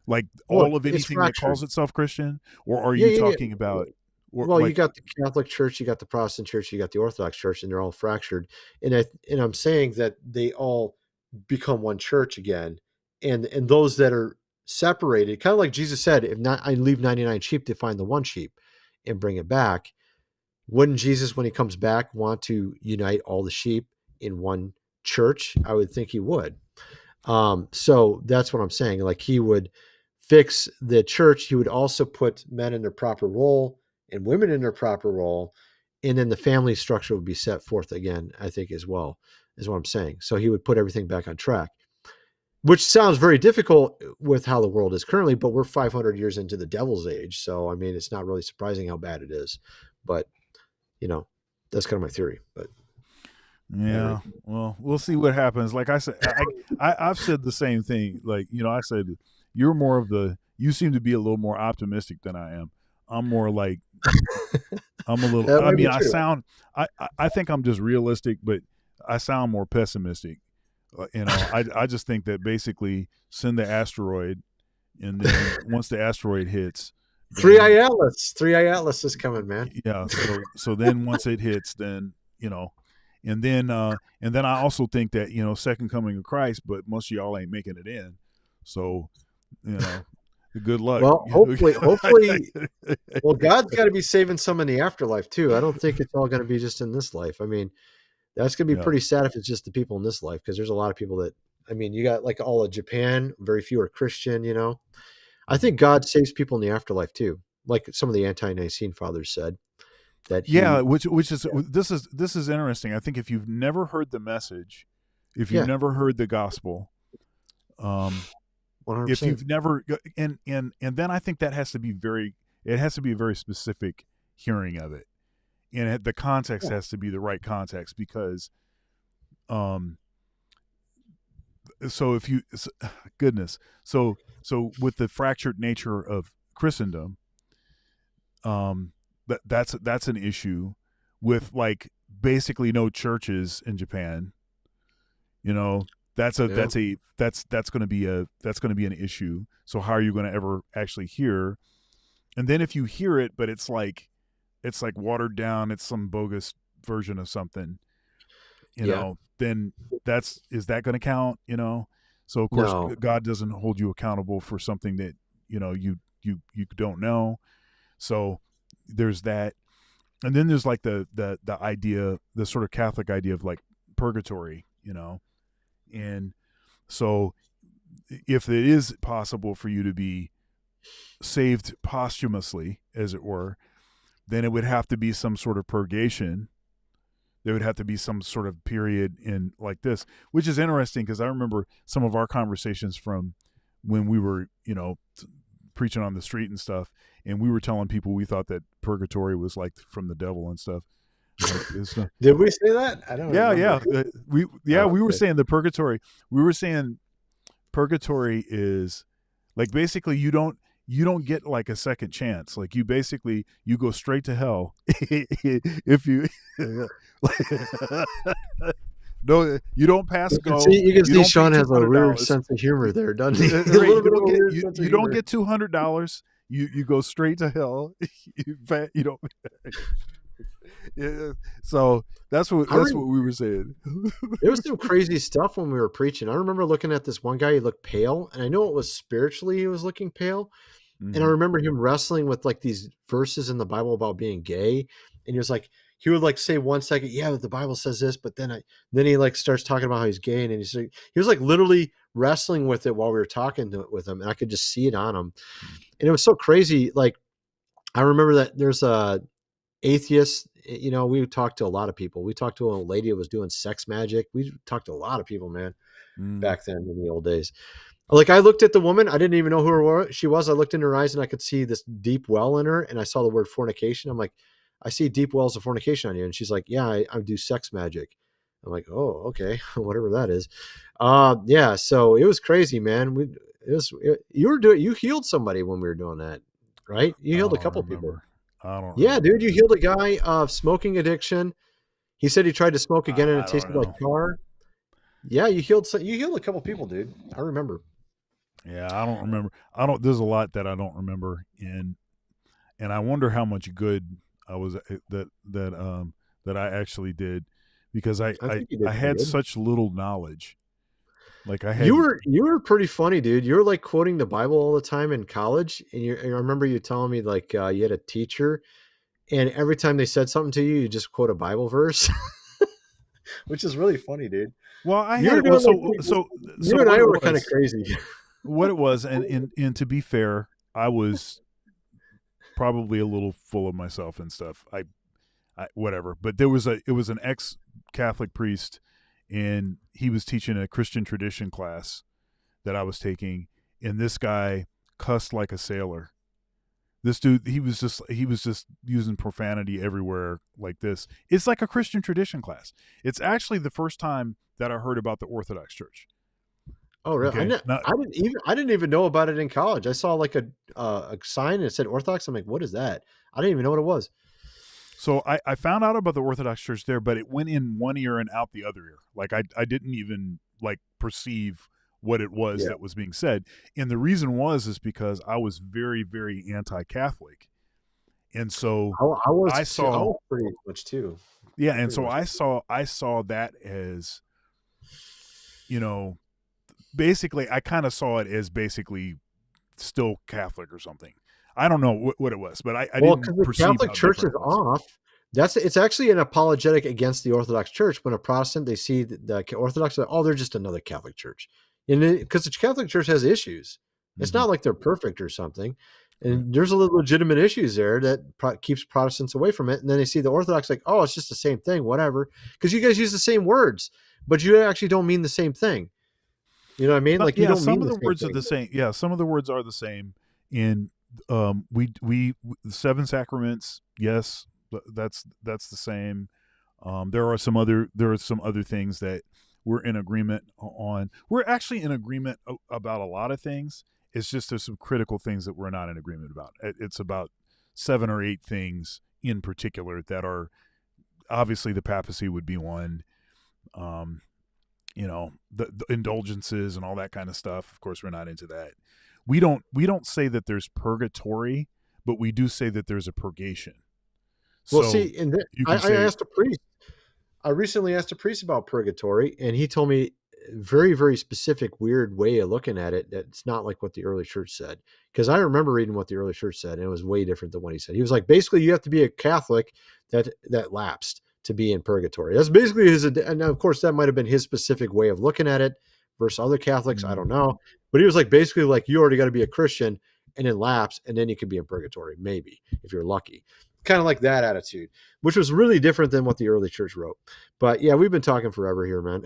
like all of anything that calls itself Christian, or are you talking about? Well, you got the Catholic Church, you got the Protestant Church, you got the Orthodox Church, and they're all fractured. And I'm saying that they all become one church again, and those that are separated, kind of like Jesus said, if not, I leave 99 sheep to find the one sheep and bring it back. Wouldn't Jesus, when he comes back, want to unite all the sheep in one church? I would think he would. So that's what I'm saying. Like, he would fix the church. He would also put men in their proper role and women in their proper role. And then the family structure would be set forth again, I think, as well, is what I'm saying. So he would put everything back on track, which sounds very difficult with how the world is currently, but we're 500 years into the devil's age. So, I mean, it's not really surprising how bad it is, but that's kind of my theory. But yeah, well, we'll see what happens. Like I said, I've said the same thing. Like, I said, you seem to be a little more optimistic than I am. I'm more like, I'm a little, I think I'm just realistic, but I sound more pessimistic. I just think that basically send the asteroid, and then once the asteroid hits, Three Eye Atlas is coming, man. Yeah. So then once it hits, then, and then I also think that, second coming of Christ, but most of y'all ain't making it in. So, good luck. Well, hopefully, well, God's got to be saving some in the afterlife too. I don't think it's all going to be just in this life. I mean, that's going to be pretty sad if it's just the people in this life, because there's a lot of people that, I mean, you got like all of Japan, very few are Christian, I think God saves people in the afterlife too, like some of the anti-Nicene fathers said. That this is interesting. I think if you've never heard the message, if you've never heard the gospel, 100%. if you've never, and then I think that has to be a very specific hearing of it, and the context has to be the right context, because, so if you, goodness, so with the fractured nature of Christendom, that's an issue with, like, basically no churches in Japan. That's going to be an issue. So how are you going to ever actually hear? And then if you hear it, but it's like watered down, it's some bogus version of something, then is that going to count? So of course God doesn't hold you accountable for something that, you don't know. So there's that. And then there's like the idea, the sort of Catholic idea of like purgatory, and so if it is possible for you to be saved posthumously, as it were, then it would have to be some sort of purgation, there would have to be some sort of period in like this, which is interesting because I remember some of our conversations from when we were, preaching on the street and stuff, and we were telling people we thought that purgatory was like from the devil and stuff. Like, did we say that? I don't. Remember. We were saying the purgatory. We were saying purgatory is like basically you don't get like a second chance. Like you go straight to hell if you no, you don't pass go. You can see Sean has a weird sense of humor there, doesn't he? You don't get $200. You go straight to hell. You don't. Yeah, so that's what we were saying. There was some crazy stuff when we were preaching. I remember looking at this one guy. He looked pale, and I know it was spiritually he was looking pale. Mm-hmm. And I remember him wrestling with like these verses in the Bible about being gay, and he was like, he would like say 1 second, yeah, the Bible says this, but then he like starts talking about how he's gay, and he was like literally wrestling with it while we were talking with him, and I could just see it on him, and it was so crazy. Like I remember that there's a atheist. We talked to a lot of people. We talked to a lady who was doing sex magic. We talked to a lot of people, man, back then in the old days. Like I looked at the woman, I didn't even know who she was. I looked in her eyes and I could see this deep well in her, and I saw the word fornication. I'm like, I see deep wells of fornication on you. And she's like, yeah, I do sex magic. I'm like, oh, okay, whatever that is. Yeah. So it was crazy, man. You healed somebody when we were doing that, right? You healed a couple people. I don't. Yeah, dude, you healed a guy of smoking addiction. He said he tried to smoke again and it tasted like tar. Yeah, you healed a couple people, dude. I remember. Yeah, I don't remember. There's a lot that I don't remember, and I wonder how much good I was that I actually did, because I had such little knowledge. Like I had. You were pretty funny, dude. You were like quoting the Bible all the time in college, and I remember you telling me like you had a teacher, and every time they said something to you, you just quote a Bible verse, which is really funny, dude. Well, I had so you and I were kind of crazy. What it was, and to be fair, I was probably a little full of myself and stuff. I whatever, but it was an ex-Catholic priest, and he was teaching a Christian tradition class that I was taking, and this guy cussed like a sailor. This dude, he was just using profanity everywhere like this. It's like a Christian tradition class. It's actually the first time that I heard about the Orthodox Church. Oh, really? Okay. I didn't even know about it in college. I saw like a sign and it said Orthodox. I'm like, what is that? I didn't even know what it was. So I found out about the Orthodox Church there, but it went in one ear and out the other ear. Like I didn't even like perceive what it was that was being said. And the reason is because I was very, very anti-Catholic. And so I saw pretty much too. Yeah. And so I saw that as, basically I kind of saw it as basically still Catholic or something. I don't know what it was, but I didn't perceive the Catholic Church is off. It's actually an apologetic against the Orthodox Church. When a Protestant, they see the Orthodox, they're just another Catholic Church. And because the Catholic Church has issues. It's not like they're perfect or something. And there's a legitimate issues there that keeps Protestants away from it. And then they see the Orthodox like, oh, it's just the same thing, whatever. Because you guys use the same words, but you actually don't mean the same thing. You know what I mean? Like, some of the words are the same. Yeah, some of the words are the same. In we the seven sacraments, yes, that's the same. There are some other things that we're in agreement on. We're actually in agreement about a lot of things. It's just there's some critical things that we're not in agreement about. It's about 7 or 8 things in particular that are obviously the papacy would be one. The indulgences and all that kind of stuff. Of course, we're not into that. We don't say that there's purgatory, but we do say that there's a purgation. Well, see, and I asked a priest. I recently asked a priest about purgatory, and he told me a very, very specific, weird way of looking at it. That's not like what the early church said. Because I remember reading what the early church said, and it was way different than what he said. He was like, basically, you have to be a Catholic that lapsed to be in purgatory. That's basically and of course, that might have been his specific way of looking at it versus other Catholics. I don't know. But he was like, basically, like, you already got to be a Christian and then lapse, and then you could be in purgatory, maybe, if you're lucky. kind of like that attitude, which was really different than what the early church wrote. But yeah, we've been talking forever here, man.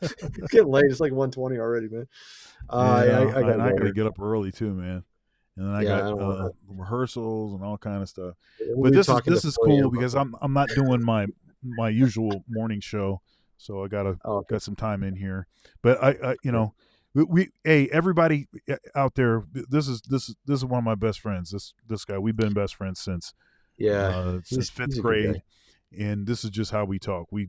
It's getting late. It's like 1:20 already, man. I gotta get up early too, man. And then I Yeah, I got don't wanna- rehearsals and all kind of stuff. We'll But be this talking is to cool 4 a.m. because I'm not doing my usual morning show, so I got some time in here. But I you know, hey, everybody out there, this is one of my best friends. This guy, we've been best friends since he's fifth a good grade, guy. and this is just how we talk. We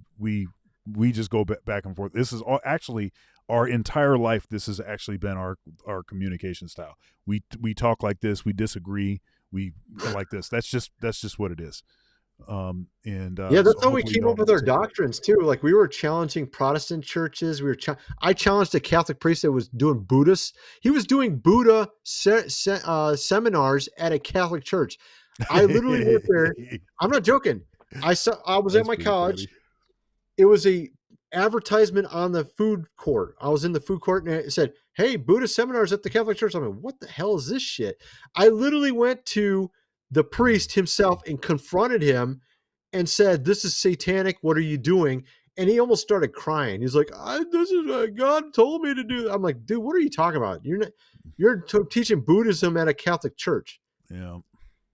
just go back and forth. This is actually our entire life. This has actually been our communication style. We talk like this. We disagree. We like this. That's just what it is. Yeah, that's so how we hopefully you came up don't with our take it. doctrines too. Like we were challenging Protestant churches. I challenged a Catholic priest that was doing Buddhist. He was doing Buddha seminars at a Catholic church. I literally went there. I'm not joking. I was at That's my pretty college. funny. It was a advertisement on the food court. I was in the food court and it said, "Hey, Buddhist seminars at the Catholic Church." I'm like, "What the hell is this shit?" I literally went to the priest himself and confronted him and said, "This is satanic. What are you doing?" And he almost started crying. He's like, "This is what God told me to do." I'm like, "Dude, what are you talking about? You're teaching Buddhism at a Catholic church." Yeah.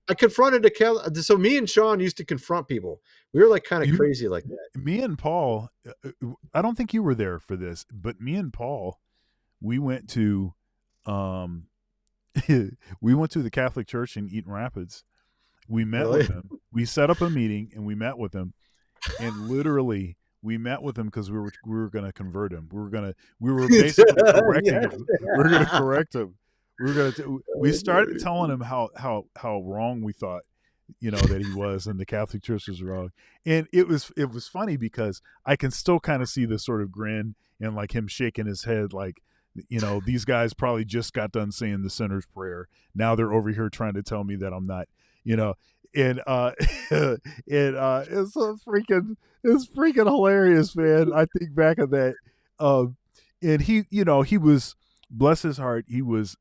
I confronted a Catholic. So me and Sean used to confront people. We were like kind of crazy like that. Me and Paul, I don't think you were there for this, but me and Paul, we went to, we went to the Catholic Church in Eaton Rapids. We met with him. We set up a meeting and we met with him, and literally we met with him because we were going to convert him. We were basically correcting him. We were going to correct him. We started telling him how wrong we thought, that he was, and the Catholic Church was wrong. And it was funny because I can still kind of see this sort of grin and like him shaking his head, like, these guys probably just got done saying the sinner's prayer. Now they're over here trying to tell me that I'm not, and it's freaking hilarious, man. I think back on that. And he was, bless his heart, he was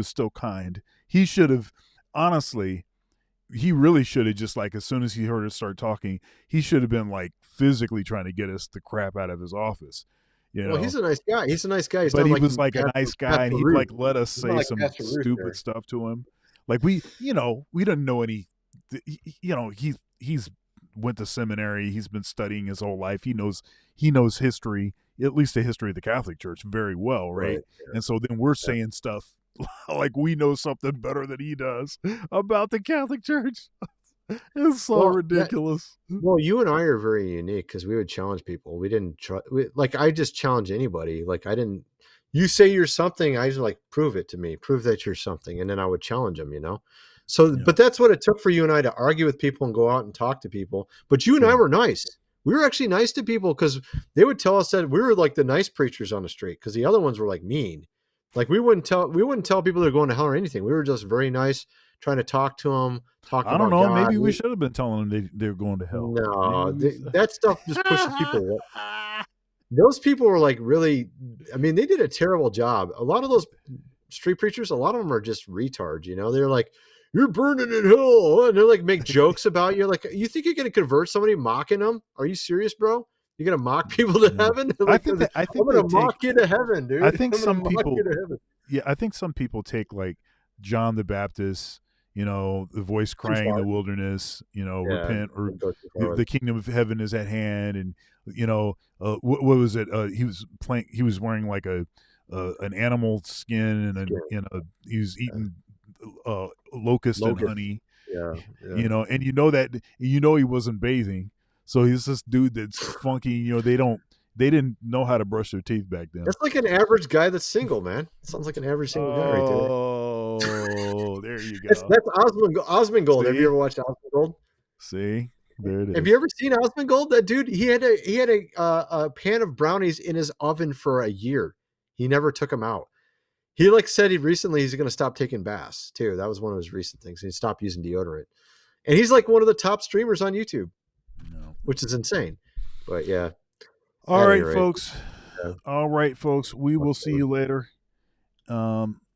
still kind. He should have, honestly, he really should have just, like, as soon as he heard us start talking, he should have been like physically trying to get us the crap out of his office. Well, he's a nice guy. He's a nice guy. He's but not he was like a nice guy, and he'd Ruth. like let us He's say not like some Pastor Ruth stupid there. stuff to him. Like we didn't know any, he's went to seminary. He's been studying his whole life. He knows history, at least the history of the Catholic Church, very well, right? Yeah. And so then we're saying stuff like we know something better than he does about the Catholic Church. It's so ridiculous. Well, you and I are very unique because we would challenge people. We didn't try. Like I just challenge anybody. Like I didn't. You say you're something, I just like prove it to me. Prove that you're something, and then I would challenge them. So, but that's what it took for you and I to argue with people and go out and talk to people. But you and I were nice. We were actually nice to people because they would tell us that we were like the nice preachers on the street because the other ones were like mean. Like we wouldn't tell people they're going to hell or anything. We were just very nice, trying to talk to them. I don't know. Maybe we should have been telling them they're going to hell. No, that stuff just pushes people away. Those people were like really, I mean, they did a terrible job. A lot of those street preachers, a lot of them are just retards, They're like, "You're burning in hell." And they're like, make jokes about you. Like, you think you're going to convert somebody mocking them? Are you serious, bro? You're going to mock people to heaven? Like, I'm going to mock you to heaven, dude. I think I'm some gonna mock people, you to heaven. yeah, I think some people take like John the Baptist, the voice crying in the wilderness, repent, or the kingdom of heaven is at hand. And, what was it? He was wearing like an animal skin and he was eating locust and honey. Yeah. And that, he wasn't bathing. So he's this dude that's funky. They didn't know how to brush their teeth back then. That's like an average guy that's single, man. Sounds like an average single guy right there. Oh, there you go. That's Osmongold. Have you ever watched Osmongold? See, there it is. Have you ever seen Osmongold? That dude, he had a pan of brownies in his oven for a year. He never took them out. He said he's going to stop taking baths too. That was one of his recent things. He stopped using deodorant, and he's like one of the top streamers on YouTube, which is insane. But yeah. All right, folks. Yeah. All right, folks. We will see you later.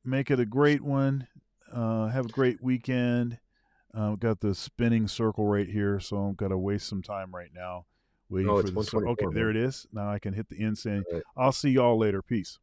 Make it a great one. Have a great weekend. Got the spinning circle right here, so I'm got to waste some time right now waiting for it's this. 124. Okay, there it is. Now I can hit the end saying, Right. I'll see y'all later. Peace.